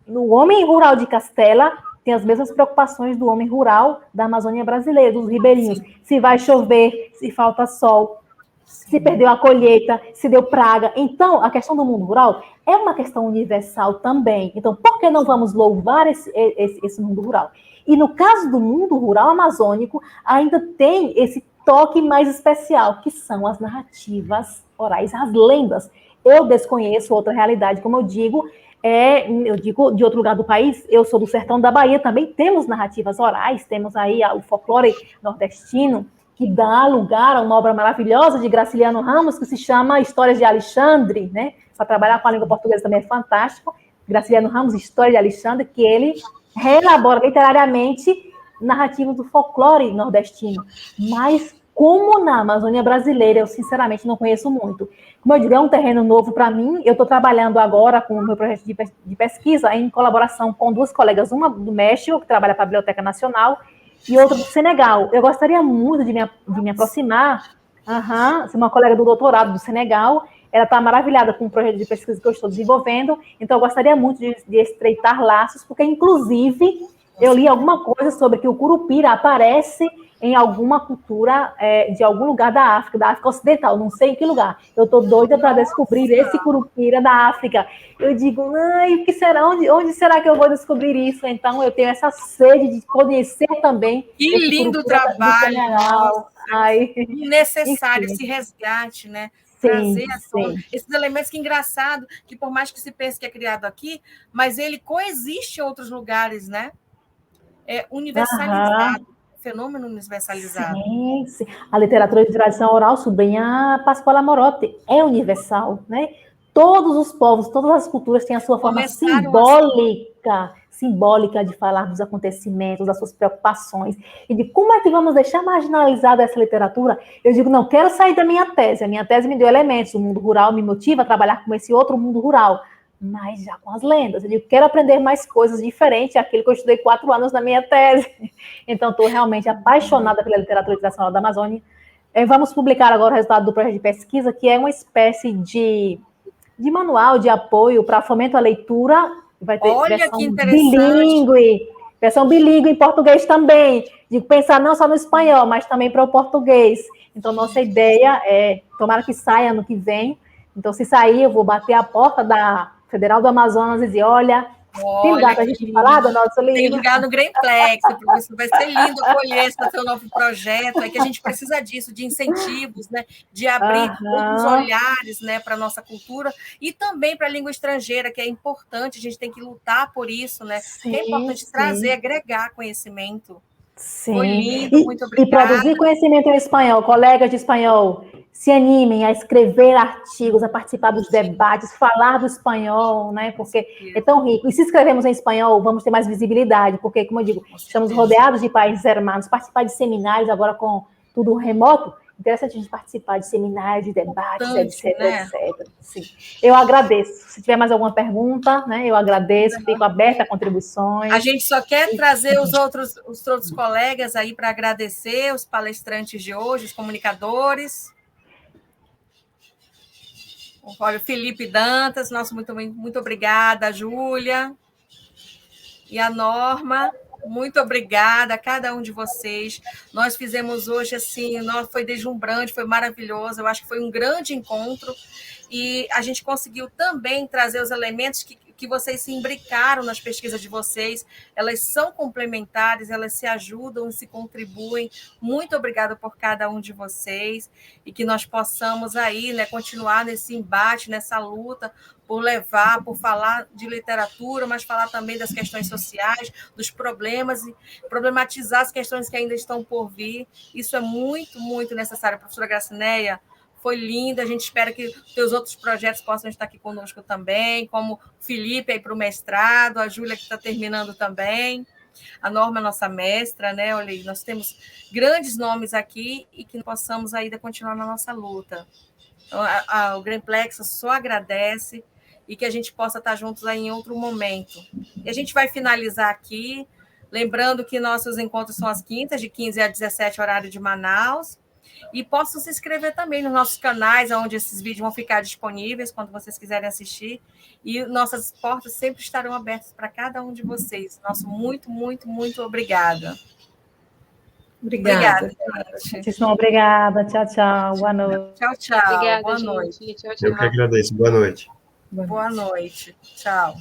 O homem rural de Castela tem as mesmas preocupações do homem rural da Amazônia brasileira, dos ribeirinhos. Se vai chover, se falta sol, se perdeu a colheita, se deu praga. Então, a questão do mundo rural é uma questão universal também. Então, por que não vamos louvar esse mundo rural? E no caso do mundo rural amazônico, ainda tem esse toque mais especial, que são as narrativas orais, as lendas. Eu desconheço outra realidade, como eu digo de outro lugar do país, eu sou do sertão da Bahia, também temos narrativas orais, temos aí o folclore nordestino, que dá lugar a uma obra maravilhosa de Graciliano Ramos, que se chama Histórias de Alexandre, né? Para trabalhar com a língua portuguesa também é fantástico. Graciliano Ramos, História de Alexandre, que ele reelabora literariamente narrativas do folclore nordestino. Mas como na Amazônia brasileira, eu sinceramente não conheço muito. Como eu digo, é um terreno novo para mim. Eu estou trabalhando agora com o meu projeto de pesquisa em colaboração com duas colegas, uma do México, que trabalha para a Biblioteca Nacional, e outra do Senegal. Eu gostaria muito de me aproximar. Uma colega do doutorado do Senegal, ela está maravilhada com o projeto de pesquisa que eu estou desenvolvendo, então eu gostaria muito de estreitar laços, porque, inclusive, eu li alguma coisa sobre que o curupira aparece em alguma cultura de algum lugar da África Ocidental, não sei em que lugar. Eu estou doida para descobrir esse curupira da África. Eu digo, ai, que será? Onde será que eu vou descobrir isso? Então, eu tenho essa sede de conhecer também. Que lindo trabalho! Necessário esse resgate, né? Trazer à tona esses elementos, que engraçado, que por mais que se pense que é criado aqui, mas ele coexiste em outros lugares, né? É universalizado. Fenômeno universalizado. Sim. A literatura de tradição oral, sobrinha Pascoala Morotti, é universal, né? Todos os povos, todas as culturas têm a sua forma simbólica de falar dos acontecimentos, das suas preocupações, e de como é que vamos deixar marginalizada essa literatura. Eu digo, não quero sair da minha tese. A minha tese me deu elementos, o mundo rural me motiva a trabalhar com esse outro mundo rural, mas já com as lendas. Eu digo, quero aprender mais coisas diferentes daquilo que eu estudei 4 anos na minha tese. Então, estou realmente apaixonada pela literatura tradicional da Amazônia. Vamos publicar agora o resultado do projeto de pesquisa, que é uma espécie de manual de apoio para fomento à leitura. Vai ter versão bilíngue em português também. De pensar não só no espanhol, mas também para o português. Então, nossa ideia é, tomara que saia ano que vem. Então, se sair, eu vou bater a porta da Federal do Amazonas e dizer, olha, tem lugar para a gente falar do nosso livro? Tem lugar no Greenplex, isso vai ser lindo acolher esse seu novo projeto, é que a gente precisa disso, de incentivos, né, de abrir outros olhares, né, para a nossa cultura e também para a língua estrangeira, que é importante, a gente tem que lutar por isso, né, que é importante trazer, agregar conhecimento. Sim. Foi lindo, muito obrigada. E produzir conhecimento em espanhol, colegas de espanhol, se animem a escrever artigos, a participar dos debates, falar do espanhol, né? Porque é tão rico. E se escrevemos em espanhol, vamos ter mais visibilidade, porque, como eu digo, estamos rodeados de países hermanos. Participar de seminários agora com tudo remoto, interessante a gente participar de seminários, de debates, etc, né? Etc. Sim. Eu agradeço. Se tiver mais alguma pergunta, né, eu agradeço, fico aberta a contribuições. A gente só quer trazer os outros colegas aí para agradecer, os palestrantes de hoje, os comunicadores. Olha, o Felipe Dantas, nosso muito obrigada, a Júlia e a Norma. Muito obrigada a cada um de vocês. Nós fizemos hoje, assim, foi deslumbrante, foi maravilhoso. Eu acho que foi um grande encontro. E a gente conseguiu também trazer os elementos que vocês se imbricaram nas pesquisas de vocês. Elas são complementares, elas se ajudam, se contribuem. Muito obrigada por cada um de vocês. E que nós possamos aí, né, continuar nesse embate, nessa luta, por falar de literatura, mas falar também das questões sociais, dos problemas, e problematizar as questões que ainda estão por vir. Isso é muito, muito necessário. Professora Gracineia, foi linda, a gente espera que os teus outros projetos possam estar aqui conosco também, como o Felipe aí para o mestrado, a Júlia que está terminando também, a Norma, nossa mestra, né? Olha aí, nós temos grandes nomes aqui e que possamos ainda continuar na nossa luta. Então, o Greenplex só agradece e que a gente possa estar juntos aí em outro momento. E a gente vai finalizar aqui, lembrando que nossos encontros são às quintas, de 15 a 17, horário de Manaus, E possam se inscrever também nos nossos canais, onde esses vídeos vão ficar disponíveis quando vocês quiserem assistir. E nossas portas sempre estarão abertas para cada um de vocês. Nosso muito, muito, muito obrigada. Obrigada. Muitíssimo obrigada. Tchau, tchau. Boa noite. Tchau, tchau. Obrigada, Boa gente. noite. Tchau, tchau. Eu que agradeço. Boa noite. Boa noite. Tchau.